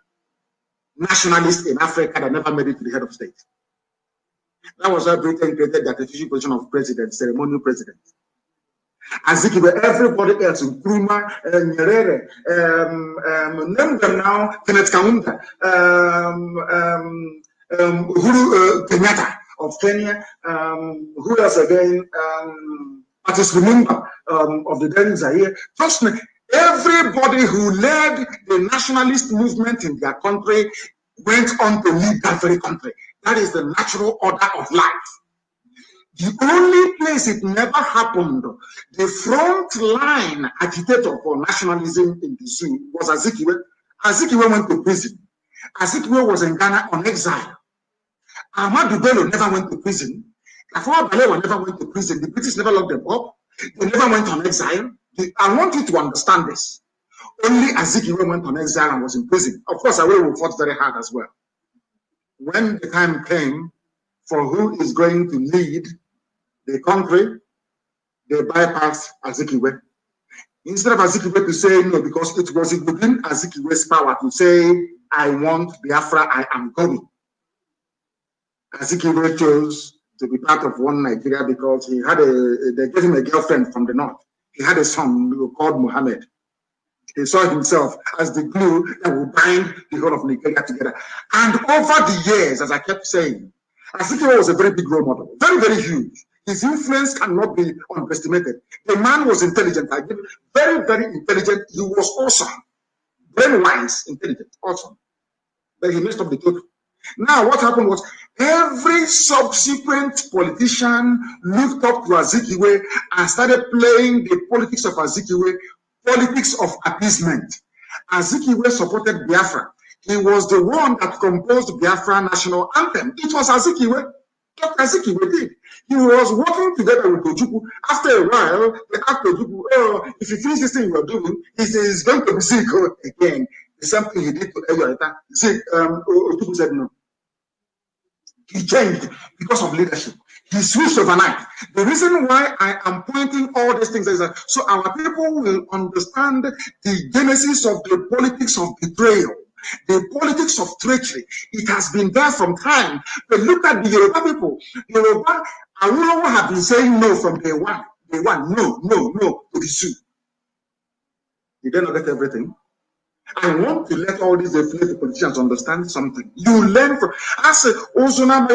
nationalist in Africa that never made it to the head of state. That was why Britain created the artificial position of president, ceremonial president. Azikiwe, everybody else, Nkrumah, Nyerere, name them now, Kenneth Kaunda, Uhuru Kenyatta of Kenya, who else again, Patrice Lumumba of the then Zaire. Trust me, everybody who led the nationalist movement in their country went on to lead that very country. That is the natural order of life. The only place it never happened, the front line agitator for nationalism in the zoo was Azikiwe. Azikiwe went to prison. Azikiwe was in Ghana on exile. Ahmadu Bello never went to prison. Tafawa Balewa never went to prison. The British never locked them up. They never went on exile. I want you to understand this. Only Azikiwe went on exile and was in prison. Of course, Awolowo fought very hard as well. When the time came for who is going to lead the country, they bypassed Azikiwe. Instead of Azikiwe to say no, because it was within Azikiwe's power to say, I want Biafra, I am going. Azikiwe chose to be part of one Nigeria because he had they gave him a girlfriend from the north. He had a son called Muhammad. He saw himself as the glue that would bind the whole of Nigeria together. And over the years, as I kept saying, Azikiwe was a very big role model, very, very huge. His influence cannot be underestimated. The man was intelligent, very, very intelligent. He was awesome, very wise, intelligent, awesome. But he messed up the total. Now, what happened was every subsequent politician looked up to Azikiwe and started playing the politics of Azikiwe, politics of appeasement. Azikiwe supported Biafra. He was the one that composed Biafra national anthem. It was Azikiwe. Dr. Azikiwe did. He was working together with Ojukwu. After a while, they asked Ojukwu, oh, if you finish this thing you're doing, he's going to be sick again. The same thing he did to Eyoita. Ojukwu said no. He changed because of leadership. He switched overnight. The reason why I am pointing all these things is that so our people will understand the genesis of the politics of betrayal The politics of treachery, it has been there from time. But look at the Yoruba people. Yoruba, Awolowo have been saying no from day one. Day one, no to the zoo. Did they not get everything? I want to let all these deflated politicians understand something. You learn from. I say, also now I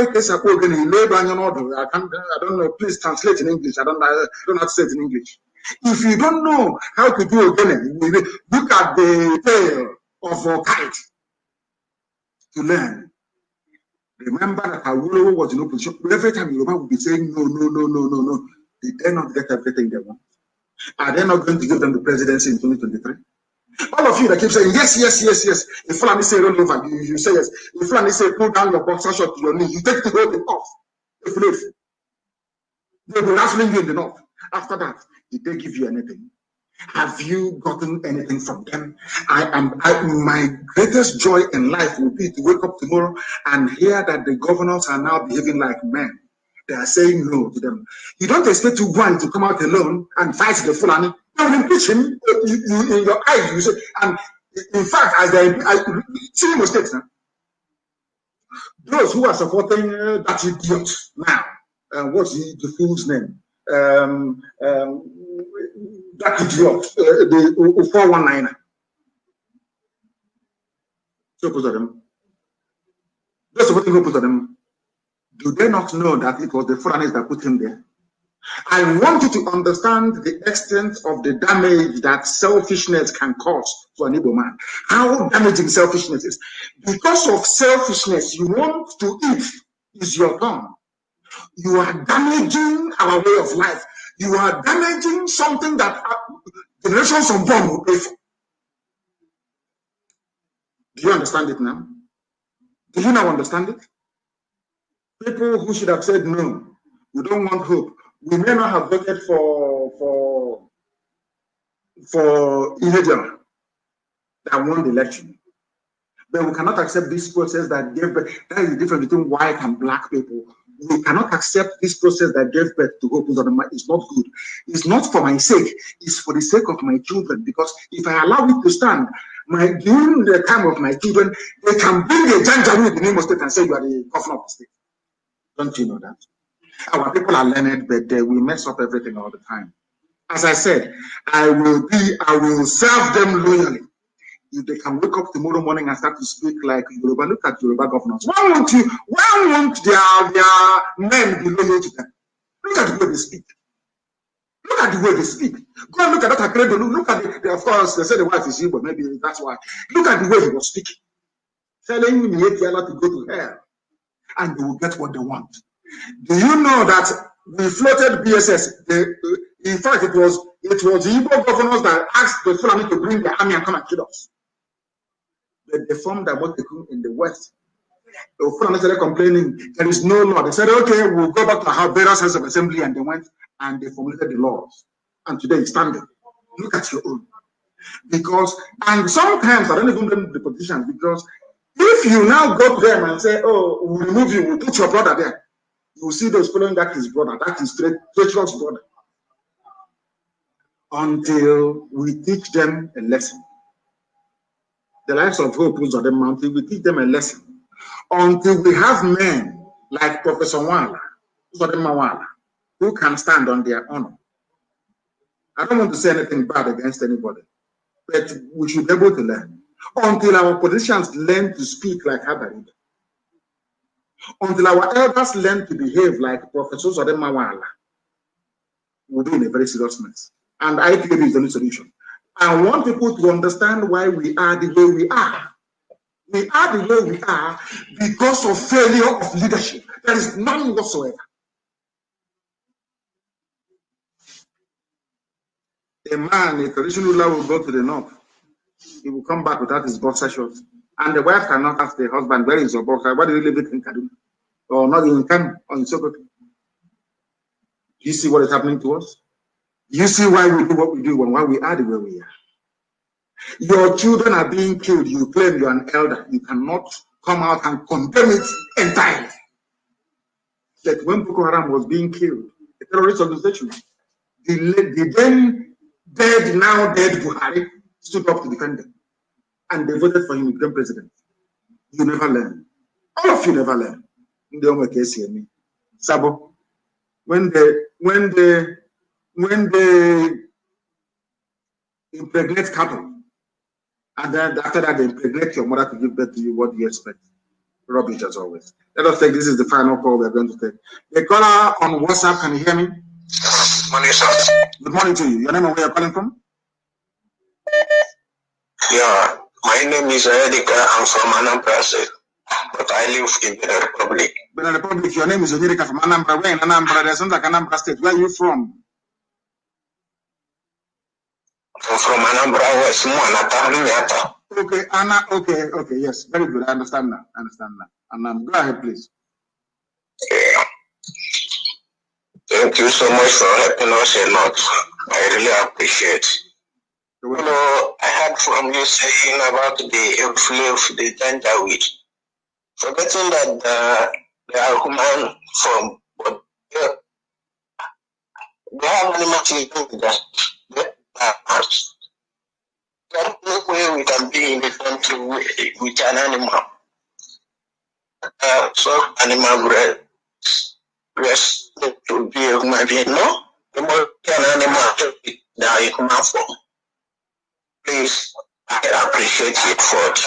don't know. Please translate in English. I don't know how to say it in English. If you don't know how to do again, look at the tail of a kite to learn. Remember that Awolowo was in opposition. Every time Yoruba would be saying no. They dare not get everything they want. Are they not going to give them the presidency in 2023? All of you that keep saying yes. If Fulani say roll over, you say yes. If Fulani say pull down your boxer short to your knee, you take the whole thing off. If they will wrestling you in the north. After that, did they give you anything? Have you gotten anything from them? My greatest joy in life will be to wake up tomorrow and hear that the governors are now behaving like men. They are saying no to them. You don't expect one to come out alone and fight the Fulani. You will impeach him. You in your eyes, you say, and in fact, as they see mistakes now. Those who are supporting that idiot now, what's the fool's name? That idiot, the 419er. So put them. Those supporting who put them. Do they not know that it was the Fulanis that put him there? I want you to understand the extent of the damage that selfishness can cause to an Igbo man. How damaging selfishness is. Because of selfishness, you want to eat is your turn. You are damaging our way of life. You are damaging something that generations unborn will pay for. Do you understand it now? Do you now understand it? People who should have said no, we don't want hope. We may not have voted for Ihediola that won the election, but we cannot accept this process that gave birth. That is the difference between white and black people. We cannot accept this process that gave birth to hope. It's not good. It's not for my sake. It's for the sake of my children. Because if I allow it to stand, during the time of my children, they can bring a janjaweed in the name of state and say you are the governor of the state. Don't you know that? Our people are learned, but we mess up everything all the time. As I said, I will serve them loyally. If they can wake up tomorrow morning and start to speak like Yoruba, look at Yoruba governors. Why won't their men be loyal to them? Look at the way they speak. Look at the way they speak. Go and look at that Akredo. Look at of course, they say the wife is Igbo, maybe that's why. Look at the way he was speaking. Telling him to go to hell. And they will get what they want. Do you know that we floated BSS? In fact, it was the Igbo governors that asked the Fulani to bring the army and come and kill us. But they formed a Moteku in the west. The Fulani started complaining, there is no law. They said, okay, we'll go back to our various houses of assembly, and they went and they formulated the laws. And today it's standing. Look at your own. Because, and sometimes I don't even blame the politicians, because if you now go to them and say, oh, we'll remove you, we'll put your brother there, you will see those following that his brother, that is treacherous brother. Until we teach them a lesson. The lives of hope on the mountain, we teach them a lesson. Until we have men like Professor Wala, who can stand on their honor. I don't want to say anything bad against anybody, but we should be able to learn. Until our politicians learn to speak like Habarid. Until our elders learn to behave like Professor Mawala, we'll be in a very serious mess. And IPOB is the only solution. I want people to understand why we are the way we are. We are the way we are because of failure of leadership. There is none whatsoever. A man, a traditional ruler, will go to the north. He will come back without his boxer shorts. And the wife cannot ask the husband, where is your boxer? Why do you leave it in Kaduna? Or not in Kano or in Sokoto? You see what is happening to us? You see why we do what we do and why we are the way we are. Your children are being killed. You claim you're an elder. You cannot come out and condemn it entirely. Like when Boko Haram was being killed, a terrorist organization, the then dead, now dead Buhari stood up to defend them. and they voted for him to become president. You never learn. All of you never learn. In the only case here, me. Sabo, when they impregnate cattle, and then after that they impregnate your mother to give birth to you, what do you expect? Rubbish as always. Let us take, this is the final call we're going to take. The caller on WhatsApp, can you hear me? Good morning, sir. Good morning to you. Your name and where you're calling from? Yeah, my name is Erika. I'm from Anambra State, but I live in Benin Republic. Benin Republic, your name is Erika from Anambra. Where in Anambra? There's something like Anambra State. Where are you from? I'm from Anambra West, Muanata. Okay, Anna. Okay, yes, very good. I understand now. And go ahead, please. Yeah. Thank you so much for helping us a lot. I really appreciate. You know, I heard from you saying about the slave, the gender wheat. Forgetting that they are human from, but they have animal children that they are. There's no way we can be in the country with an animal. So animal breast to be a human being. No, the more an animal they are a human form. Please, I appreciate your effort.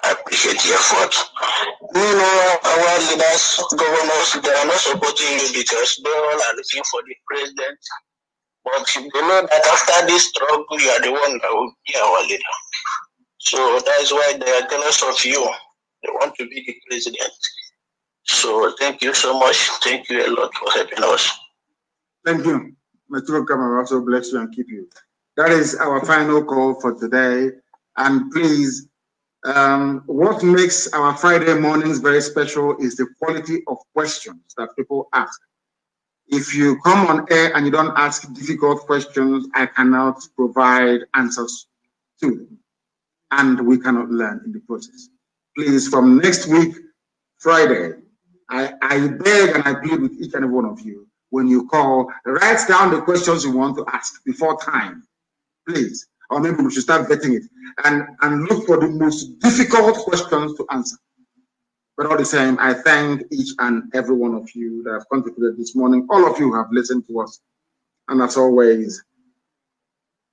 I appreciate your effort. You know, our leaders, governors, they are not supporting you because they all are looking for the president. But they know that after this struggle, you are the one that will be our leader. So that is why they are jealous of you. They want to be the president. So thank you so much. Thank you a lot for helping us. Thank you. May God come and also bless you and keep you. That is our final call for today. And please, what makes our Friday mornings very special is the quality of questions that people ask. If you come on air and you don't ask difficult questions, I cannot provide answers to them. And we cannot learn in the process. Please, from next week, Friday, I beg and I plead with each and every one of you, when you call, write down the questions you want to ask before time, please. Or maybe we should start vetting it and look for the most difficult questions to answer. But all the same, I thank each and every one of you that have contributed this morning. All of you have listened to us. And as always,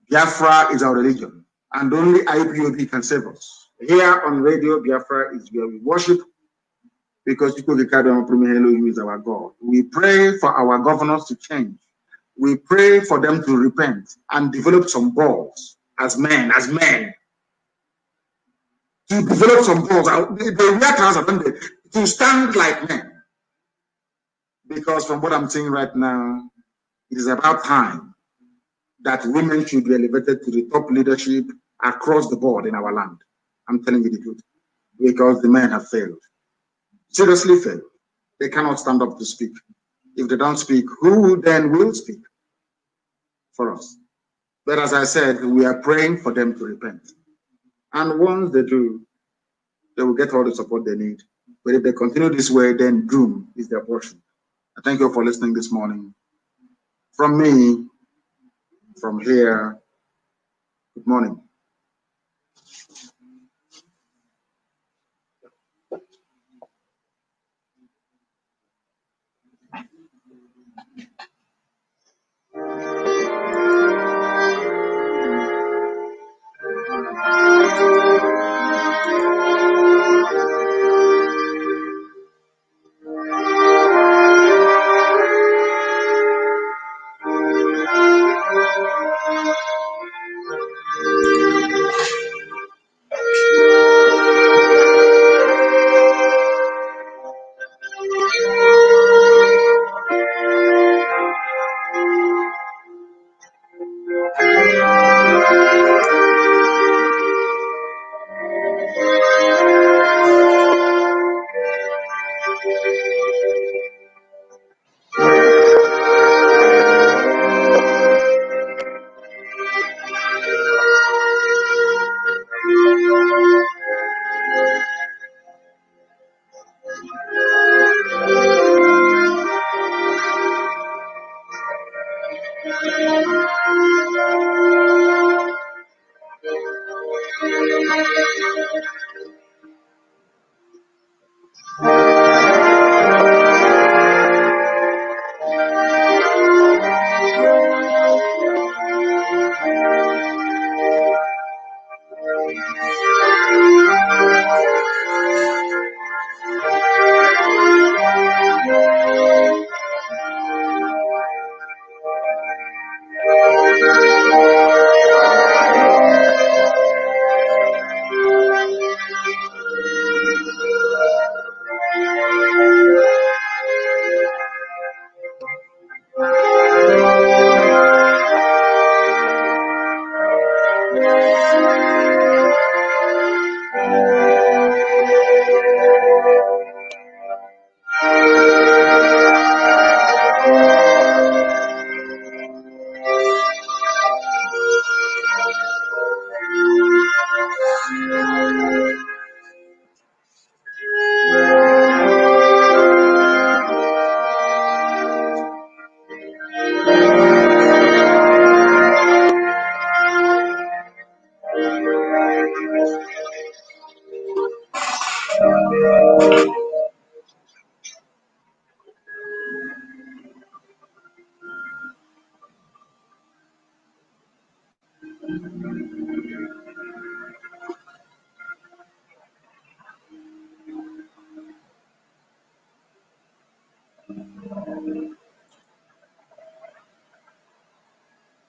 Biafra is our religion, and only IPOB can save us. Here on Radio Biafra is where we worship, because Elohim is our God. We pray for our governors to change. We pray for them to repent and develop some balls as men, to develop some balls. They wear trousers, to stand like men. Because from what I'm saying right now, it is about time that women should be elevated to the top leadership across the board in our land. I'm telling you the truth. Because the men have failed. Seriously failed. They cannot stand up to speak. If they don't speak, who then will speak for us? But as I said, we are praying for them to repent. And once they do, they will get all the support they need. But if they continue this way, then doom is their portion. I thank you for listening this morning. From me, from here, good morning.